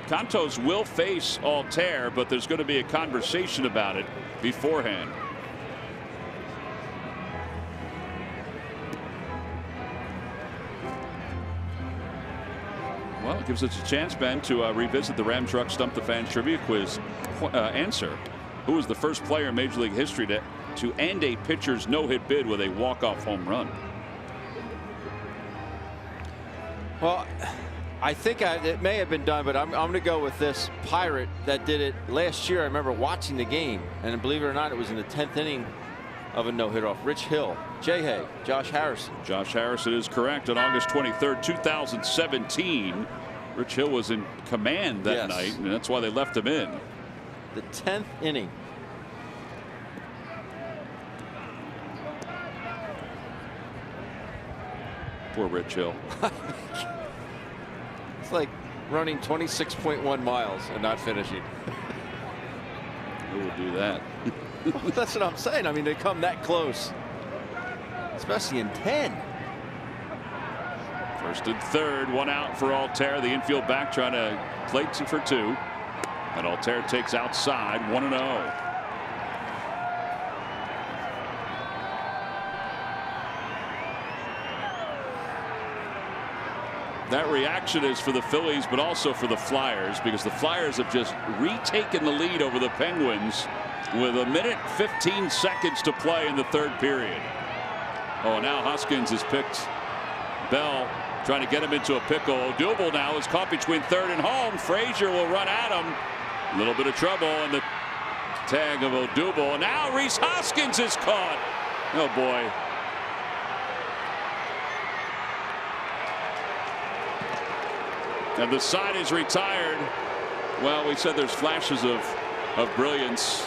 [SPEAKER 1] Cantos will face Altair, but there's going to be a conversation about it beforehand. Well, it gives us a chance, Ben, to revisit the Ram Truck Stump the Fan trivia quiz answer. Who was the first player in Major League history to end a pitcher's no-hit bid with a walk-off home run?
[SPEAKER 2] Well, I think it may have been done, but I'm going to go with this Pirate that did it last year. I remember watching the game, and believe it or not, it was in the 10th inning of a no-hit off Rich Hill. Hay, Josh Harrison.
[SPEAKER 1] Josh Harrison is correct. On August 23rd, 2017, Rich Hill was in command that night, and that's why they left him in.
[SPEAKER 2] The 10th inning.
[SPEAKER 1] Poor Rich Hill.
[SPEAKER 2] It's like running 26.1 miles and not finishing.
[SPEAKER 1] Who would do that?
[SPEAKER 2] Well, that's what I'm saying. I mean, they come that close, especially in 10.
[SPEAKER 1] First and third, one out for Altair. The infield back trying to play 2 for 2. And Altair takes outside 1-0. That reaction is for the Phillies, but also for the Flyers, because the Flyers have just retaken the lead over the Penguins with 1:15 to play in the third period. Oh, now Hoskins has picked Bell, trying to get him into a pickle. Odubel now is caught between third and home. Frazier will run at him. A little bit of trouble, and the tag of Odubel. Now Rhys Hoskins is caught. Oh, boy. And the side is retired. Well, we said there's flashes of brilliance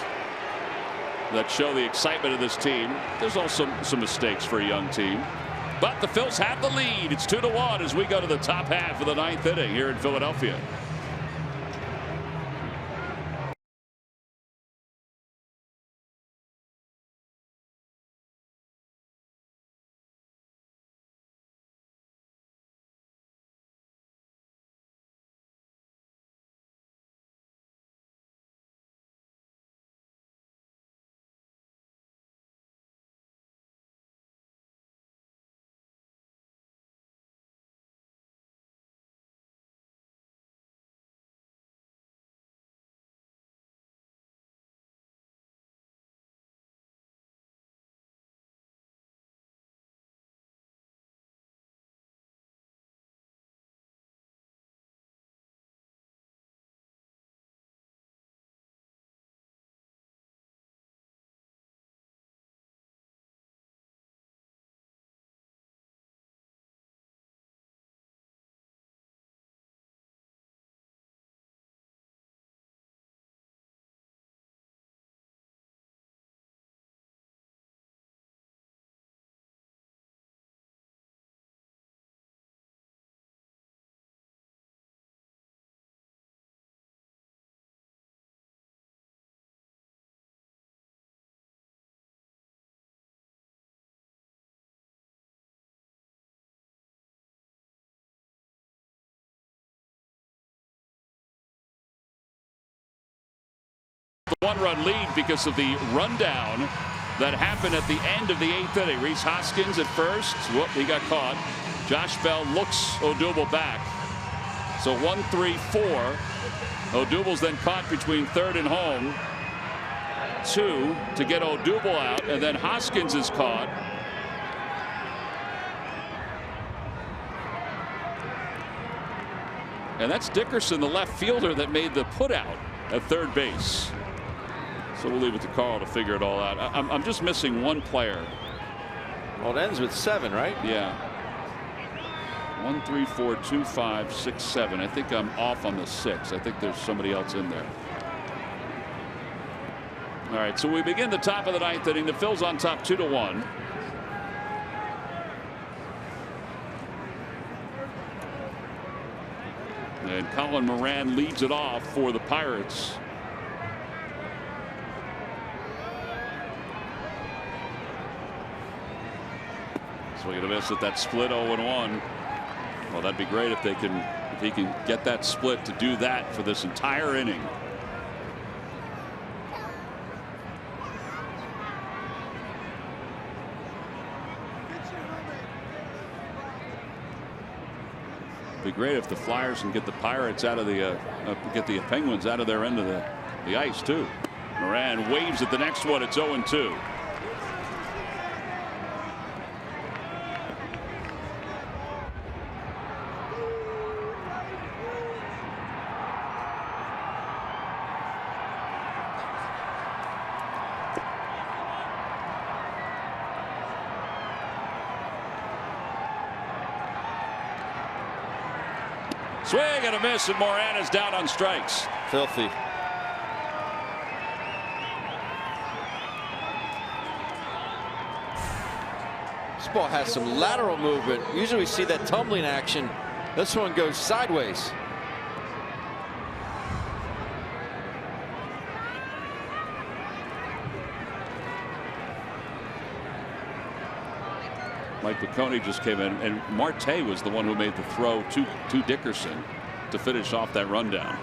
[SPEAKER 1] that show the excitement of this team. There's also some mistakes for a young team. But the Phils have the lead. It's 2-1 as we go to the top half of the 9th inning here in Philadelphia. The one-run lead because of the rundown that happened at the end of the 8th inning. Reese Hoskins at first. Whoop, he got caught. Josh Bell looks Odubel back. So 1-3-4. Odubel's then caught between third and home. 2 to get Odubel out, and then Hoskins is caught. And that's Dickerson, the left fielder, that made the put out at third base. So we'll leave it to Carl to figure it all out. I'm just missing one player.
[SPEAKER 2] Well, it ends with 7, right?
[SPEAKER 1] Yeah. 1, 3, 4, 2, 5, 6, 7. I think I'm off on the 6. I think there's somebody else in there. All right, so we begin the top of the 9th inning. The Phil's on top 2-1. And Colin Moran leads it off for the Pirates. Swing and a miss at that split 0-1. Well, that'd be great if he can get that split to do that for this entire inning. Be great if the Flyers can get the Pirates out of the get the Penguins out of their end of the ice too. Moran waves at the next one. It's 0-2. Swing and a miss, and Moran is down on strikes.
[SPEAKER 2] Filthy. This ball has some lateral movement. Usually we see that tumbling action. This one goes sideways.
[SPEAKER 1] Mike Piccone just came in, and Marte was the one who made the throw to Dickerson to finish off that rundown.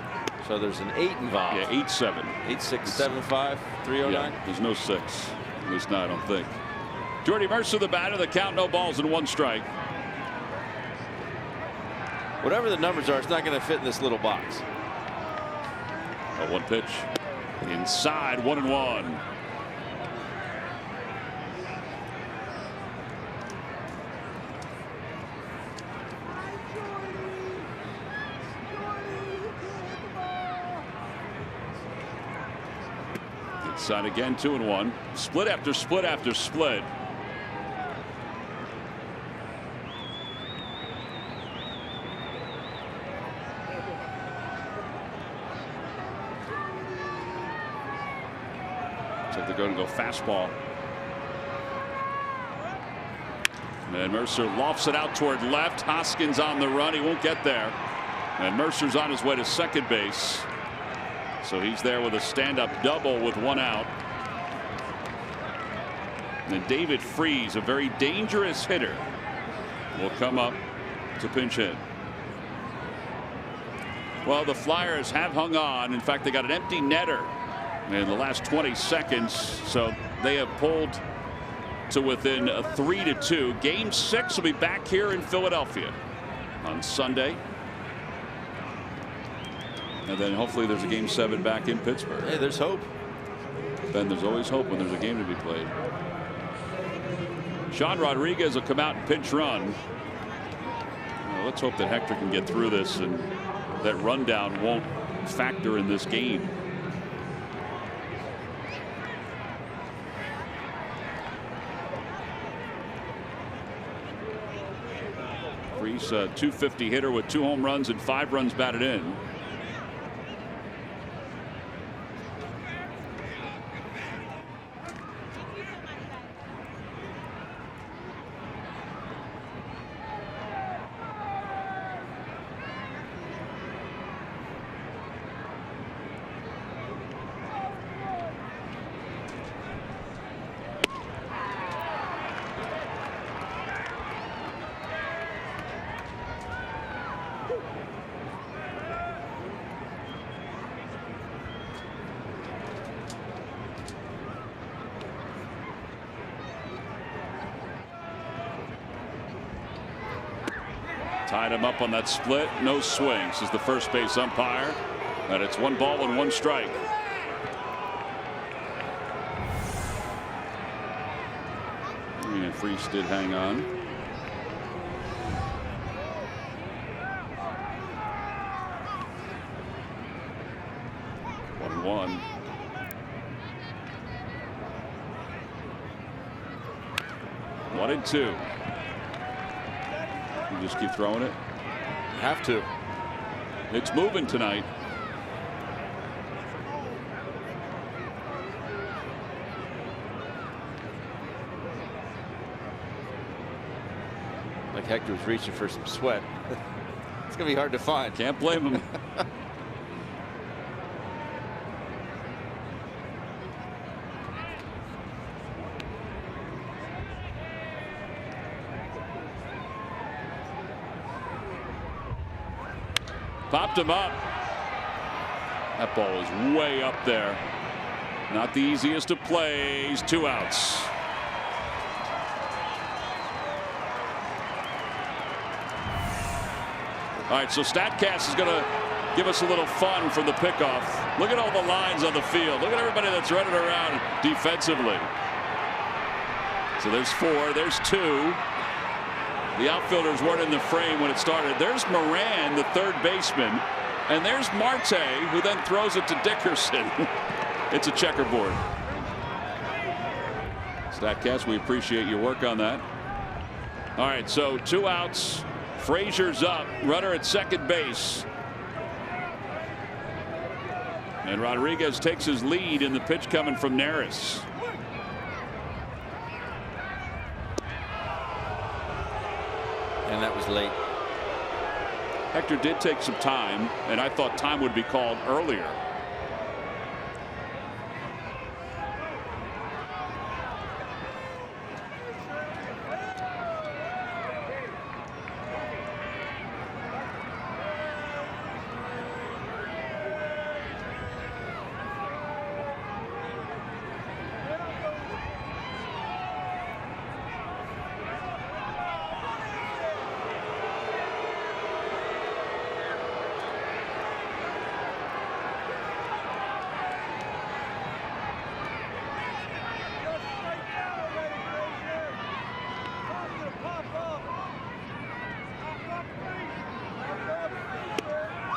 [SPEAKER 2] So there's an 8 involved.
[SPEAKER 1] Yeah, 8-7.
[SPEAKER 2] 8-6-7-5 309.
[SPEAKER 1] Yeah, there's no 6. At least not, I don't think. Jordy Mercer, the batter. The count, no balls and 1 strike.
[SPEAKER 2] Whatever the numbers are, it's not going to fit in this little box.
[SPEAKER 1] A 1 pitch inside, 1-1. Inside again, 2-1. Split after split after split. Looks like they're going to go fastball. And Mercer lofts it out toward left. Hoskins on the run. He won't get there. And Mercer's on his way to second base. So he's there with a stand-up double with 1 out. And then David Freese, a very dangerous hitter, will come up to pinch hit. Well, the Flyers have hung on. In fact, they got an empty netter in the last 20 seconds. So they have pulled to within a 3-2. Game 6 will be back here in Philadelphia on Sunday. And then hopefully there's a game 7 back in Pittsburgh.
[SPEAKER 2] Hey, there's hope.
[SPEAKER 1] Ben, there's always hope when there's a game to be played. Sean Rodriguez will come out and pinch run. Well, let's hope that Hector can get through this and that rundown won't factor in this game. Freese, a .250 hitter with 2 home runs and 5 runs batted in. Tied him up on that split. No swings as the first base umpire. And it's 1 ball and 1 strike. And Freese did hang on. One. 1 and 2. You just keep throwing it.
[SPEAKER 2] Have to.
[SPEAKER 1] It's moving tonight.
[SPEAKER 2] Like Hector was reaching for some sweat. It's gonna be hard to find.
[SPEAKER 1] Can't blame him. Popped him up. That ball is way up there. Not the easiest of plays. 2 outs. All right, so StatCast is going to give us a little fun from the pickoff. Look at all the lines on the field. Look at everybody that's running around defensively. So there's 4. There's 2. The outfielders weren't in the frame when it started. There's Moran, the third baseman. And there's Marte, who then throws it to Dickerson. It's a checkerboard. StatCast, we appreciate your work on that. All right, so 2 outs. Frazier's up. Runner at second base. And Rodriguez takes his lead in the pitch coming from Neris.
[SPEAKER 2] And that was late.
[SPEAKER 1] Hector did take some time, and I thought time would be called earlier.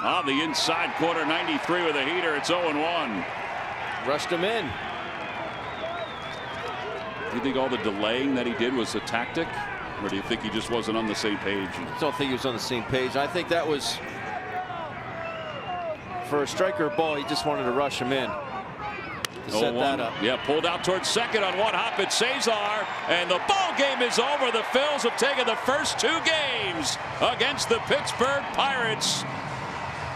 [SPEAKER 1] On the inside corner, 93 with a heater. It's 0-1.
[SPEAKER 2] Rushed him in.
[SPEAKER 1] Do you think all the delaying that he did was a tactic, or do you think he just wasn't on the same page?
[SPEAKER 2] I don't think he was on the same page. I think that was for a striker ball. He just wanted to rush him in to set that up.
[SPEAKER 1] Yeah, pulled out towards second on one hop. It's Cesar, and the ball game is over. The Phils have taken the first 2 games against the Pittsburgh Pirates.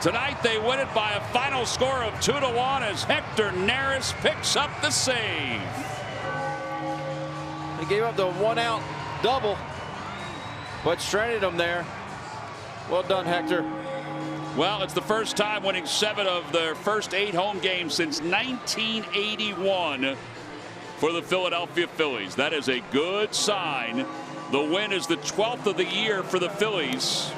[SPEAKER 1] Tonight they win it by a final score of 2-1 as Hector Neris picks up the save.
[SPEAKER 2] He gave up the 1-out double, but stranded him there. Well done, Hector.
[SPEAKER 1] Well, it's the first time winning 7 of their first 8 home games since 1981 for the Philadelphia Phillies. That is a good sign. The win is the 12th of the year for the Phillies.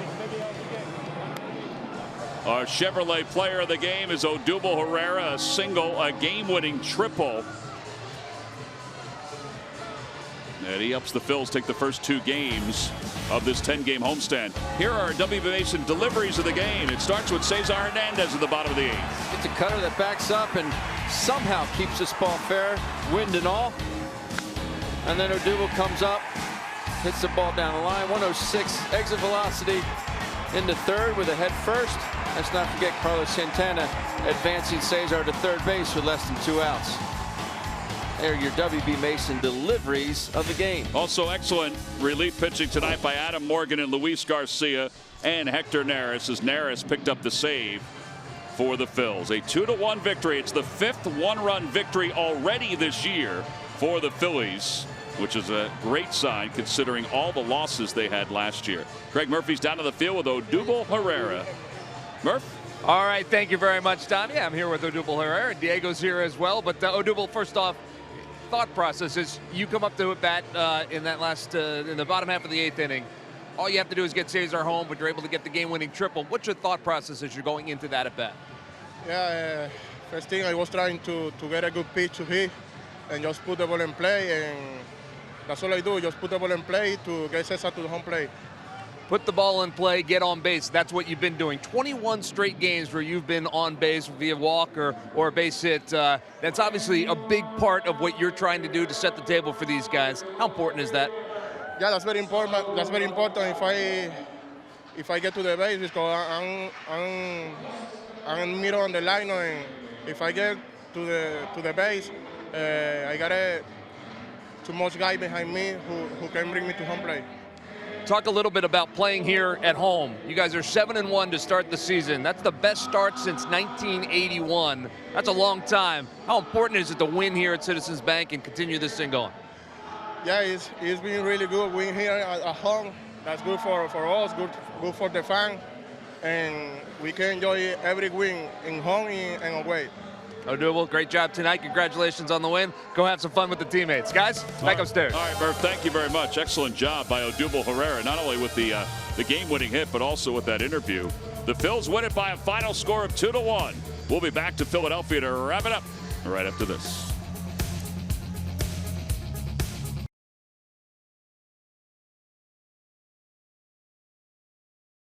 [SPEAKER 1] Our Chevrolet player of the game is Odubel Herrera, a single, a game-winning triple. And he helps the Phils take the first 2 games of this 10-game homestand. Here are WB Mason deliveries of the game. It starts with Cesar Hernandez at the bottom of the 8th.
[SPEAKER 2] It's a cutter that backs up and somehow keeps this ball fair, wind and all. And then Odubel comes up, hits the ball down the line. 106 exit velocity into third with a head first. Let's not forget Carlos Santana advancing Cesar to third base with less than 2 outs. There are your WB Mason deliveries of the game.
[SPEAKER 1] Also excellent relief pitching tonight by Adam Morgan and Luis Garcia and Hector Neris as Neris picked up the save for the Phils. A 2-1 victory. It's the 5th 1-run victory already this year for the Phillies, which is a great sign considering all the losses they had last year. Craig Murphy's down to the field with Odubel Herrera. Murph?
[SPEAKER 3] All right, thank you very much, Donnie. I'm here with Odubel Herrera. Diego's here as well. But Odubel, first off, thought process is you come up to a bat in that last in the bottom half of the 8th inning. all you have to do is get Cesar home, but you're able to get the game-winning triple. What's your thought process as you're going into that at bat?
[SPEAKER 7] Yeah, first thing I was trying to get a good pitch to hit and just put the ball in play, and that's all I do, just put the ball in play to get Cesar to the home plate.
[SPEAKER 3] Put the ball in play, get on base. That's what you've been doing. 21 straight games where you've been on base via walk or a base hit. That's obviously a big part of what you're trying to do to set the table for these guys. How important is that?
[SPEAKER 7] Yeah, that's very important. That's very important if I get to the base, because I'm middle on the line, and if I get to the base, I got too much guy behind me who can bring me to home plate.
[SPEAKER 3] Talk a little bit about playing here at home. You guys are 7-1 to start the season. That's the best start since 1981. That's a long time. How important is it to win here at Citizens Bank and continue this thing going?
[SPEAKER 7] Yeah, it's been really good win here at home. That's good for us, good for the fan, and we can enjoy every win in home and away.
[SPEAKER 3] Odubel, great job tonight. Congratulations on the win. Go have some fun with the teammates. Guys, back upstairs.
[SPEAKER 1] All right, Murph, thank you very much. Excellent job by Odubel Herrera, not only with the game-winning hit, but also with that interview. The Phils win it by a final score of 2-1. We'll be back to Philadelphia to wrap it up right after this.